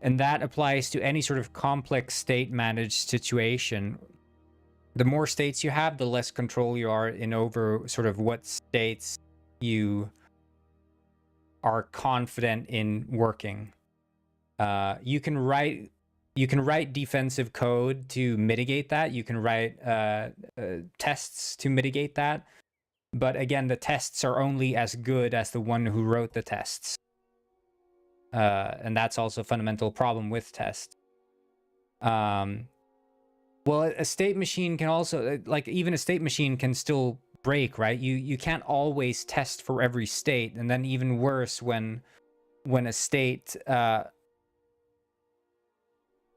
And that applies to any sort of complex state managed situation. The more states you have, the less control you are in over sort of what states you are confident in working. You can write defensive code to mitigate that. You can write tests to mitigate that. But again, the tests are only as good as the one who wrote the tests. And that's also a fundamental problem with tests. Well, a state machine can also, like even a state machine can still break, right? You can't always test for every state. And then even worse when a state...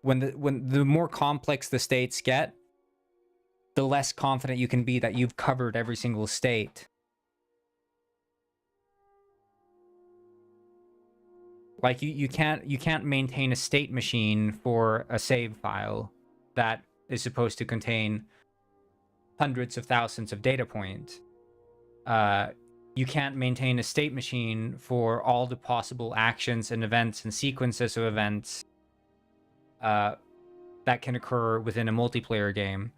when the more complex the states get, the less confident you can be that you've covered every single state. Like you can't maintain a state machine for a save file that is supposed to contain hundreds of thousands of data points. you can't maintain a state machine for all the possible actions and events and sequences of events that can occur within a multiplayer game.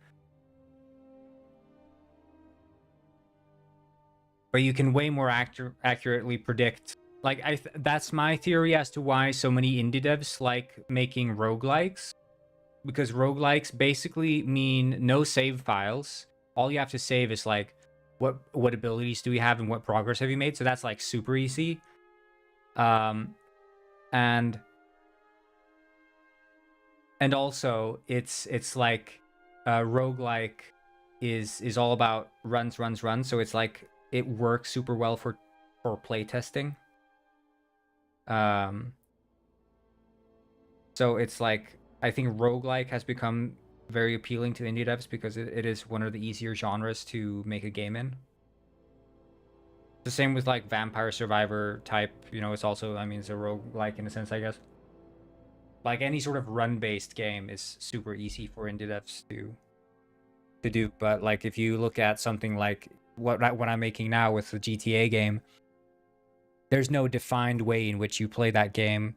But you can way more accurately predict. Like, that's my theory as to why so many indie devs like making roguelikes. Because roguelikes basically mean no save files. All you have to save is like, what abilities do we have and what progress have you made? So that's like super easy. And also it's like roguelike is all about runs. So it's like it works super well for playtesting. So it's like, I think roguelike has become very appealing to indie devs because it is one of the easier genres to make a game in. The same with like Vampire Survivor type, you know, it's also, I mean, it's a roguelike in a sense, I guess. Like any sort of run-based game is super easy for indie devs to do. But like if you look at something like what I'm making now with the GTA game, there's no defined way in which you play that game.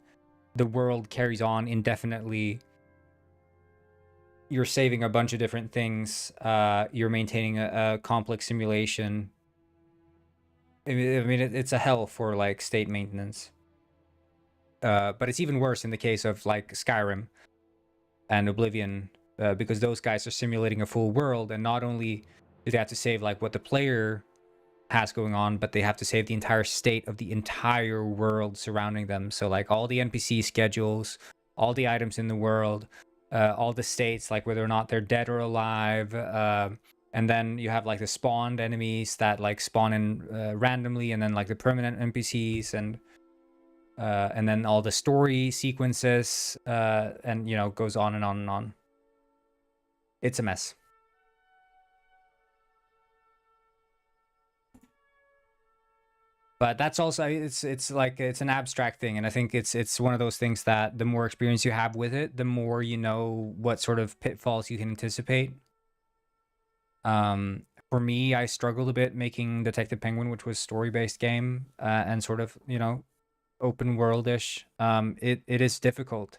The world carries on indefinitely. You're saving a bunch of different things. You're maintaining a complex simulation. I mean, it's a hell for like state maintenance. But it's even worse in the case of like Skyrim and Oblivion, because those guys are simulating a full world, and not only do they have to save like what the player has going on, but they have to save the entire state of the entire world surrounding them. So like all the NPC schedules, all the items in the world, all the states, like whether or not they're dead or alive, and then you have like the spawned enemies that like spawn in randomly, and then like the permanent NPCs, and then all the story sequences, and you know, goes on and on and on. It's a mess. But that's also, it's like, it's an abstract thing, and I think it's one of those things that the more experience you have with it, the more you know what sort of pitfalls you can anticipate. For me, I struggled a bit making Detective Penguin, which was story-based game, and sort of, you know, open world-ish. It is difficult,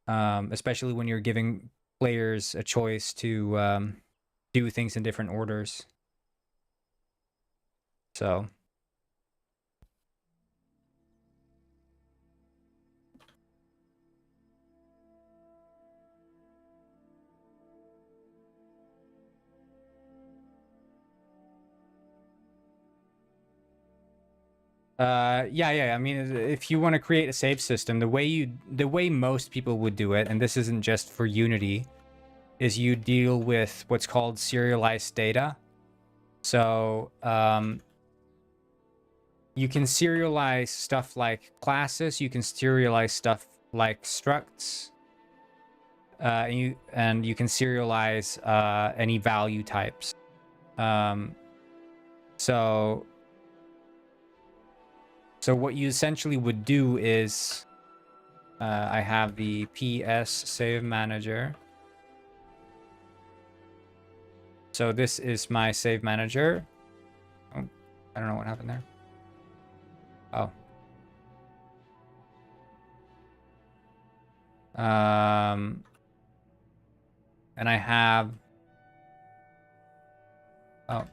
especially when you're giving players a choice to do things in different orders. So yeah. I mean, if you want to create a save system, the way most people would do it, and this isn't just for Unity, is you deal with what's called serialized data. So you can serialize stuff like classes, you can serialize stuff like structs, and you can serialize any value types. So what you essentially would do is, I have the PS save manager. So this is my save manager. Oh, I don't know what happened there. Oh. And I have, oh.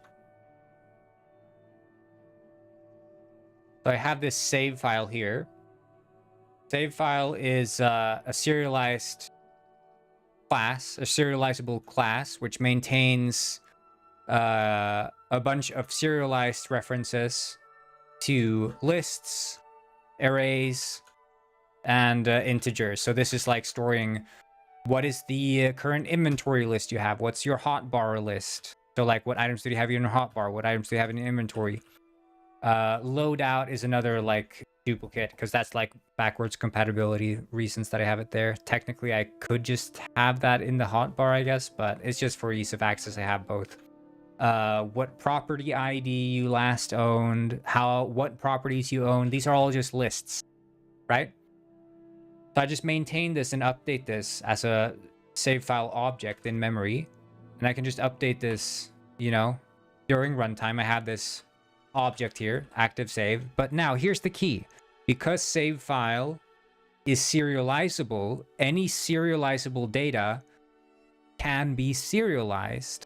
So I have this save file here. Save file is a serialized class, a serializable class, which maintains a bunch of serialized references to lists, arrays, and integers. So this is like storing what is the current inventory list you have, what's your hotbar list. So like, what items do you have in your hotbar, what items do you have in your inventory. Loadout is another like duplicate, because that's like backwards compatibility reasons that I have it there. Technically I could just have that in the hotbar, I guess, but it's just for ease of access. I have both. What property ID you last owned, what properties you own. These are all just lists, right? So I just maintain this and update this as a save file object in memory, and I can just update this, you know, during runtime, I had this object here, active save. But now here's the key. Because save file is serializable, any serializable data can be serialized.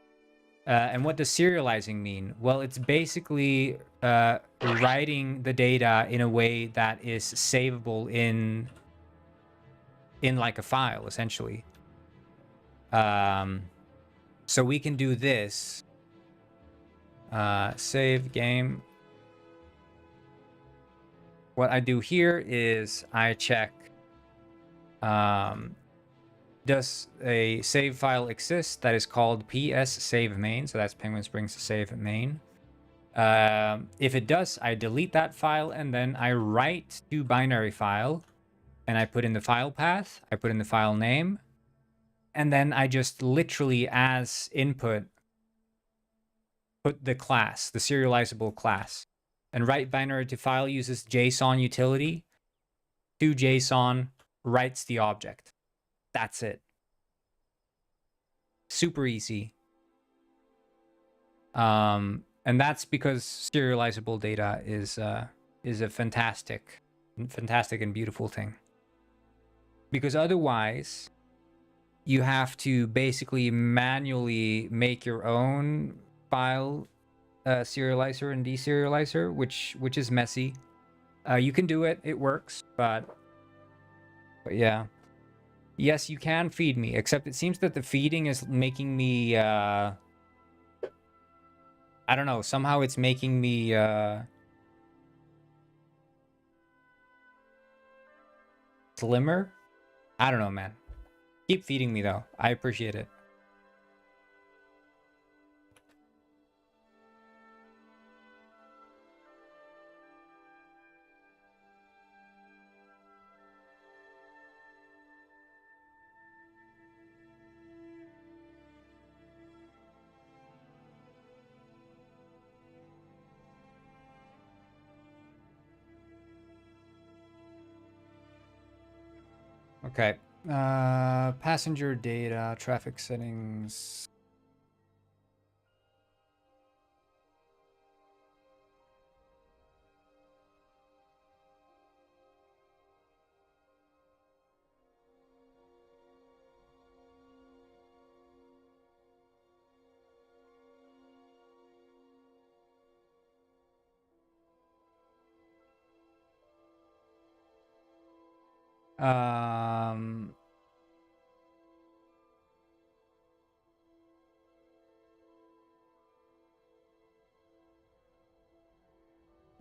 And what does serializing mean? Well, it's basically writing the data in a way that is savable in like a file, essentially. So we can do this. Save game. What I do here is I check, does a save file exist that is called ps save main? So that's Penguin Springs save main. If it does, I delete that file and then I write to binary file and I put in the file path, I put in the file name, and then I just literally as input put the class, the serializable class. And write binary to file uses JSON utility to JSON, writes the object. That's it. Super easy. And that's because serializable data is a fantastic and beautiful thing. Because otherwise, you have to basically manually make your own file serializer and deserializer, which is messy. You can do it; it works, but yeah. Yes, you can feed me, except it seems that the feeding is making me, I don't know, somehow it's making me, slimmer? I don't know, man. Keep feeding me, though. I appreciate it. Okay. Passenger data, traffic settings.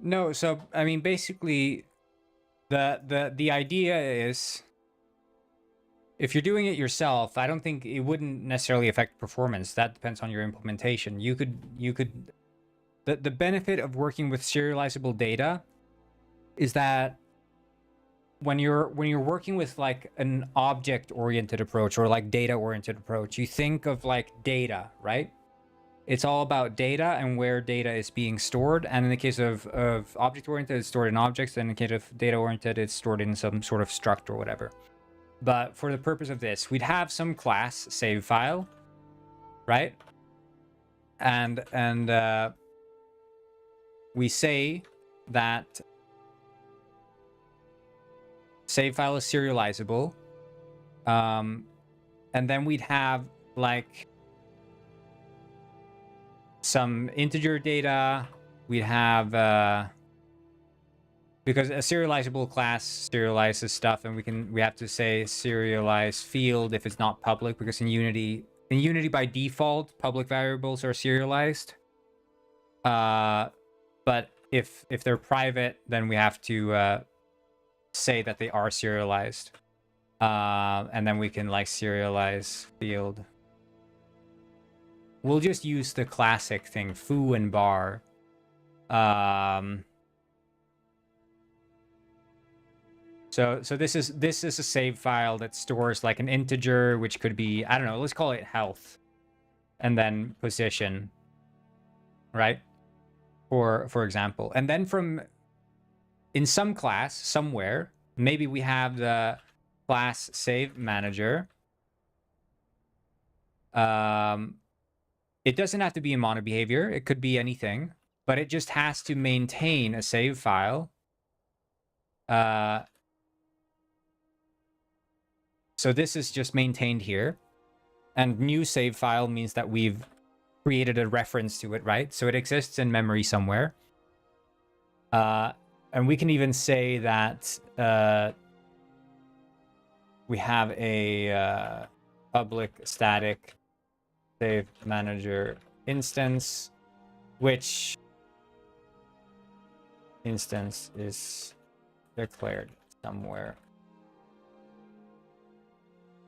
No, so I mean basically the idea is if you're doing it yourself, I don't think it wouldn't necessarily affect performance. That depends on your implementation. You could the benefit of working with serializable data is that when you're working with like an object oriented approach or like data oriented approach, you think of like data, right? It's all about data and where data is being stored. And in the case of object-oriented, it's stored in objects. And in the case of data-oriented, it's stored in some sort of struct or whatever. But for the purpose of this, we'd have some class save file, right? And we say that save file is serializable. And then we'd have like some integer data. We'd have because a serializable class serializes stuff, and we have to say serialize field if it's not public, because in Unity by default public variables are serialized. But if they're private, then we have to say that they are serialized, and then we can like serialize field. We'll just use the classic thing, foo and bar. So this is a save file that stores like an integer, which could be, I don't know, let's call it health, and then position, right? For example, and then from in some class somewhere, maybe we have the class save manager. It doesn't have to be a mono behavior. It could be anything, but it just has to maintain a save file. So this is just maintained here. And new save file means that we've created a reference to it, right? So it exists in memory somewhere. And we can even say that we have a public static save manager instance, which instance is declared somewhere.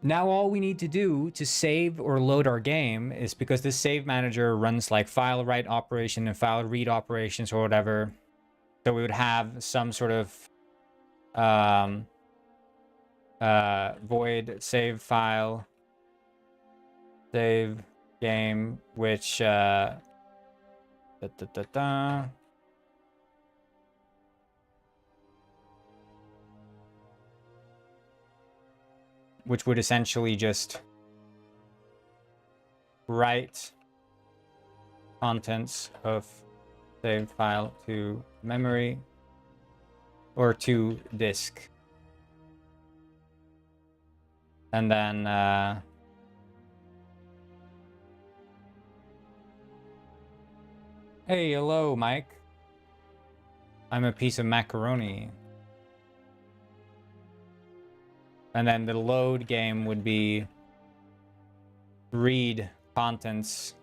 Now all we need to do to save or load our game is, because this save manager runs like file write operation and file read operations or whatever. So we would have some sort of void save file, save game, which which would essentially just write contents of save file to memory or to disk. And then hey, hello, Mike. I'm a piece of macaroni. And then the load game would be read contents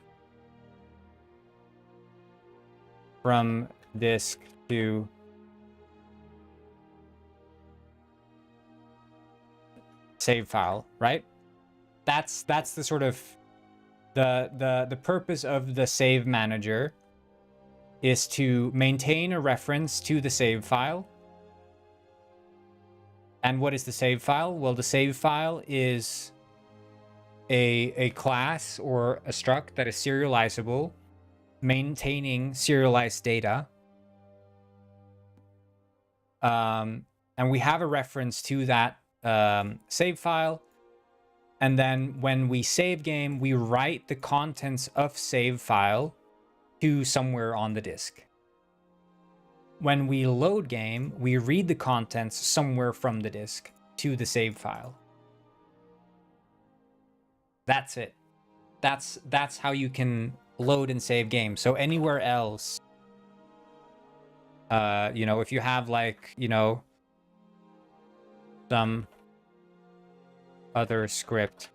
from disk to save file, right? That's the sort of the purpose of the save manager, is to maintain a reference to the save file. And what is the save file? Well, the save file is a class or a struct that is serializable, maintaining serialized data. And we have a reference to that save file. And then when we save game, we write the contents of save file to somewhere on the disk. When we load game, we read the contents somewhere from the disk to the save file. That's it. That's how you can load and save games. So anywhere else, you know, if you have like, you know, some other script,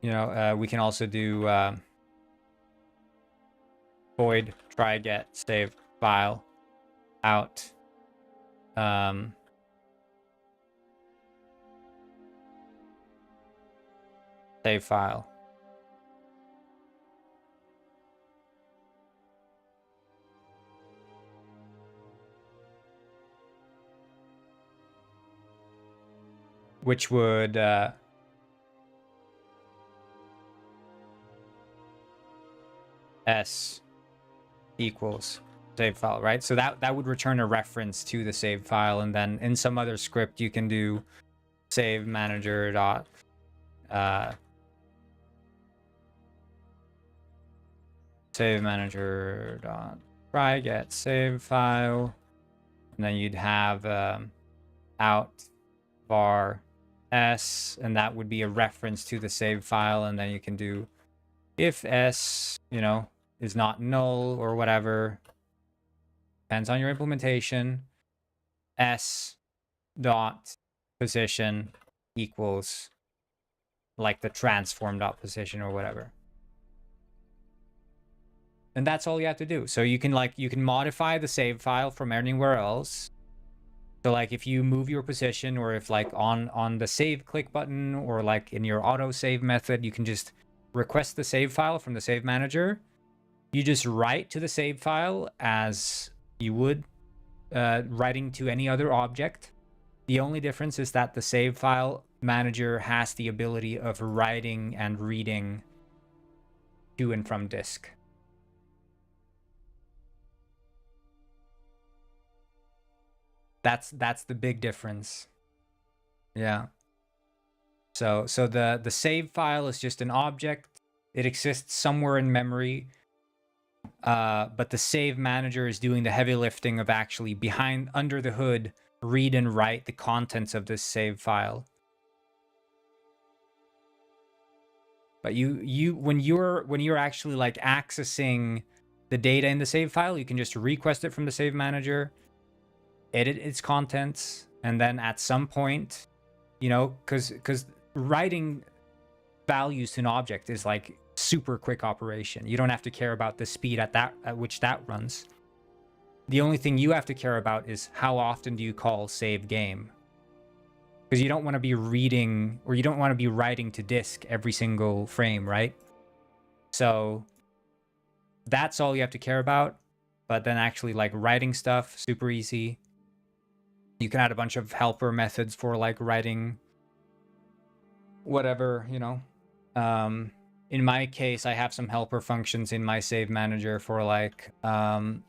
you know, we can also do void try get save file out save file. Which would s equals save file, right? So that would return a reference to the save file, and then in some other script you can do save manager dot save manager dot try get save file, and then you'd have out var s, and that would be a reference to the save file, and then you can do if s, you know, is not null or whatever, depends on your implementation, s dot position equals like the transform dot position or whatever. And that's all you have to do. So you can modify the save file from anywhere else. So like if you move your position, or if like on the save click button, or like in your auto save method, you can just request the save file from the save manager. You just write to the save file as you would writing to any other object. The only difference is that the save file manager has the ability of writing and reading to and from disk. That's the big difference. Yeah. So the save file is just an object. It exists somewhere in memory. But the save manager is doing the heavy lifting of actually under the hood, read and write the contents of this save file. But when you're actually like accessing the data in the save file, you can just request it from the save manager, edit its contents, and then at some point, because writing values to an object is like super quick operation. You don't have to care about the speed at which that runs. The only thing you have to care about is how often do you call save game, because you don't want to be reading or you don't want to be writing to disk every single frame, right? So that's all you have to care about. But then actually like writing stuff, super easy. You can add a bunch of helper methods for like writing whatever, in my case, I have some helper functions in my save manager for like, I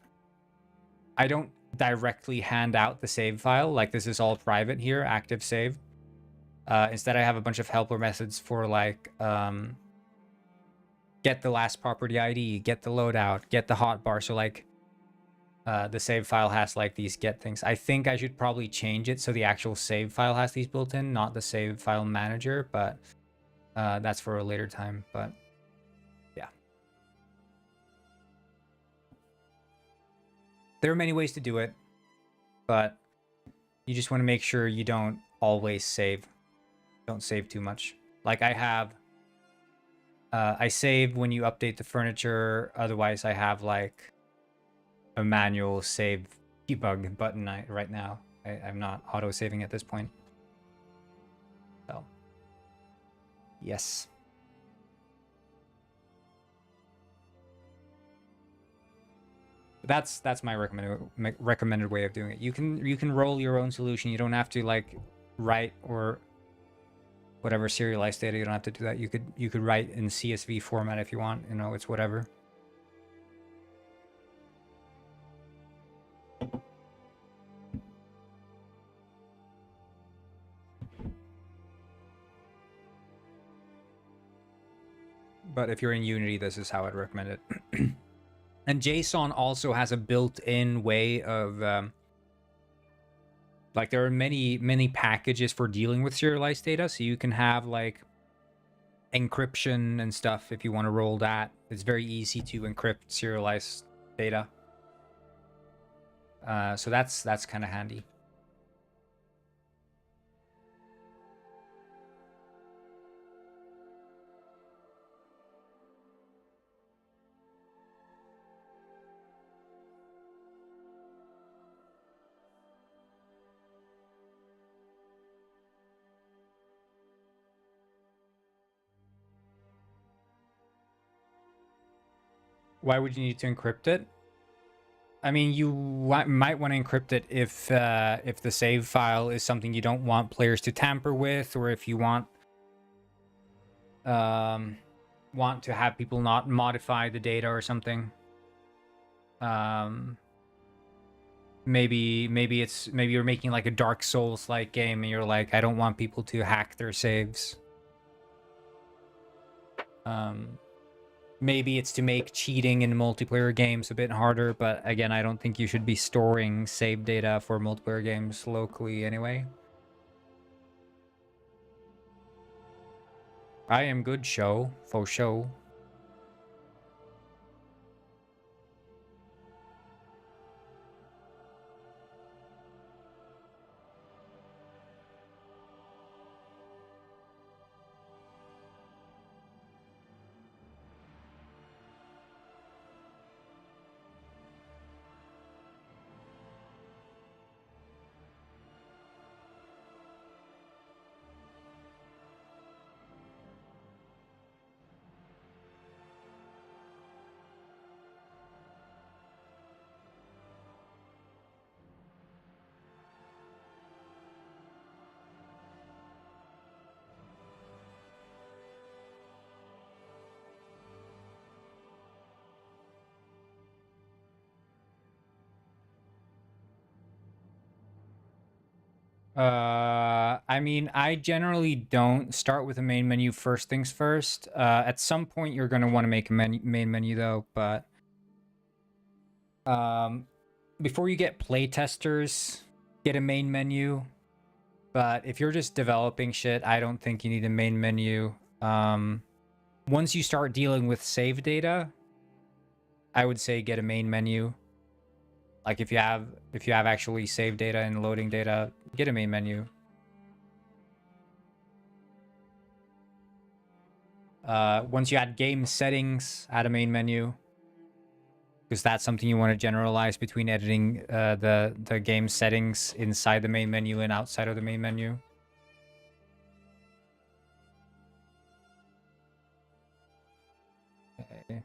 don't directly hand out the save file. Like this is all private here, active save. Instead, I have a bunch of helper methods for like, get the last property ID, get the loadout, get the hotbar. So like, the save file has like these get things. I think I should probably change it so the actual save file has these built in, not the save file manager, but that's for a later time. But yeah, there are many ways to do it, but you just want to make sure you don't always save. Don't save too much. Like I have, I save when you update the furniture. Otherwise, I have like a manual save debug button right now. I'm not auto saving at this point. So yes. That's my recommended way of doing it. You can roll your own solution. You don't have to like write or whatever serialized data. You don't have to do that. You could write in CSV format if you want. It's whatever. But if you're in Unity, this is how I'd recommend it. And JSON also has a built-in way of, like there are many packages for dealing with serialized data. So you can have like encryption and stuff if you want to roll that. It's very easy to encrypt serialized data. So that's kind of handy. Why would you need to encrypt it? I mean, you might want to encrypt it if the save file is something you don't want players to tamper with, or if you want to have people not modify the data or something. Maybe you're making like a Dark Souls like game, and you're like, I don't want people to hack their saves. Maybe it's to make cheating in multiplayer games a bit harder, but again, I don't think you should be storing save data for multiplayer games locally anyway. I am good, show. For show. I mean, I generally don't start with the main menu first things first. At some point, you're going to want to make a main menu, though, but before you get playtesters, get a main menu. But if you're just developing shit, I don't think you need a main menu. Once you start dealing with save data, I would say get a main menu. Like if you have actually save data and loading data, get a main menu. Once you add game settings, add a main menu. Because that's something you want to generalize between editing the game settings inside the main menu and outside of the main menu. Okay.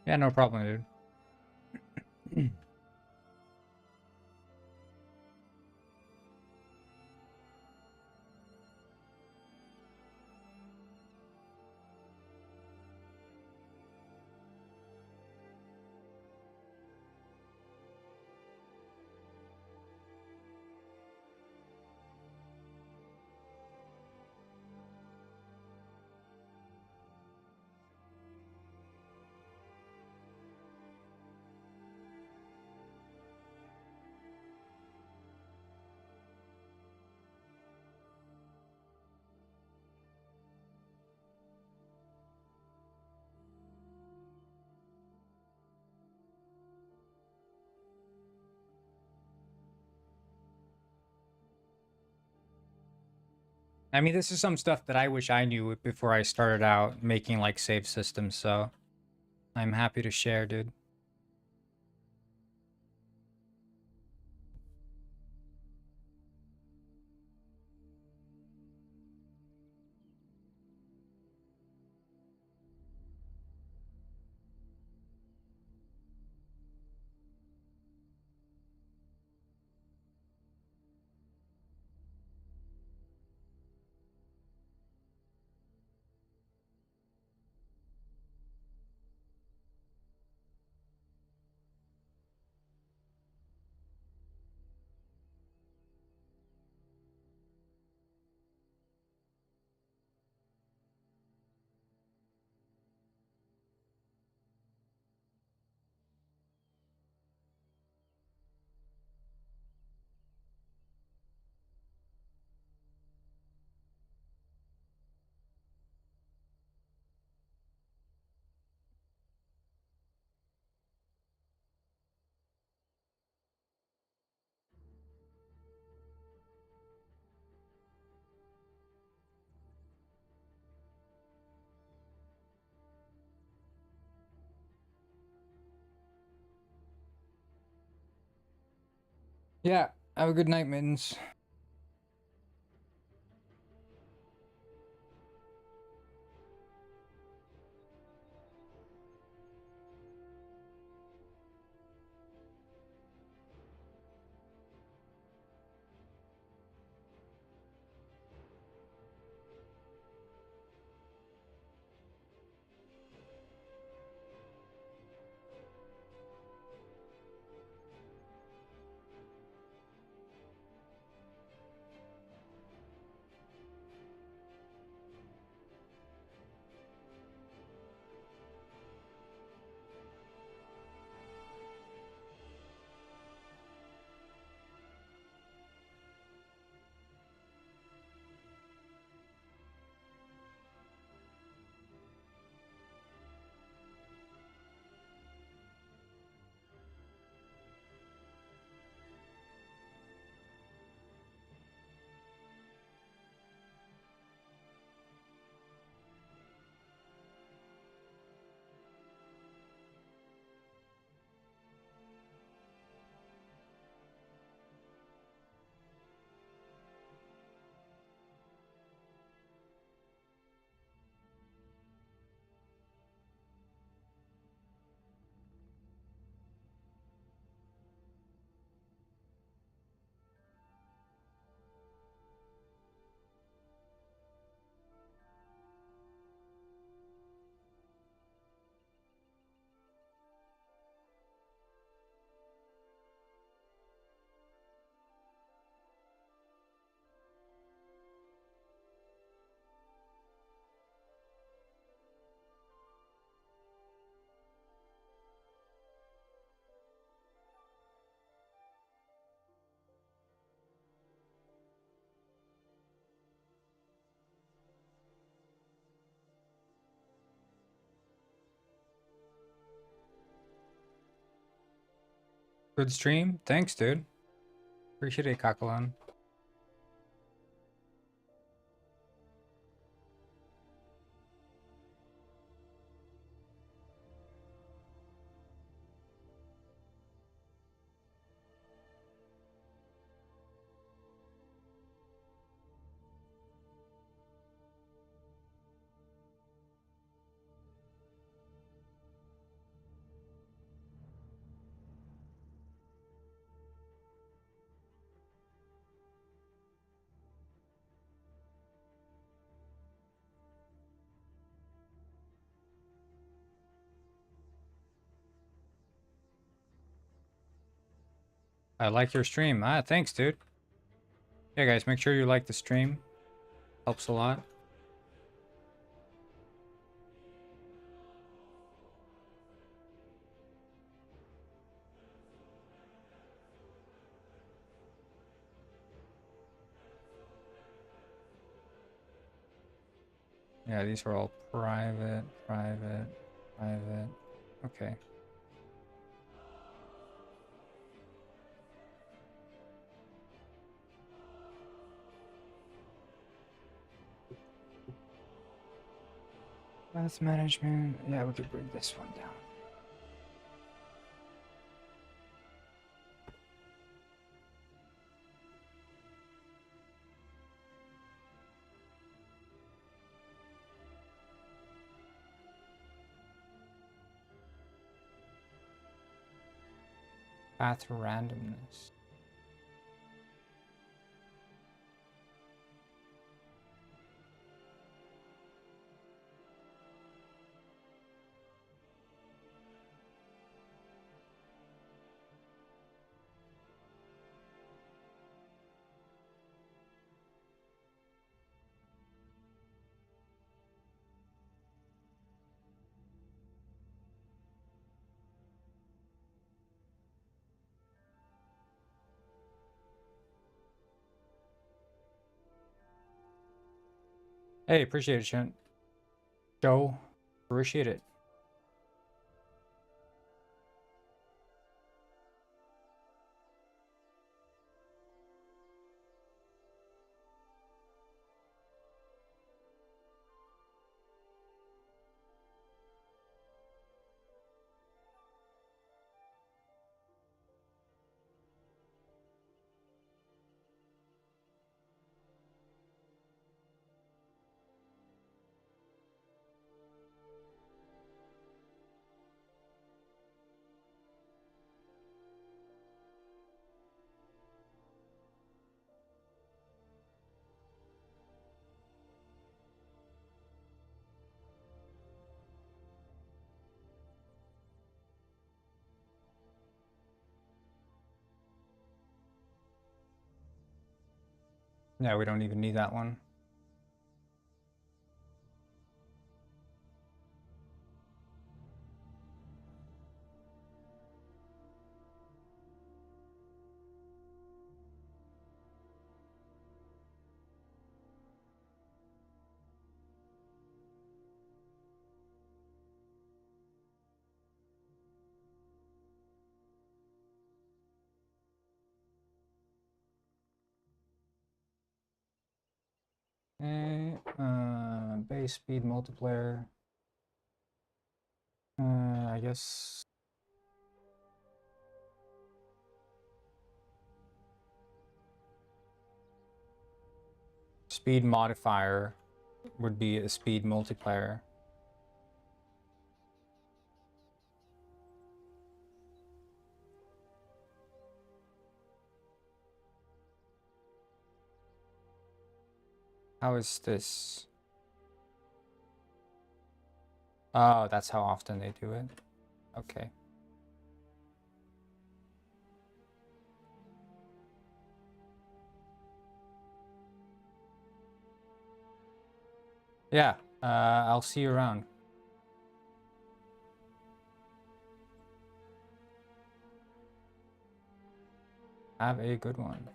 Yeah, no problem, dude. I mean, this is some stuff that I wish I knew before I started out making like save systems, so I'm happy to share, dude. Yeah, have a good night, Mittens. Good stream. Thanks, dude. Appreciate it, Kakalan. I like your stream. Ah, thanks, dude. Yeah, guys, make sure you like the stream. Helps a lot. Yeah, these are all private, private, private. Okay. Path management. Yeah, we could bring this one down. Path randomness. Hey, appreciate it, Shunt. Joe, appreciate it. Yeah, we don't even need that one. Okay, base speed multiplier. I guess speed modifier would be a speed multiplier. How is this? Oh, that's how often they do it. Okay. Yeah, I'll see you around. Have a good one.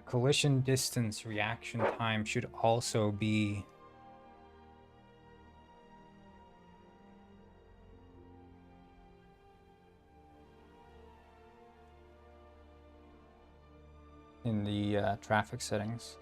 Collision distance reaction time should also be in the traffic settings.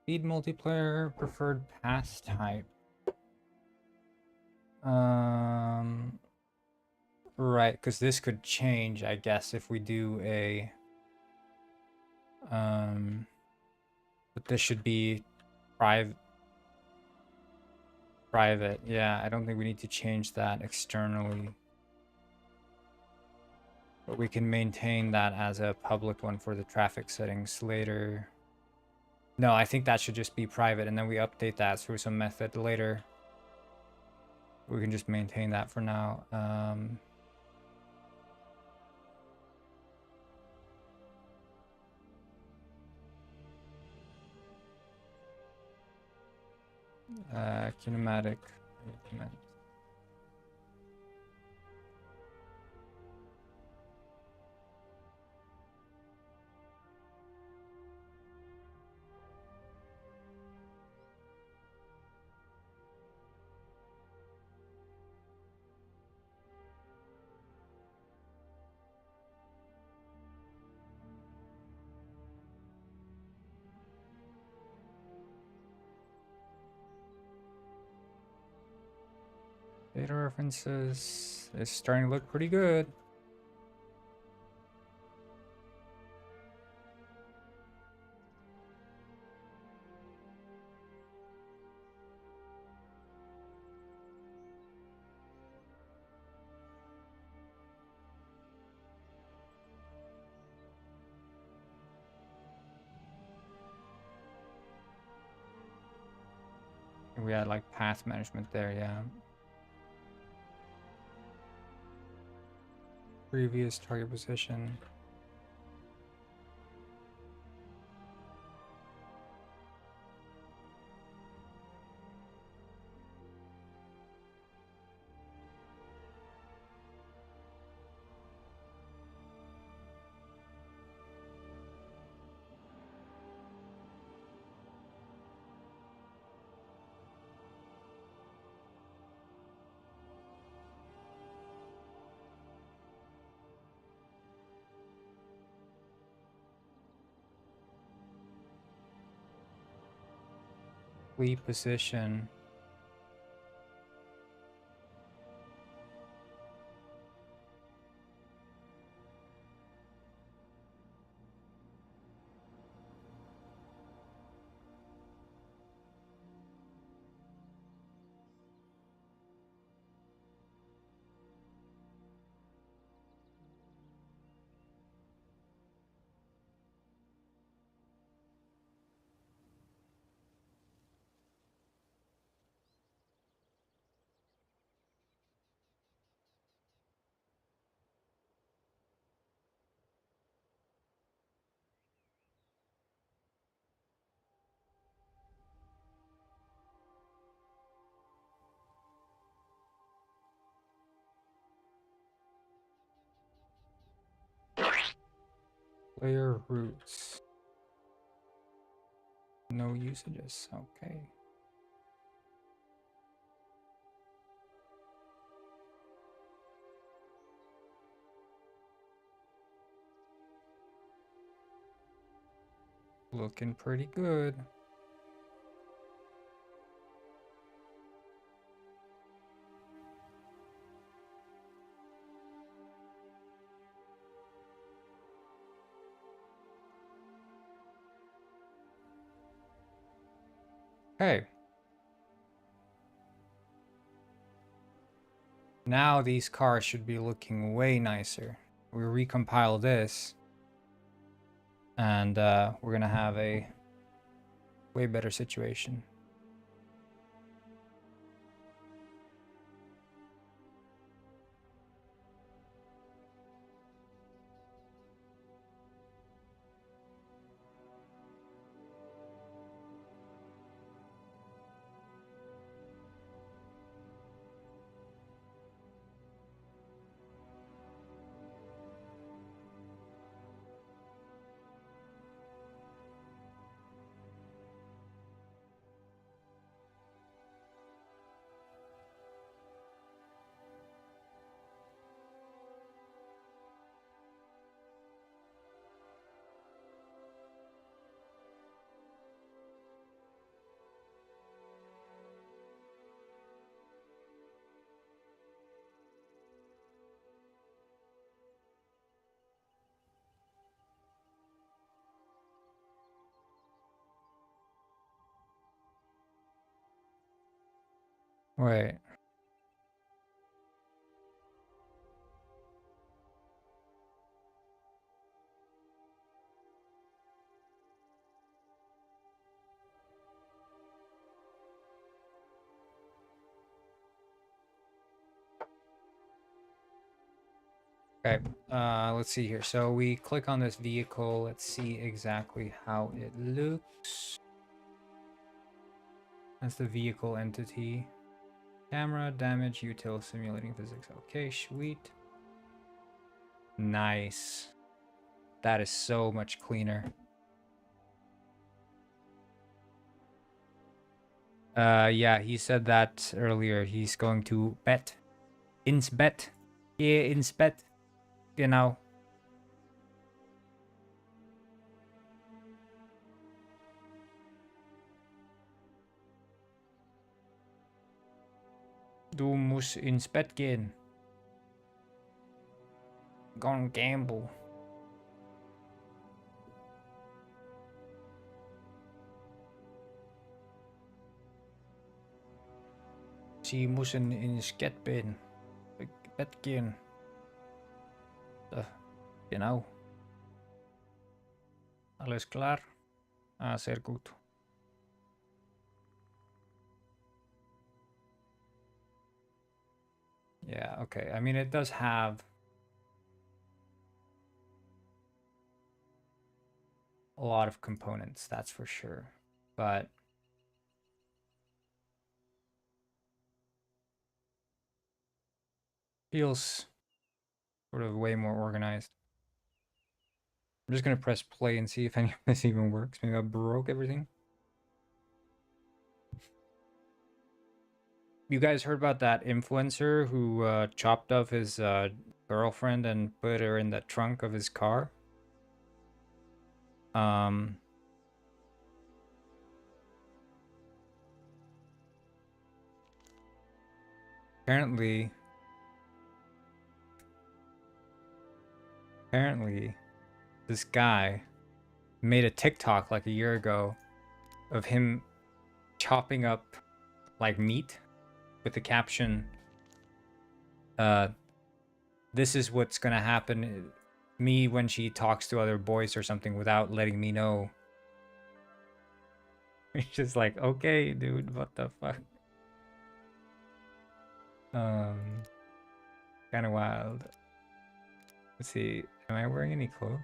Speed multiplayer, preferred pass type. Right, because this could change, I guess, if we do a but this should be private. Yeah, I don't think we need to change that externally. But we can maintain that as a public one for the traffic settings later. No, I think that should just be private, and then we update that through some method later. We can just maintain that for now. Kinematic movement. Data references is starting to look pretty good. We had like path management there, yeah. Previous target position. Lead position. Player routes. No usages, okay. Looking pretty good. Okay. Now these cars should be looking way nicer. We recompile this, and we're gonna have a way better situation. Wait. Okay, let's see here. So we click on this vehicle. Let's see exactly how it looks. That's the vehicle entity. Camera, damage, util, simulating physics. Okay, sweet. Nice. That is so much cleaner. Yeah, he said that earlier. He's going to bet. Ins bet. Yeah, ins bet. Genau. Du musst ins Bett gehen. Gonna gamble. Sie müssen ins Bett gehen. Genau. Alles klar? Ah, sehr gut. Yeah, okay. I mean, it does have a lot of components, that's for sure. But feels sort of way more organized. I'm just gonna press play and see if any of this even works. Maybe I broke everything. You guys heard about that influencer who chopped off his girlfriend and put her in the trunk of his car? Apparently, this guy made a TikTok like a year ago of him chopping up like meat with the caption, this is what's gonna happen me when she talks to other boys or something without letting me know. It's just like, okay, dude, what the fuck? Kind of wild. Let's see, am I wearing any clothes?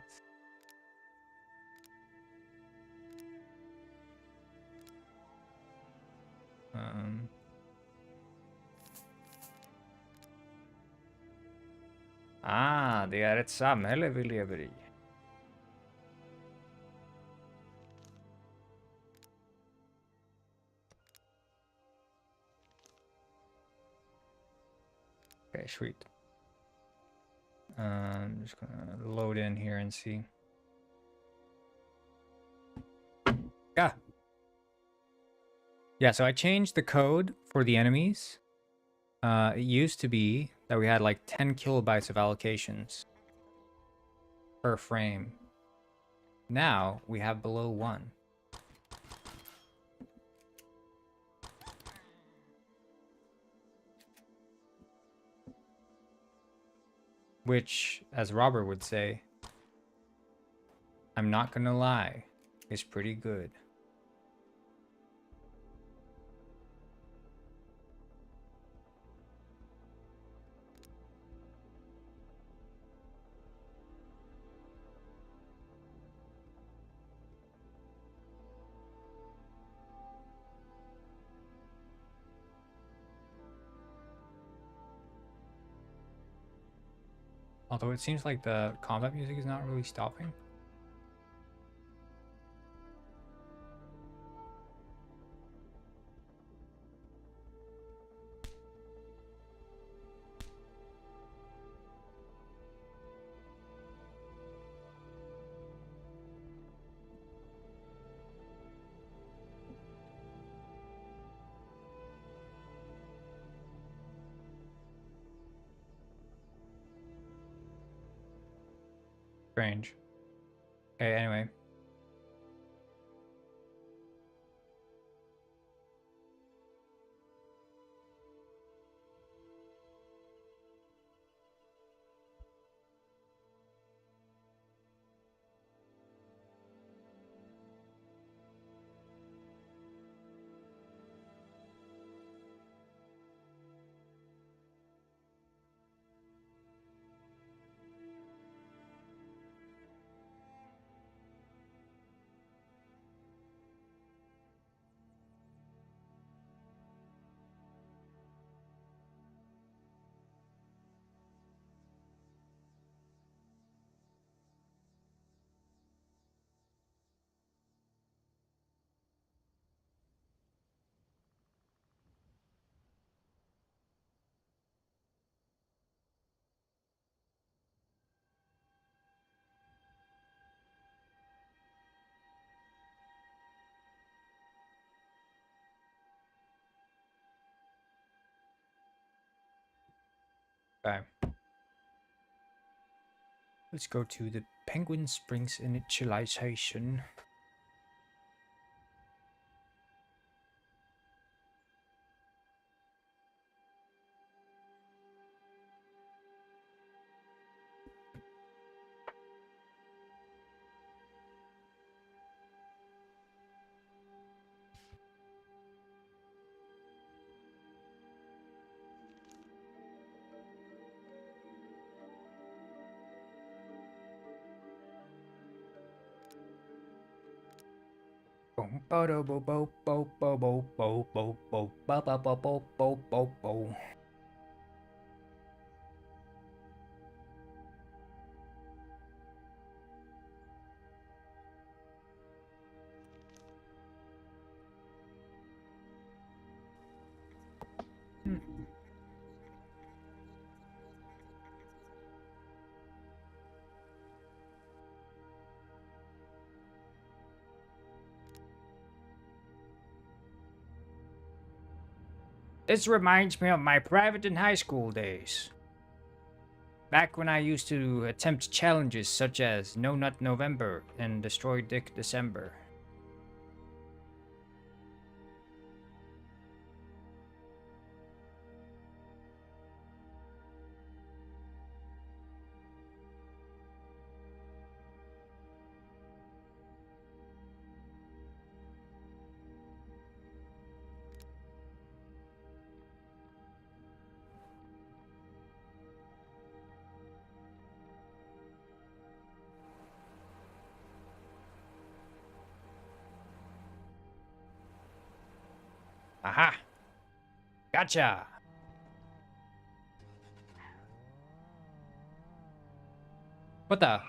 Det är ett samhälle vi lever i. Okay, sweet. I'm just gonna load in here and see. Yeah, so I changed the code for the enemies. It used to be that we had like 10 kilobytes of allocations per frame. Now we have below 1. which, as Robert would say, I'm not gonna lie, is pretty good. Although it seems like the combat music is not really stopping. Strange. Okay, anyway. Okay. Let's go to the Penguin Springs initialization. Boom, bo do bo bo bo bo bo bo bo bo bo bo bo bo bo bo bo. This reminds me of my private and high school days. Back when I used to attempt challenges such as No Nut November and Destroy Dick December. Aha! Gotcha! What the?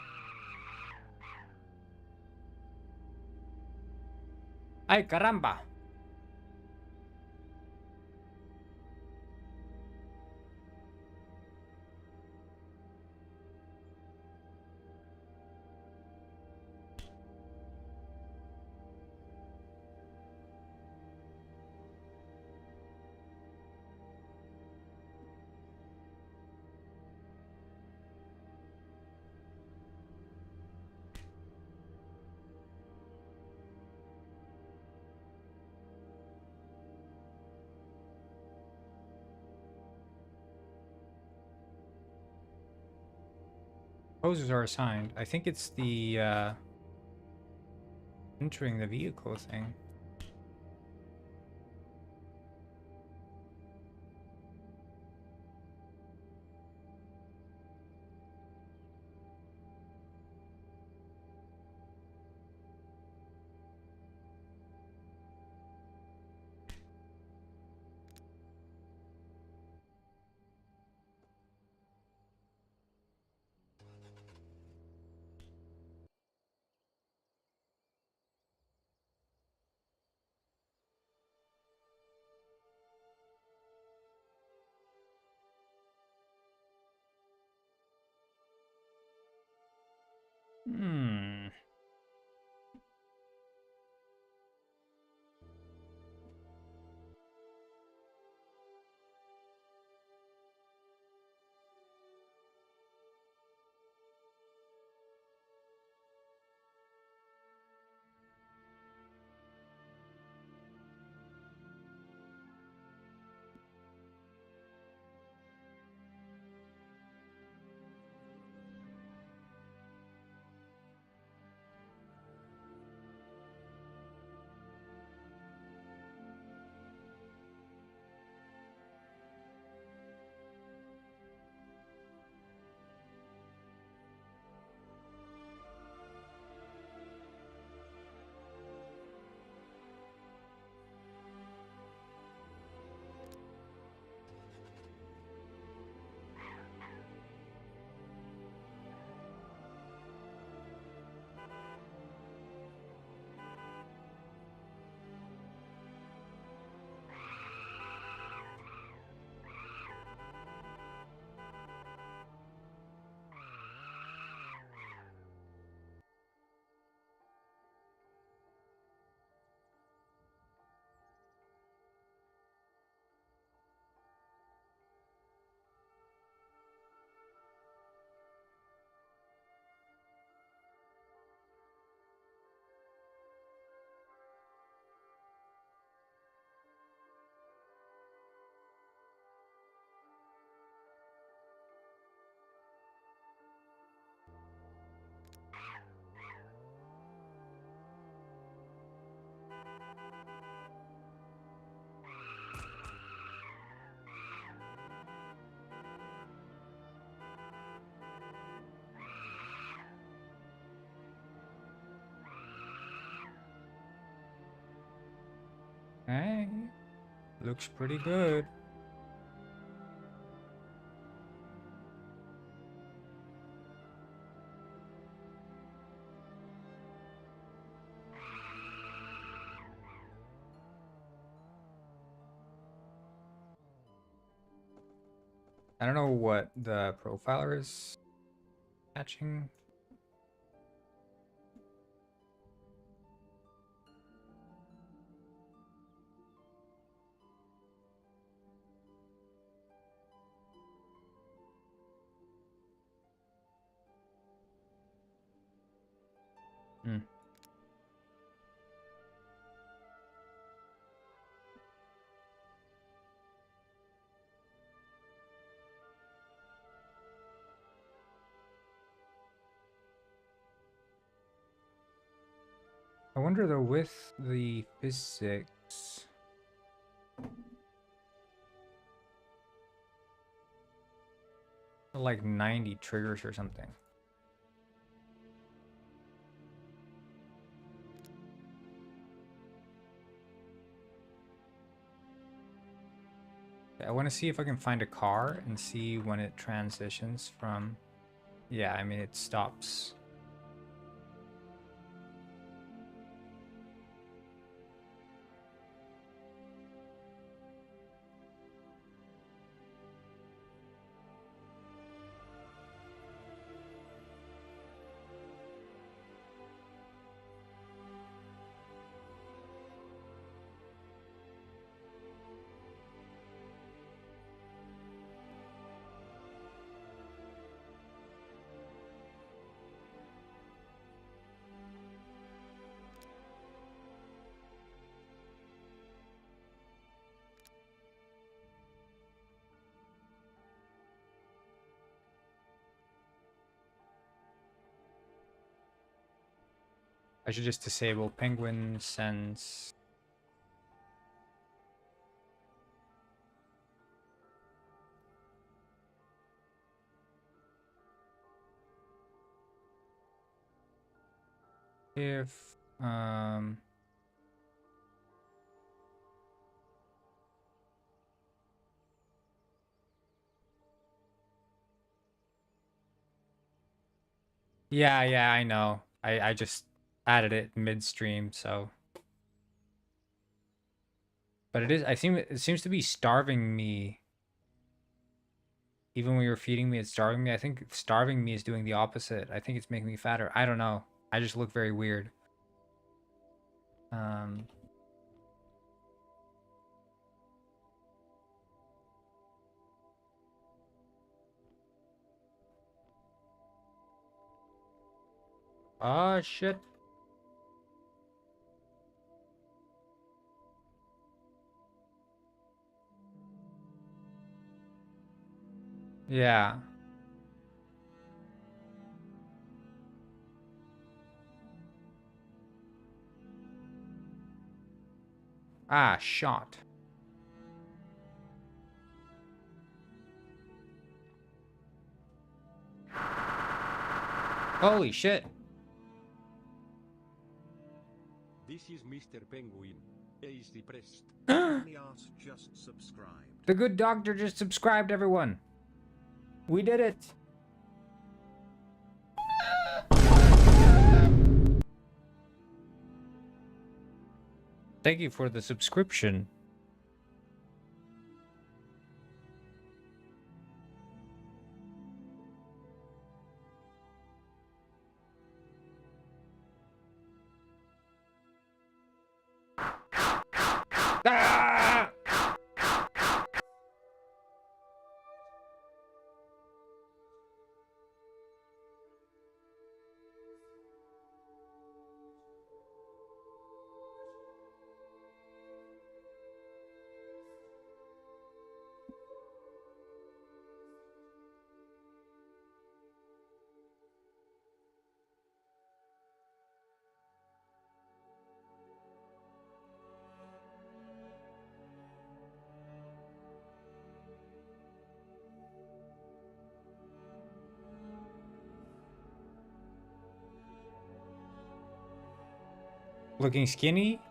Ay, caramba! roses are assigned. I think it's the entering the vehicle thing. Hmm. Hey, looks pretty good. I don't know what the profiler is catching. Hmm. I wonder though, with the physics, like 90 triggers or something. I want to see if I can find a car and see when it transitions from, yeah, I mean, it stops. I should just disable penguin sense. If yeah, I know. I just added it midstream, so. But it seems to be starving me. Even when you're feeding me, it's starving me. I think starving me is doing the opposite. I think it's making me fatter. I don't know. I just look very weird. Oh shit. Yeah. Ah, shot. Holy shit. This is Mr. Penguin. Is depressed. Just subscribed. The good doctor just subscribed, everyone. We did it. Thank you for the subscription. Ah! Looking skinny?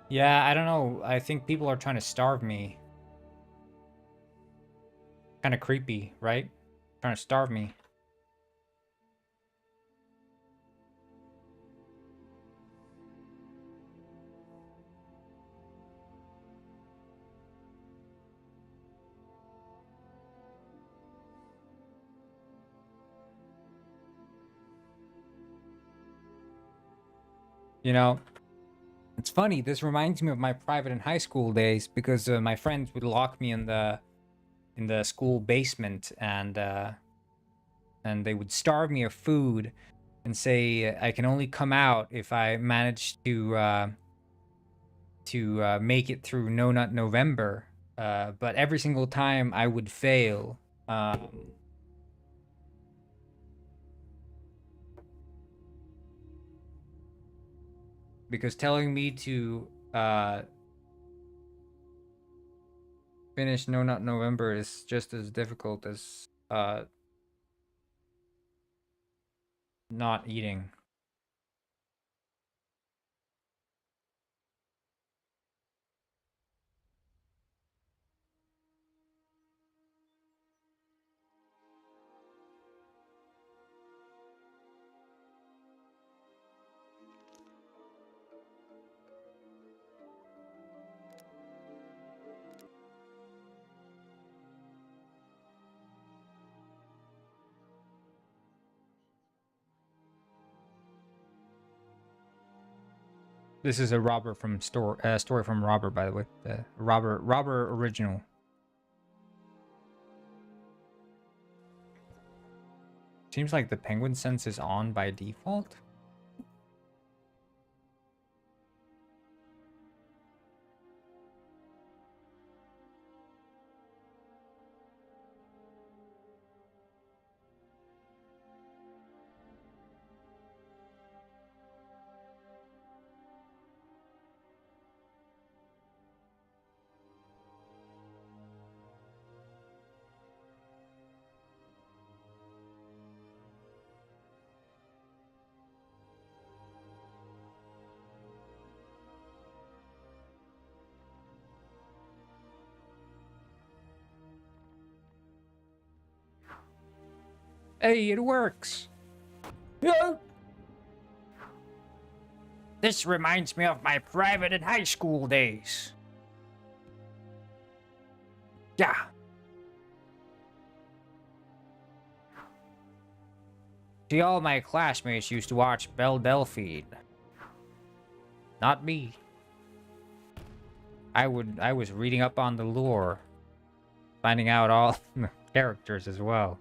Yeah, I don't know. I think people are trying to starve me. Kind of creepy, right? Trying to starve me. You know, it's funny. This reminds me of my private and high school days because my friends would lock me in the school basement and they would starve me of food and say I can only come out if I manage to make it through No Nut November. But every single time I would fail. Because telling me to finish No Nut November is just as difficult as not eating. This is a Robert from story from Robert, by the way. The Robert original. Seems like the penguin sense is on by default. Hey, it works. Yeah. This reminds me of my private and high school days. Yeah. See, all my classmates used to watch Belle Delphine. Not me. I was reading up on the lore, finding out all the characters as well.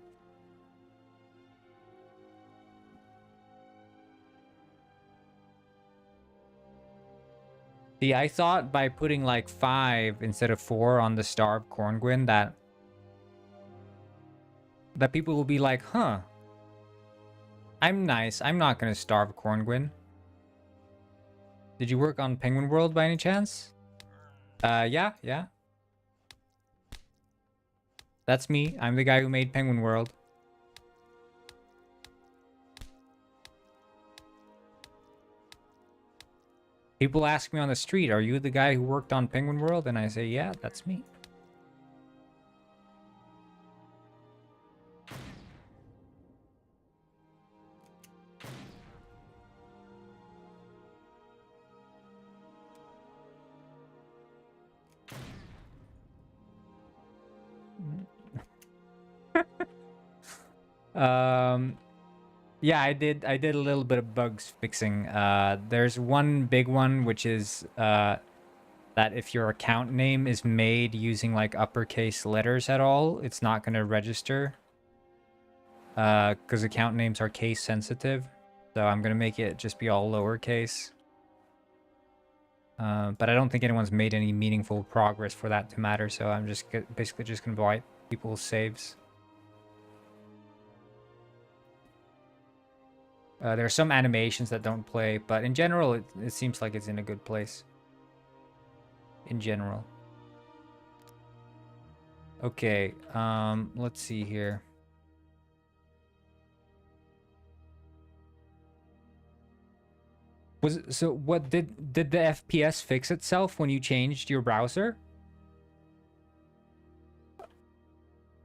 See, I thought by putting like 5 instead of 4 on the Star of Corngwyn that people will be like, huh, I'm nice. I'm not gonna starve Corngwyn. Did you work on Penguin World by any chance? Yeah. That's me. I'm the guy who made Penguin World. People ask me on the street, are you the guy who worked on Penguin World? And I say, yeah, that's me. Yeah, I did a little bit of bugs fixing. There's one big one, which is that if your account name is made using like uppercase letters at all, it's not going to register. Because account names are case sensitive. So I'm going to make it just be all lowercase. But I don't think anyone's made any meaningful progress for that to matter, so I'm just basically just going to wipe people's saves. There are some animations that don't play, but in general, it seems like it's in a good place. In general. Okay, let's see here. So what did the FPS fix itself when you changed your browser?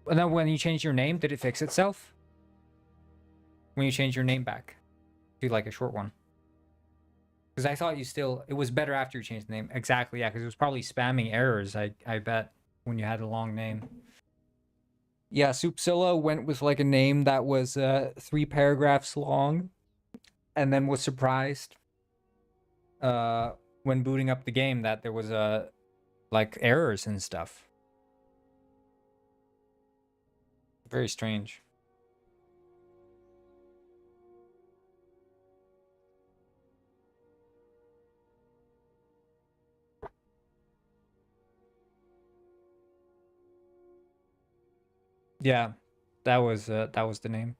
And then when you changed your name, did it fix itself? When you changed your name back to like a short one? Because I thought it was better after you changed the name. Exactly, yeah, because it was probably spamming errors, I bet, when you had a long name. Yeah, Soupzilla went with like a name that was 3 paragraphs long, and then was surprised when booting up the game that there was like errors and stuff. Very strange. Yeah, that was the name.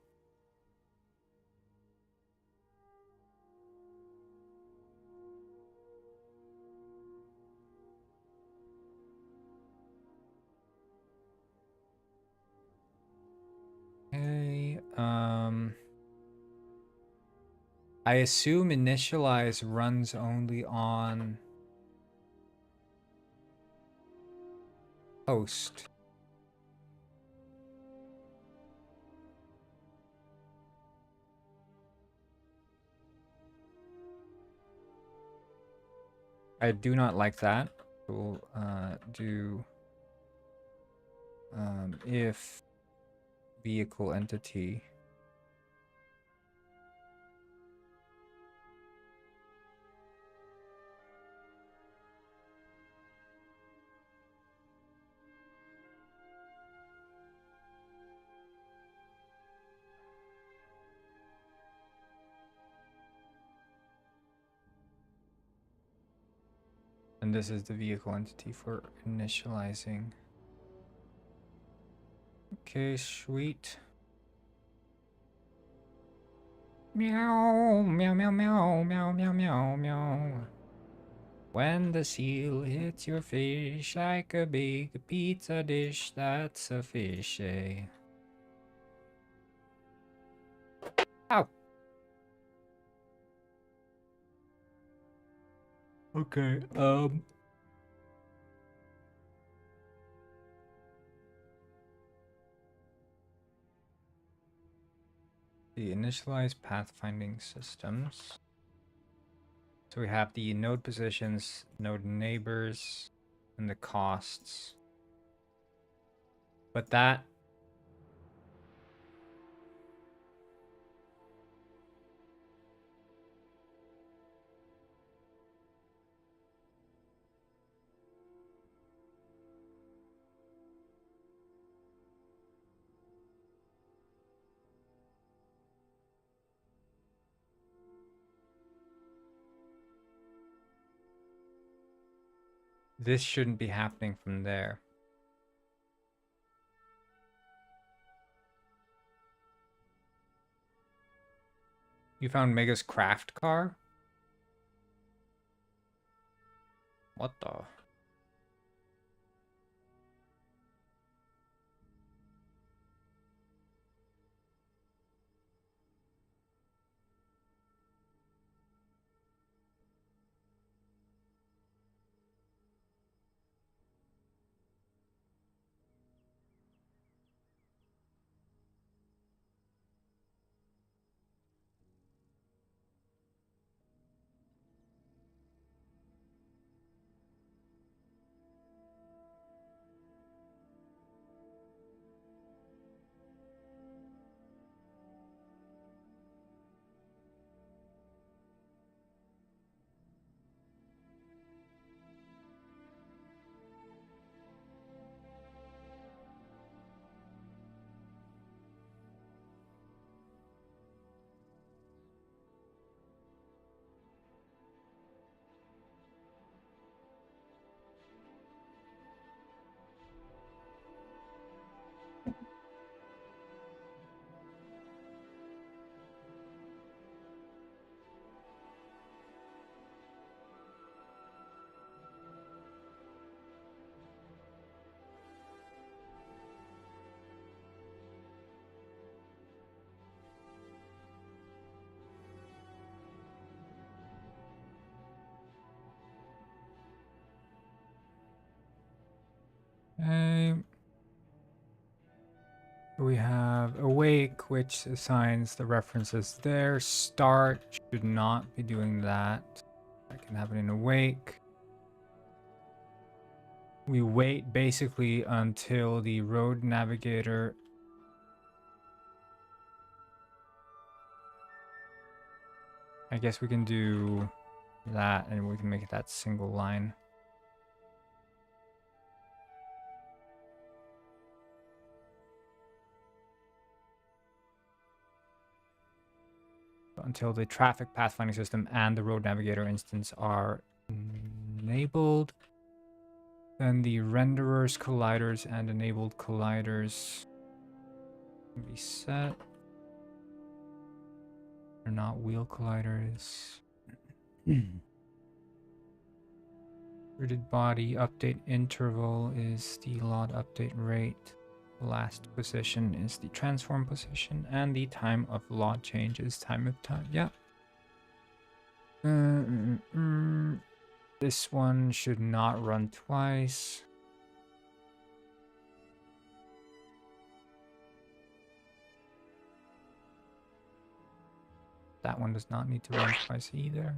Okay, I assume initialize runs only on host. I do not like that. We'll do if vehicle entity. And this is the vehicle entity for initializing. Okay, sweet. Meow, meow, meow, meow, meow, meow, meow, meow. When the seal hits your fish like a big pizza dish, that's a fish, eh? Ow. Okay, The initialize pathfinding systems. So we have the node positions, node neighbors, and the costs. But that this shouldn't be happening from there. You found Mega's craft car? What the? Okay. We have awake, which assigns the references there. Start should not be doing that. That can happen in awake. We wait basically until the road navigator I guess we can do that and we can make it that single line. Until the traffic pathfinding system and the road navigator instance are enabled. Then the renderers, colliders, and enabled colliders can be set. They're not wheel colliders. Rooted body update interval is the LOD update rate. Last position is the transform position, and the time of LOD change is time of time. Yeah. This one should not run twice. That one does not need to run twice either.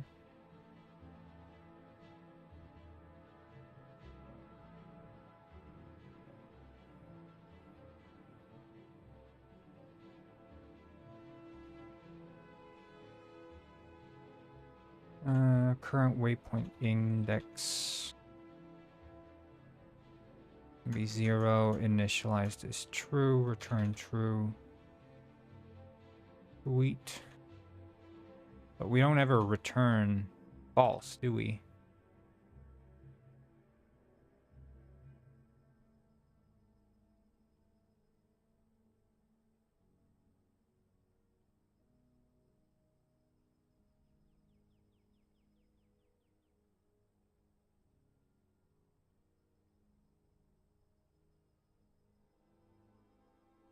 Current waypoint index can be 0. Initialized is true. Return true. Sweet. But we don't ever return false, do we?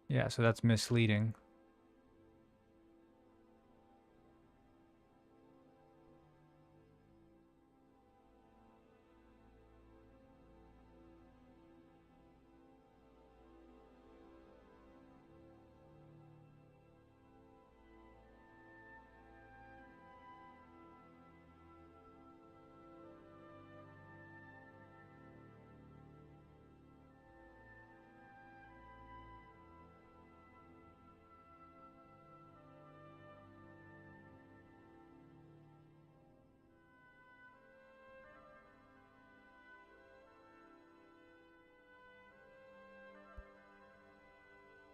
Yeah, so that's misleading.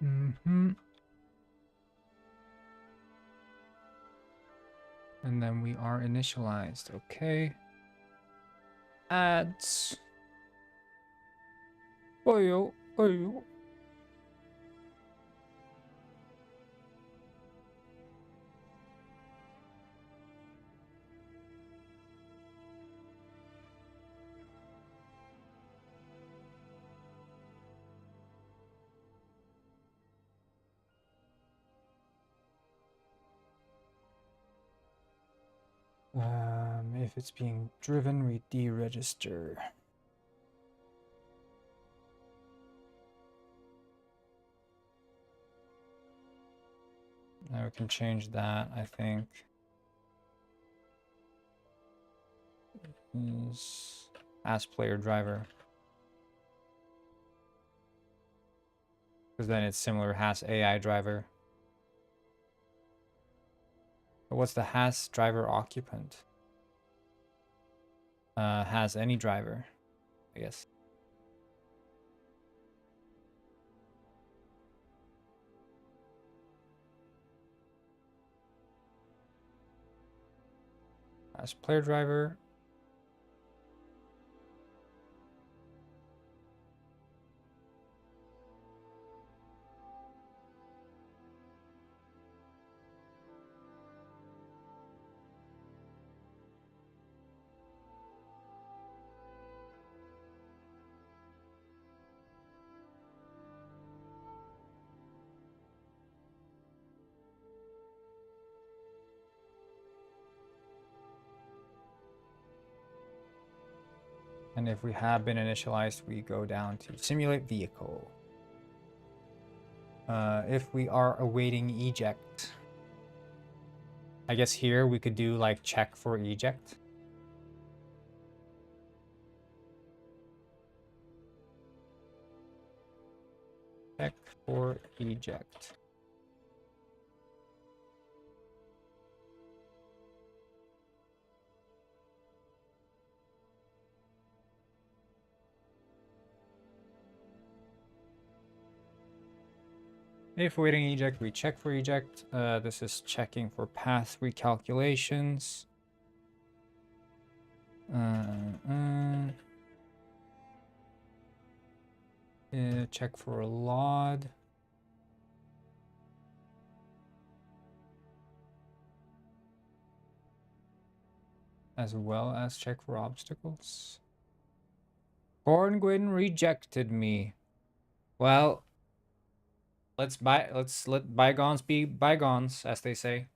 Mm-hmm. And then we are initialized. Okay. Ads. Oyo, oyo. If it's being driven, we deregister. Now we can change that, I think. Is as player driver. Because then it's similar has AI driver. But what's the has driver occupant? Has any driver, I guess. As player driver. And if we have been initialized, we go down to simulate vehicle. If we are awaiting eject, I guess here we could do like check for eject. Check for eject. If waiting eject, we check for eject. This is checking for path recalculations. Check for a LOD. As well as check for obstacles. Corngwin rejected me. Well, let's let bygones be bygones, as they say.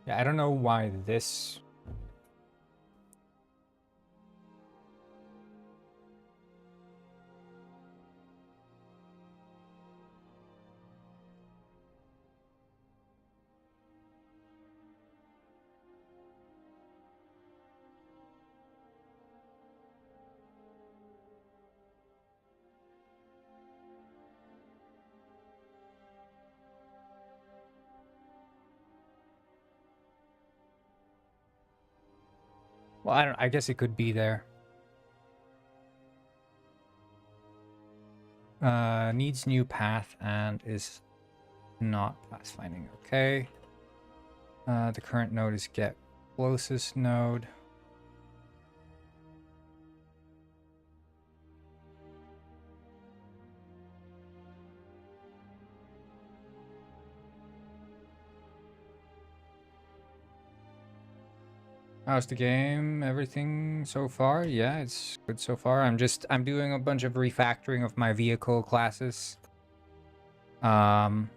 Yeah, I don't know why this. Well, I guess it could be there. Needs new path and is not pathfinding. Okay. The current node is get closest node. How's the game? Everything so far? Yeah, it's good so far. I'm doing a bunch of refactoring of my vehicle classes. Hey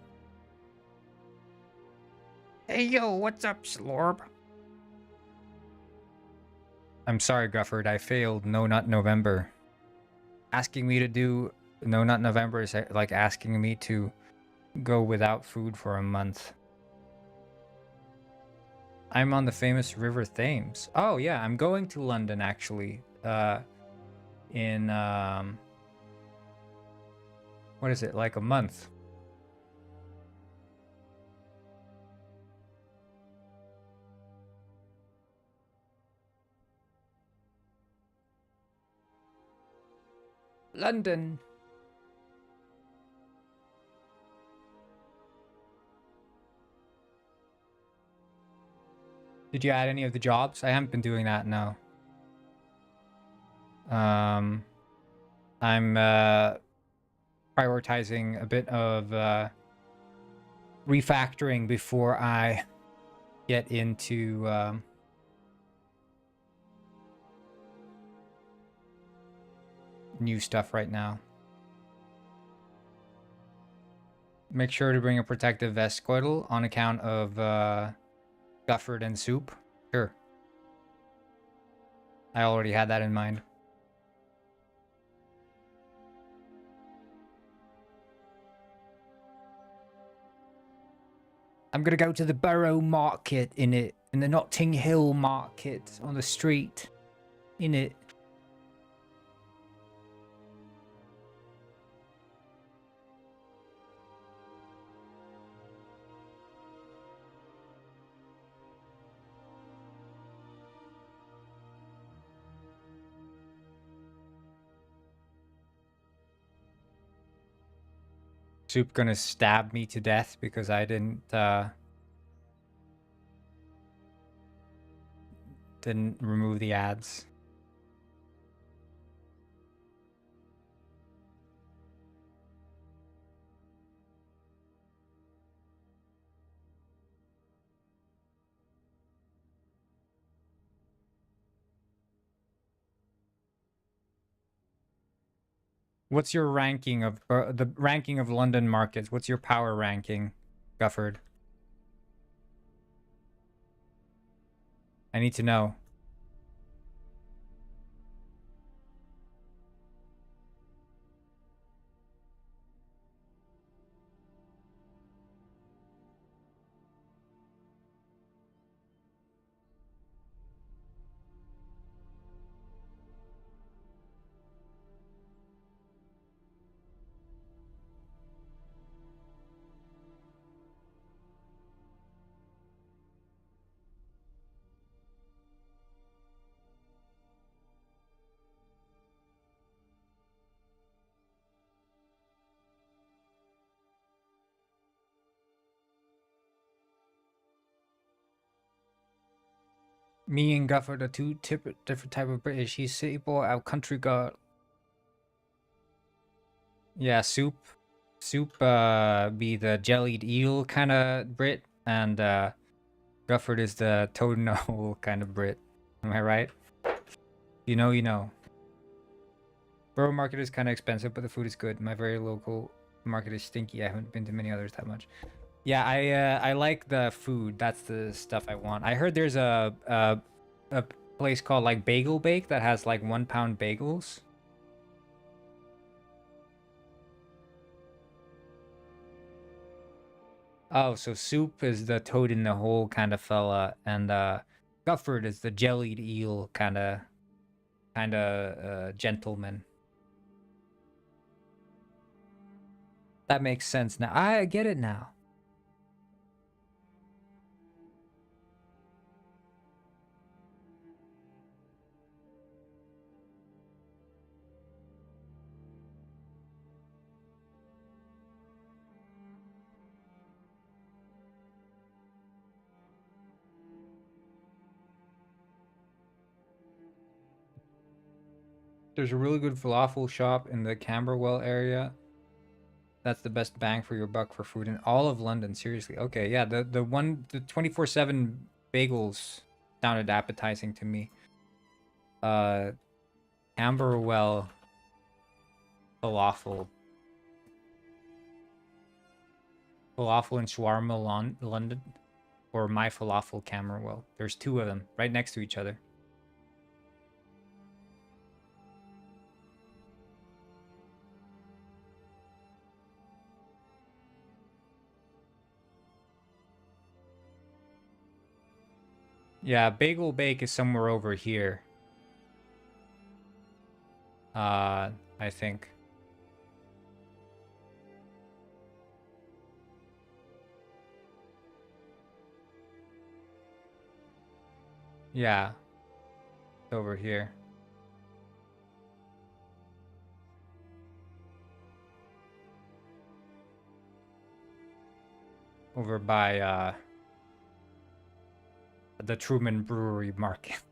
yo, what's up, Slorb? I'm sorry, Gufford, I failed No Nut November. Asking me to do No Nut November is like asking me to go without food for a month. I'm on the famous River Thames. Oh yeah, I'm going to London actually. In what is it, like a month? London. Did you add any of the jobs? I haven't been doing that, no. I'm prioritizing a bit of refactoring before I get into new stuff right now. Make sure to bring a protective vest, Squirtle, on account of Gufford and Soup. Sure. I already had that in mind. I'm gonna go to the Borough Market in the Notting Hill Market on the street in it. Soup gonna stab me to death because I didn't remove the ads. What's your ranking of the ranking of London markets? What's your power ranking, Gufford? I need to know. Me and Gufford are two different type of British. He's city boy, our country girl. Yeah, Soup be the jellied eel kind of Brit, and Gufford is the toad in the hole kind of Brit. Am I right? You know, you know. Borough Market is kind of expensive, but the food is good. My very local market is stinky. I haven't been to many others that much. Yeah, I like the food. That's the stuff I want. I heard there's a place called like Bagel Bake that has like 1 pound bagels. Oh, so Soup is the toad in the hole kind of fella, and Gufford is the jellied eel kind of gentleman. That makes sense now. I get it now. There's a really good falafel shop in the Camberwell area. That's the best bang for your buck for food in all of London. Seriously. Okay, yeah, the 24/7 bagels sounded appetizing to me. Camberwell falafel. Falafel and shawarma London, or My Falafel Camberwell. There's 2 of them right next to each other. Yeah, Bagel Bake is somewhere over here. I think. Yeah. It's over here. Over by the Truman Brewery Market.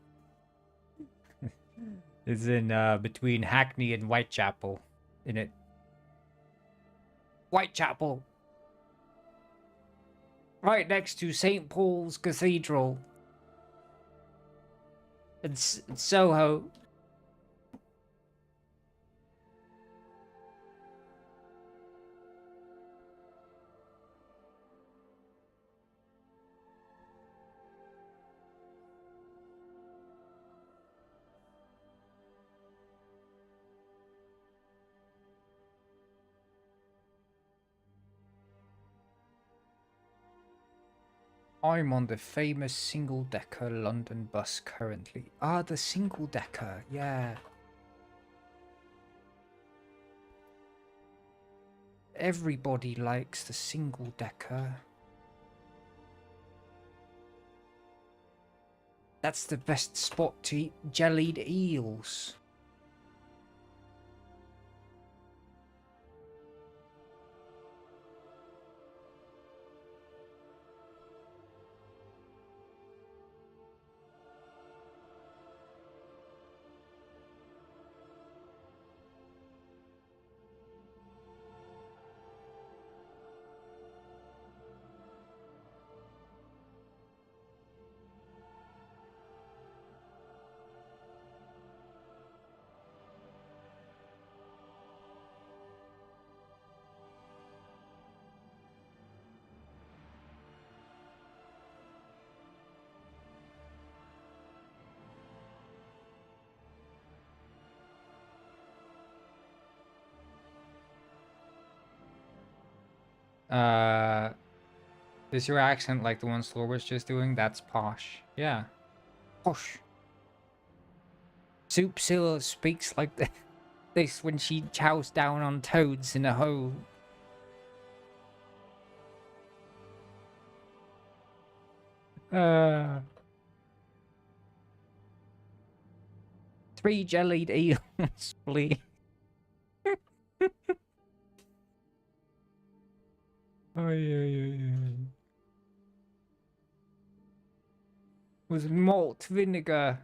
It's in between Hackney and Whitechapel in it. Whitechapel. Right next to St. Paul's Cathedral. It's Soho. I'm on the famous single-decker London bus currently. Ah, the single-decker, yeah. Everybody likes the single-decker. That's the best spot to eat jellied eels. Is your accent like the one Slor was just doing? That's posh. Yeah. Posh. Soupzilla speaks like this when she chows down on toads in a hole. Three jellied eels, please. Oh, yeah. With malt vinegar.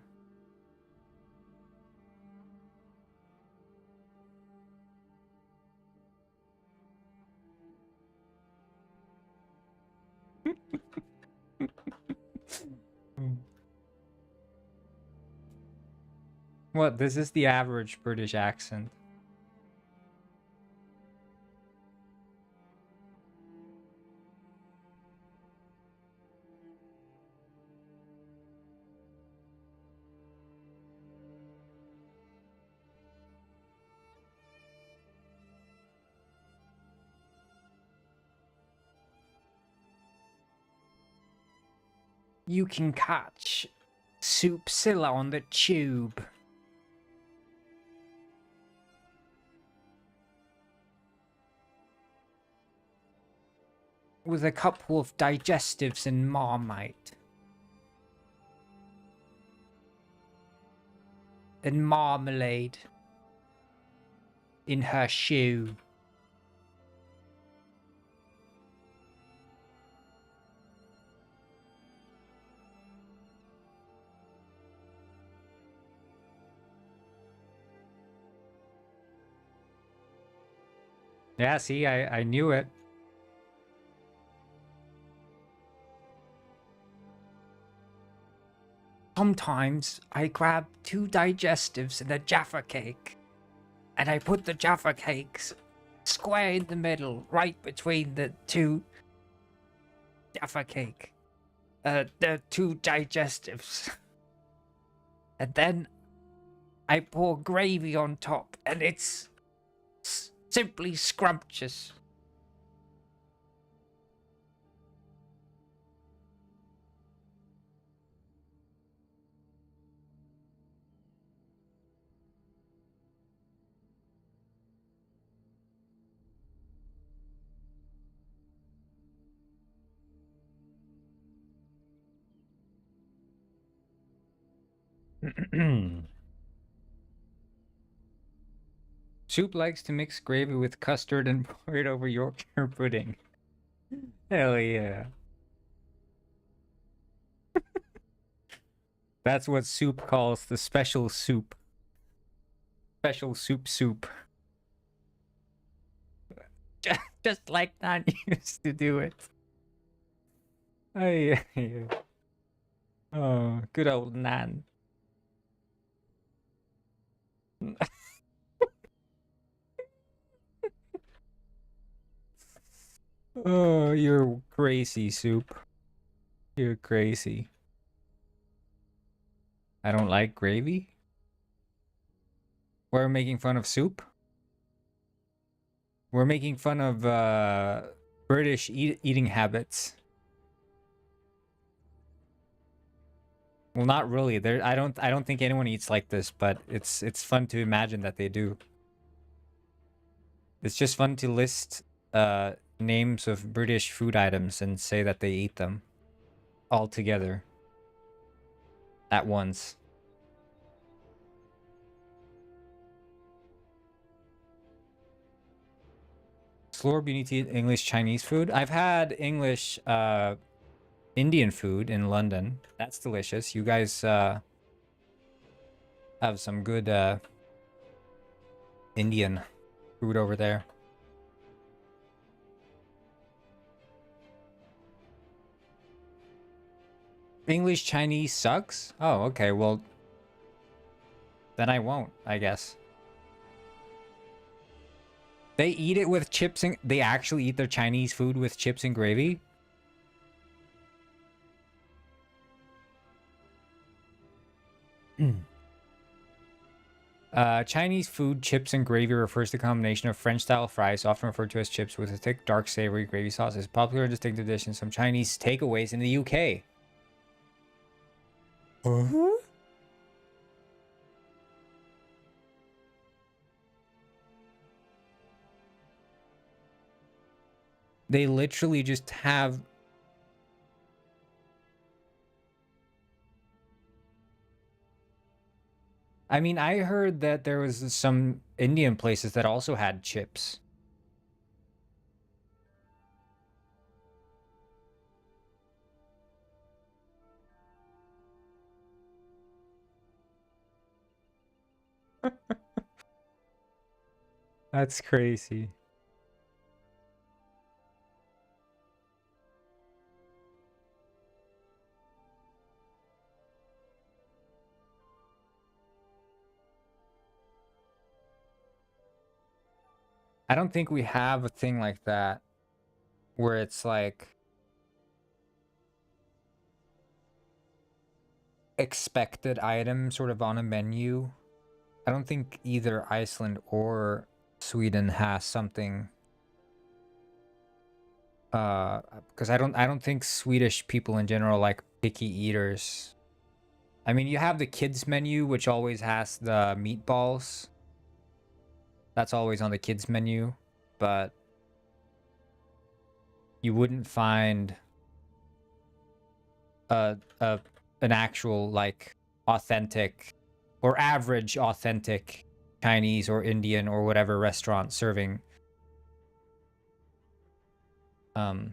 What? This is the average British accent. You can catch Soupzilla on the tube. With a couple of digestives and Marmite. And marmalade. In her shoe. Yeah, see, I knew it. Sometimes I grab 2 digestives and a Jaffa cake. And I put the Jaffa cakes square in the middle, right between the 2 Jaffa cake. The 2 digestives. And then I pour gravy on top, and it's simply scrumptious. Soup likes to mix gravy with custard and pour it over Yorkshire pudding. Hell yeah. That's what Soup calls the special soup. Special soup. Just like Nan used to do it. Oh, yeah. Oh, good old Nan. Oh, you're crazy, Soup. You're crazy. I don't like gravy? We're making fun of Soup? We're making fun of British eating habits. Well, not really. I don't think anyone eats like this, but it's fun to imagine that they do. It's just fun to list names of British food items and say that they eat them all together at once. Slorb, you need to eat English Chinese food. I've had English Indian food in London. That's delicious. You guys have some good Indian food over there. English Chinese sucks? Oh, okay. Well, then I won't, I guess. They eat it with chips and... They actually eat their Chinese food with chips and gravy? Chinese food, chips and gravy refers to a combination of French-style fries, often referred to as chips, with a thick, dark, savory gravy sauce. It's a popular and distinctive dish in some Chinese takeaways in the UK. They literally just have... I mean, I heard that there was some Indian places that also had chips. That's crazy. I don't think we have a thing like that where it's like expected item sort of on a menu. I don't think either Iceland or Sweden has something because I don't think Swedish people in general like picky eaters. I mean, you have the kids menu, which always has the meatballs. That's always on the kids menu, but you wouldn't find an actual like authentic or average authentic Chinese or Indian or whatever restaurant serving I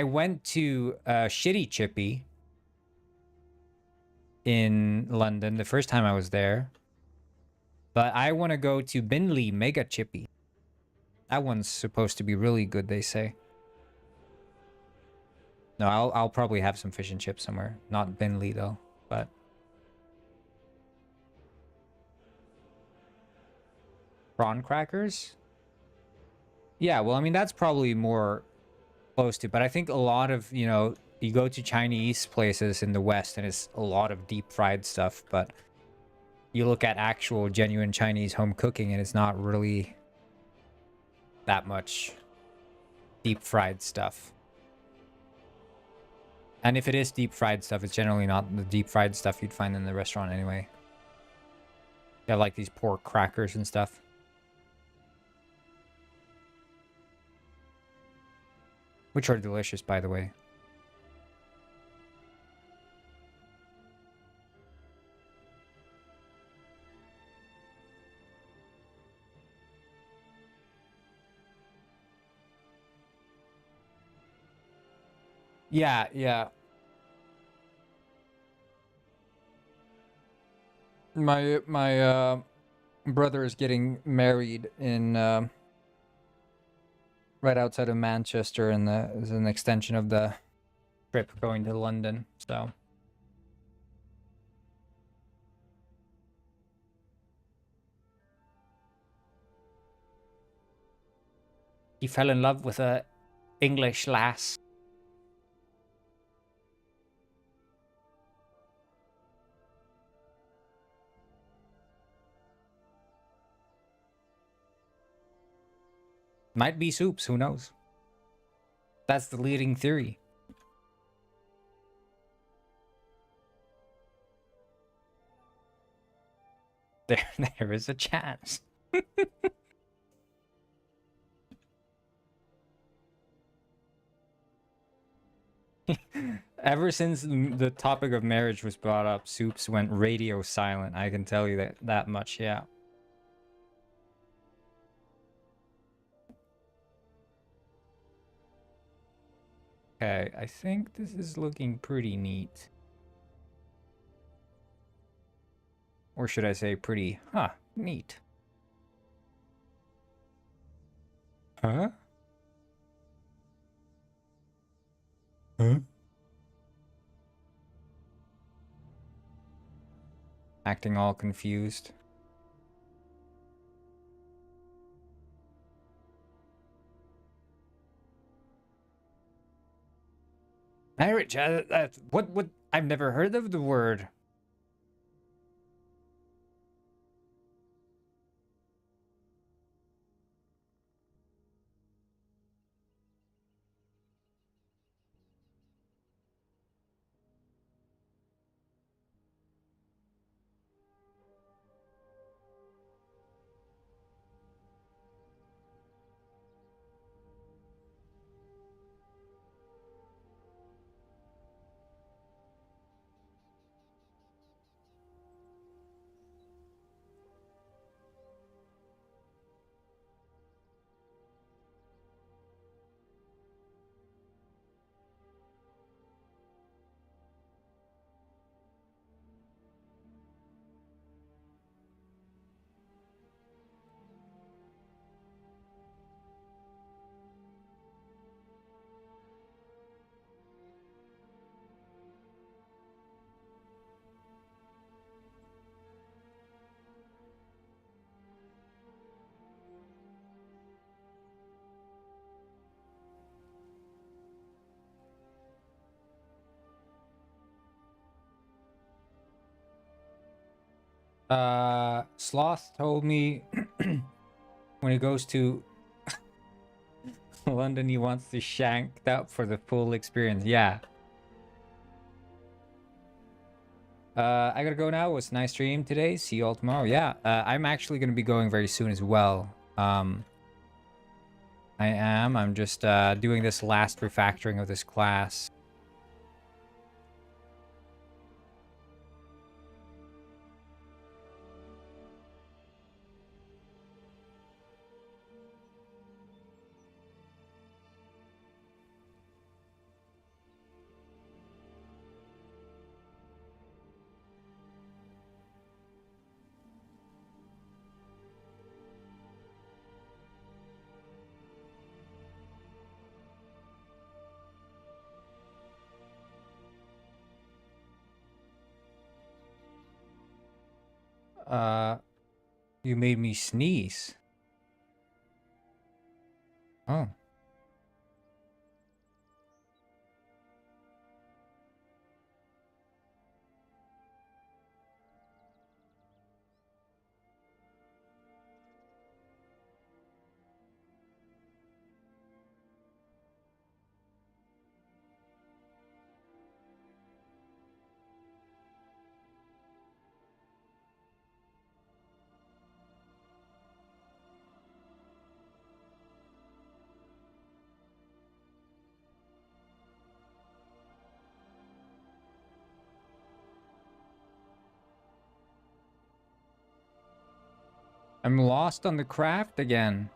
went to Shitty Chippy in London the first time I was there. But I want to go to Binley Mega Chippy. That one's supposed to be really good, they say. No, I'll probably have some fish and chips somewhere. Not Binley though, but prawn crackers? Yeah, well, I mean, that's probably more close to, but I think a lot of, you know, you go to Chinese places in the West and it's a lot of deep fried stuff, but you look at actual genuine Chinese home cooking and it's not really that much deep fried stuff. And if it is deep fried stuff, it's generally not the deep fried stuff you'd find in the restaurant anyway. You have like these pork crackers and stuff. Which are delicious, by the way. Yeah, yeah. My brother is getting married in right outside of Manchester, and is an extension of the trip going to London. So he fell in love with a English lass. Might be Soups, who knows? That's the leading theory. There is a chance. Ever since the topic of marriage was brought up, Soups went radio silent. I can tell you that much, yeah. Okay, I think this is looking pretty neat. Or should I say pretty, neat. Huh? Huh? Acting all confused. Marriage, what, I've never heard of the word. Sloth told me when he goes to London, he wants to shanked up for the full experience. Yeah. I gotta go now. It was a nice stream today. See you all tomorrow. Yeah, I'm actually gonna be going very soon as well. I am. I'm just doing this last refactoring of this class. You made me sneeze. Oh. I'm lost on the craft again.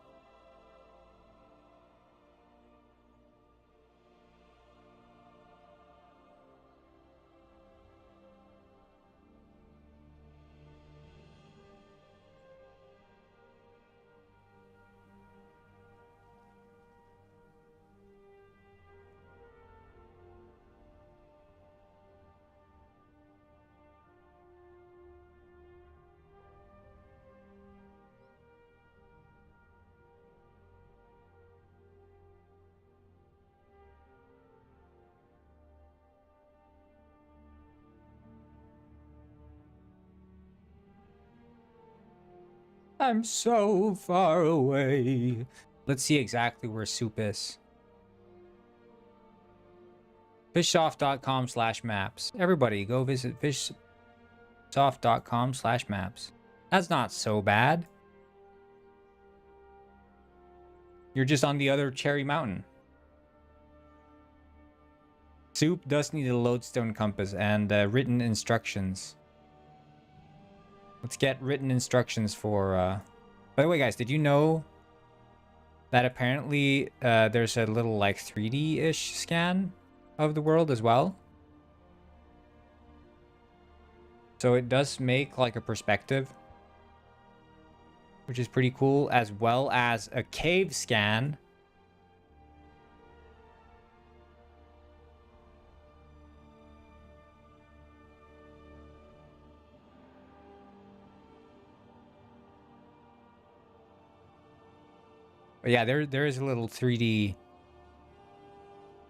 I'm so far away. Let's see exactly where Soup is. Fishsoft.com/maps. Everybody go visit fishsoft.com/maps. That's not so bad. You're just on the other Cherry Mountain. Soup does need a lodestone compass and written instructions. Let's get written instructions for... By the way, guys, did you know that apparently there's a little like 3D-ish scan of the world as well? So it does make like a perspective, which is pretty cool, as well as a cave scan. But yeah, there is a little 3D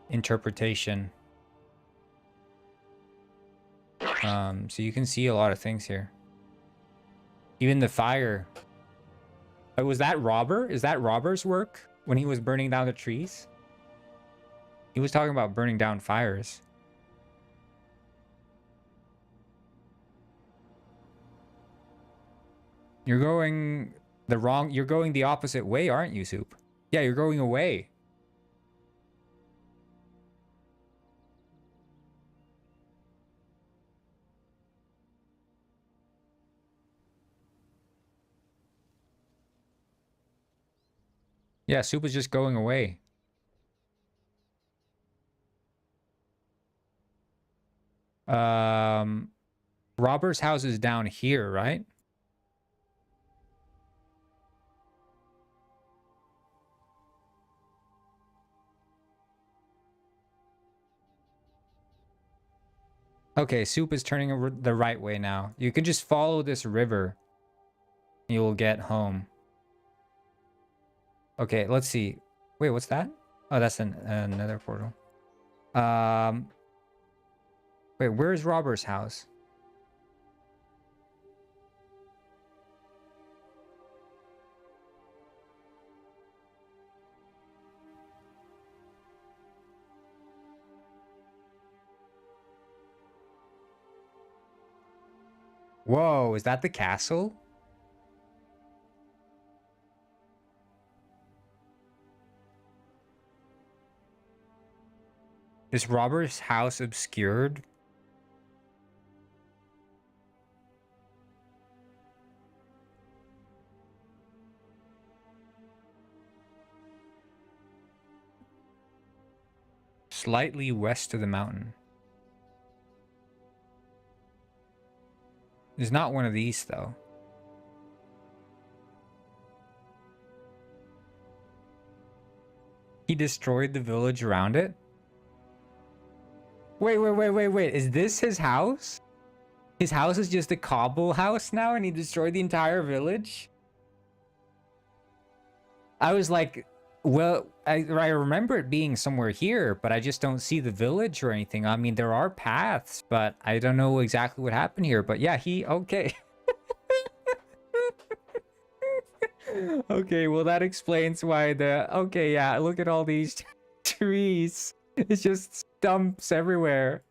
interpretation. So you can see a lot of things here. Even the fire. Oh, was that Robber? Is that Robber's work when he was burning down the trees? He was talking about burning down fires. You're going the opposite way, aren't you, Soup? Yeah, you're going away. Yeah, Soup is just going away. Robert's house is down here, right? Okay, Soup is turning the right way now. You can just follow this river. You will get home. Okay, let's see. Wait, what's that? Oh, that's another portal. Wait, where's Robert's house? Whoa, is that the castle? Is Robert's house obscured? Slightly west of the mountain. There's not one of these, though. He destroyed the village around it? Wait. Is this his house? His house is just a cobble house now and he destroyed the entire village? I was like, well, I remember it being somewhere here, but I just don't see the village or anything. I mean, there are paths, but I don't know exactly what happened here. But yeah, okay. Okay, well, that explains why okay, yeah, look at all these trees. It's just stumps everywhere.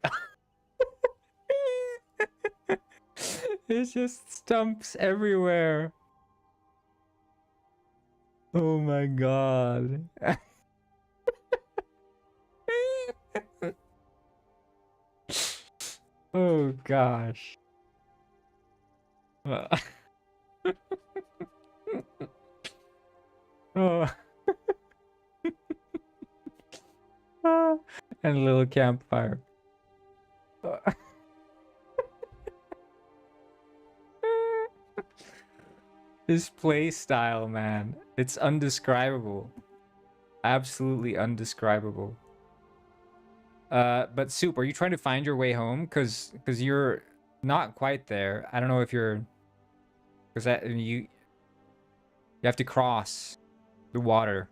It's just stumps everywhere. Oh my god. Oh gosh. Oh. And a little campfire. His play style, man. It's undescribable. Absolutely undescribable. But Soup, are you trying to find your way home? Cause you're not quite there. I don't know if you're... Cause you have to cross the water.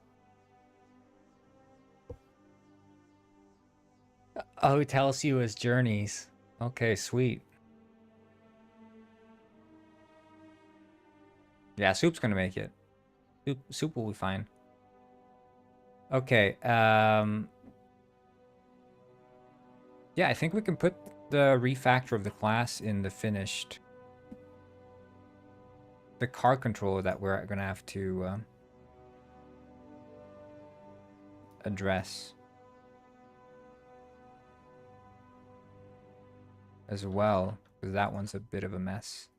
Oh, he tells you his journeys. Okay, sweet. Yeah, Soup's gonna make it. Soup will be fine. Okay, yeah, I think we can put the refactor of the class in the finished. The car controller that we're gonna have to address as well, because that one's a bit of a mess.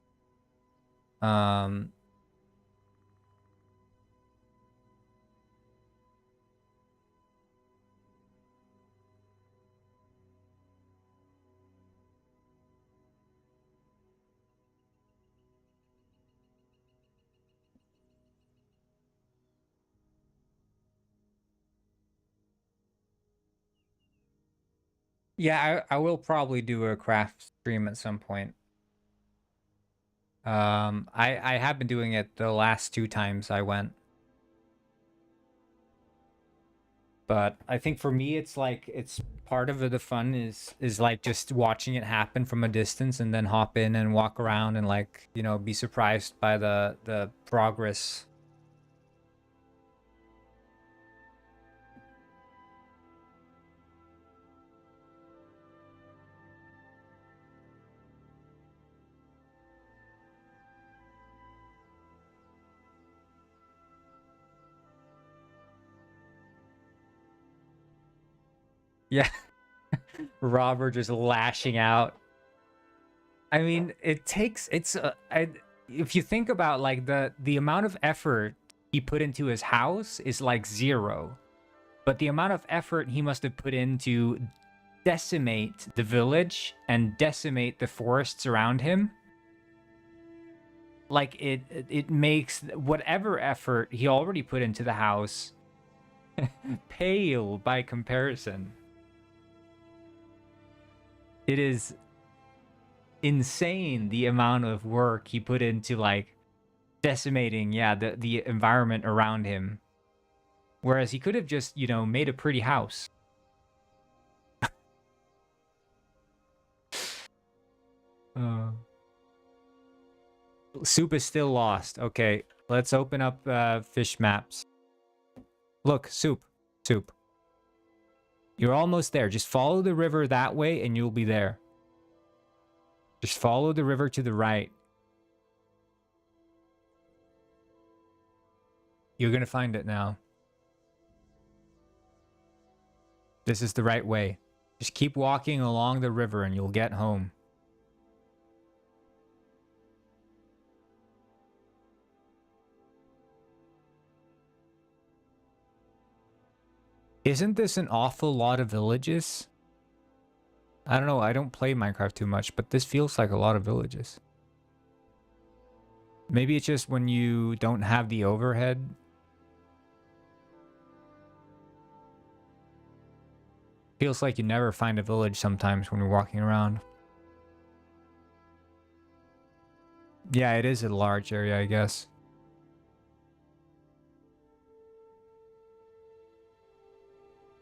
Yeah, I will probably do a craft stream at some point. I have been doing it the last 2 times I went. But I think for me, it's like, it's part of the fun is like just watching it happen from a distance and then hop in and walk around and, like, you know, be surprised by the progress. Yeah. Robert just lashing out. I mean, it takes, if you think about, like, the amount of effort he put into his house is like 0. But the amount of effort he must have put into decimate the village and decimate the forests around him, like, it makes whatever effort he already put into the house pale by comparison. It is insane the amount of work he put into, like, decimating, yeah, the environment around him. Whereas he could have just, you know, made a pretty house. Soup is still lost. Okay, let's open up fish maps. Look, Soup. You're almost there. Just follow the river that way and you'll be there. Just follow the river to the right. You're gonna find it now. This is the right way. Just keep walking along the river and you'll get home. Isn't this an awful lot of villages? I don't know, I don't play Minecraft too much, but this feels like a lot of villages. Maybe it's just when you don't have the overhead. Feels like you never find a village sometimes when you're walking around. Yeah, it is a large area, I guess.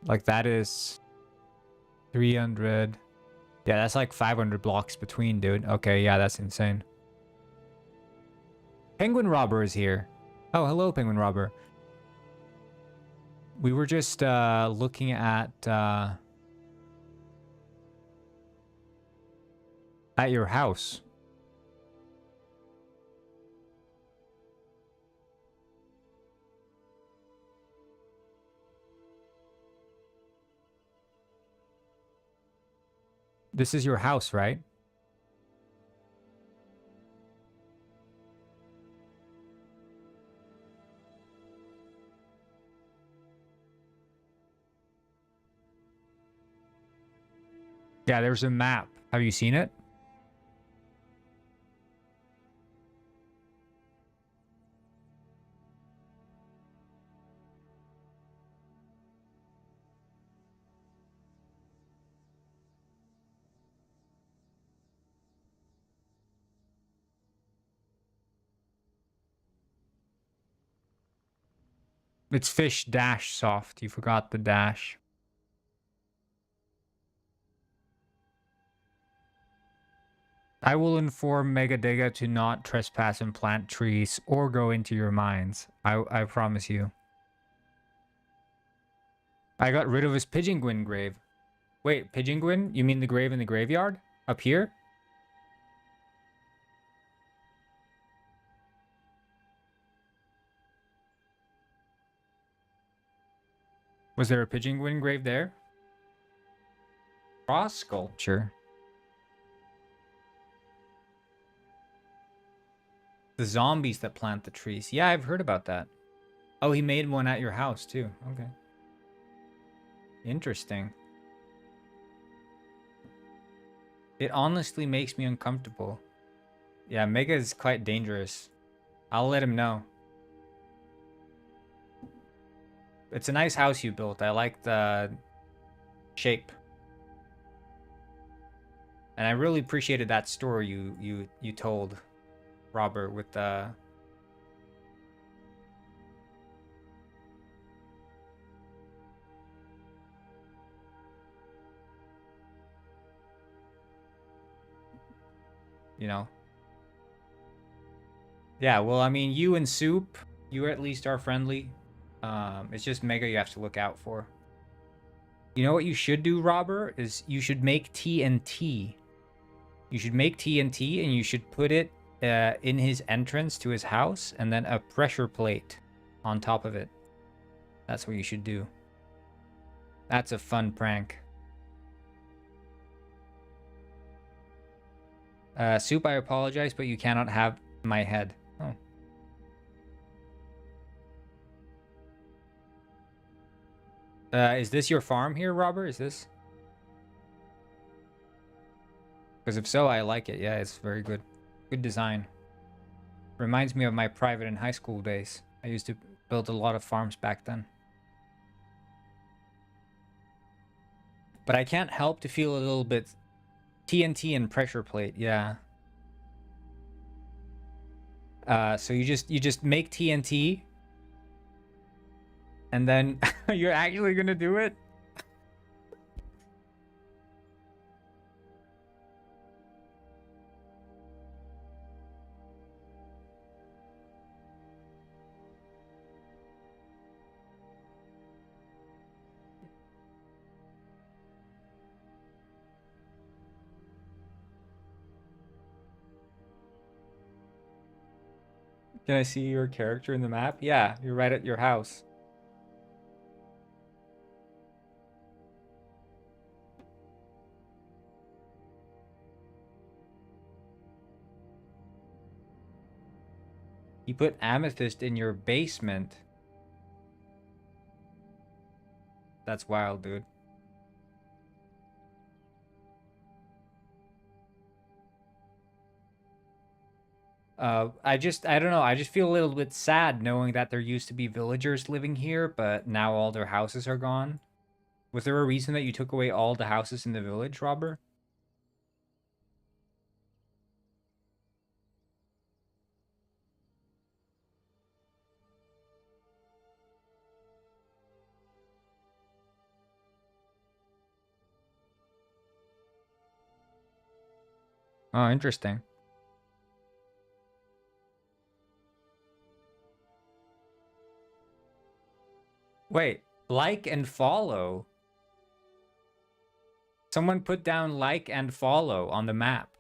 Like, that is 300. Yeah, that's like 500 blocks between, dude. Okay, yeah, that's insane. Penguin Robber is here. Oh, hello, Penguin Robber. We were just looking at your house. This is your house, right? Yeah, there's a map. Have you seen it? It's fish dash soft. You forgot the dash. I will inform Megadega to not trespass and plant trees or go into your mines. I promise you. I got rid of his Pigeon grave. Wait, Pigeon? You mean the grave in the graveyard? Up here? Was there a Pigeon grave there? Cross sculpture. The zombies that plant the trees. Yeah, I've heard about that. Oh, he made one at your house too. Okay. Interesting. It honestly makes me uncomfortable. Yeah, Mega is quite dangerous. I'll let him know. It's a nice house you built. I like the shape. And I really appreciated that story you told, Robert, with the you know. Yeah, well, I mean, you and Soup, you at least are friendly. It's just Mega you have to look out for. You know what you should do, Robert, is you should make TNT. You should make TNT and you should put it in his entrance to his house and then a pressure plate on top of it. That's what you should do. That's a fun prank. Soup, I apologize, but you cannot have my head. Oh. Is this your farm here, Robert? Is this? Because if so, I like it. Yeah, it's very good. Good design. Reminds me of my private and high school days. I used to build a lot of farms back then. But I can't help to feel a little bit TNT and pressure plate, yeah. So you just make TNT and then you're actually gonna do it? Can I see your character in the map? Yeah, you're right at your house. You put amethyst in your basement. That's wild, dude. I don't know. I just feel a little bit sad knowing that there used to be villagers living here, but now all their houses are gone. Was there a reason that you took away all the houses in the village, Robert? Oh, interesting. Wait, like and follow? Someone put down like and follow on the map.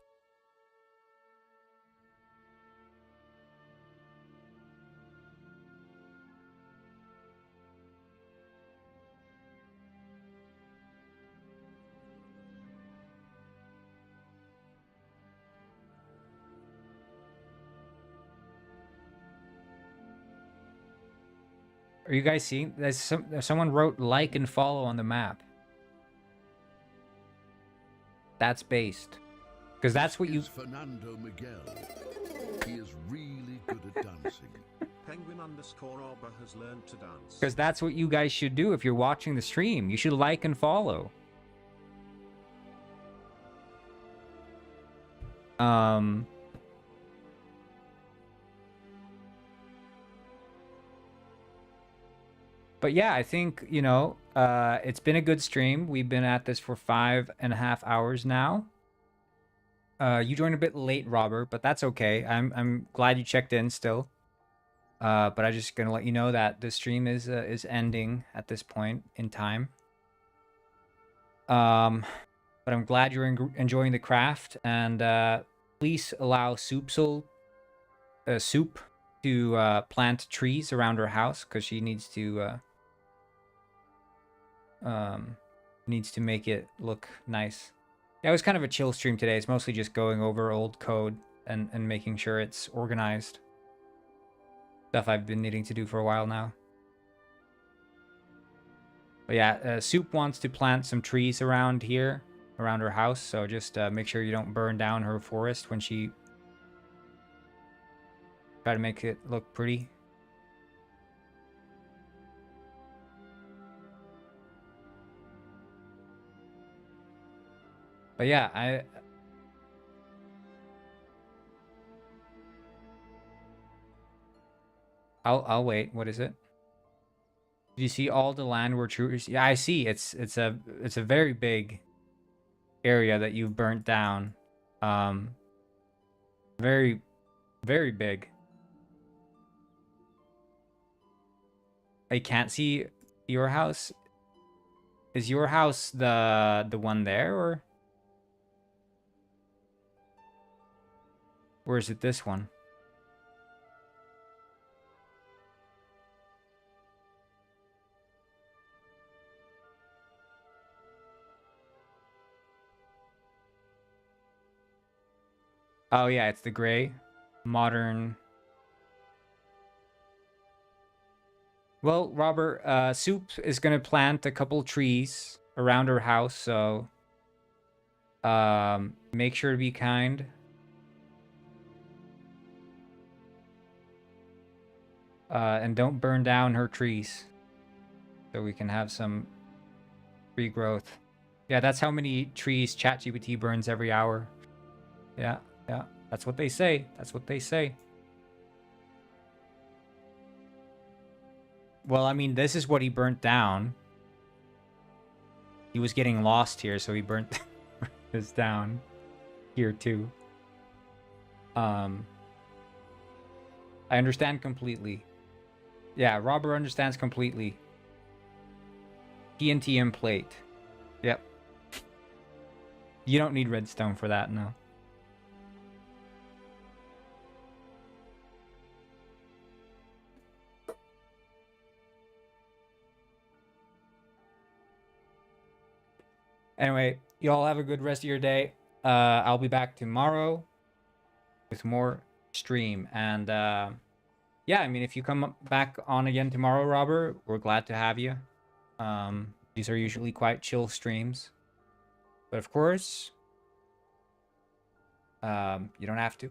Are you guys seeing? Someone wrote like and follow on the map. That's based. Because that's what you... Fernando Miguel. He is really good at dancing. Penguin_Arbor has learned to dance. Because that's what you guys should do if you're watching the stream. You should like and follow. But yeah, I think, you know, it's been a good stream. We've been at this for 5.5 hours now. You joined a bit late, Robert, but that's okay. I'm glad you checked in still. But I'm just gonna let you know that the stream is ending at this point in time. But I'm glad you're enjoying the craft, and please allow Soup to plant trees around her house because she needs to make it look nice. Yeah, it was kind of a chill stream today. It's mostly just going over old code and making sure it's organized. Stuff I've been needing to do for a while now. But yeah, Soup wants to plant some trees around here, around her house. So just make sure you don't burn down her forest when she try to make it look pretty. But yeah, I'll wait. What is it? Do you see all the land where troopers? Yeah, I see. It's a very big area that you've burnt down. Very, very big. I can't see your house. Is your house the one there, or is it this one? Oh yeah, it's the gray, modern. Well, Robert, Soup is gonna plant a couple trees around her house, so make sure to be kind. And don't burn down her trees, so we can have some regrowth. Yeah, that's how many trees ChatGPT burns every hour. Yeah, that's what they say. That's what they say. Well, I mean, this is what he burnt down. He was getting lost here, so he burnt this down here too. I understand completely. Yeah, Robert understands completely. TNT and plate. Yep. You don't need redstone for that, no. Anyway, you all have a good rest of your day. I'll be back tomorrow with more stream. And yeah, I mean, if you come back on again tomorrow, Robert, we're glad to have you. These are usually quite chill streams. But of course, you don't have to.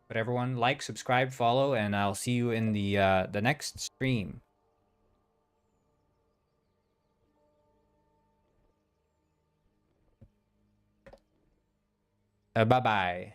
But everyone, like, subscribe, follow, and I'll see you in the next stream. Bye-bye.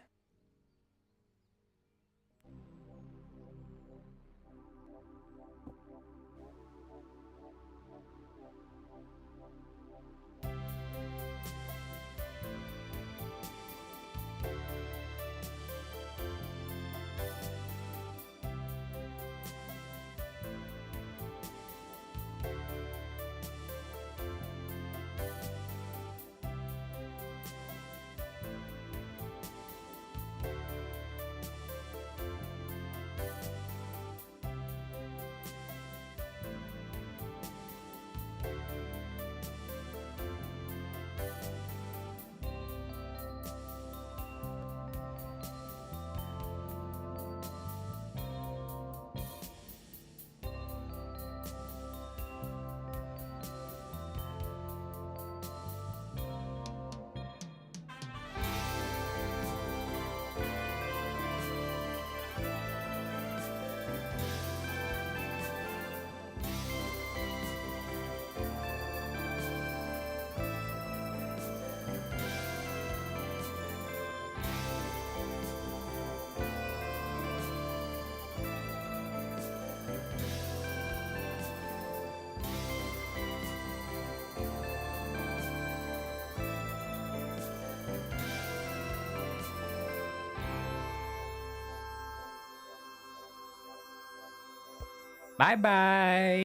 Bye bye.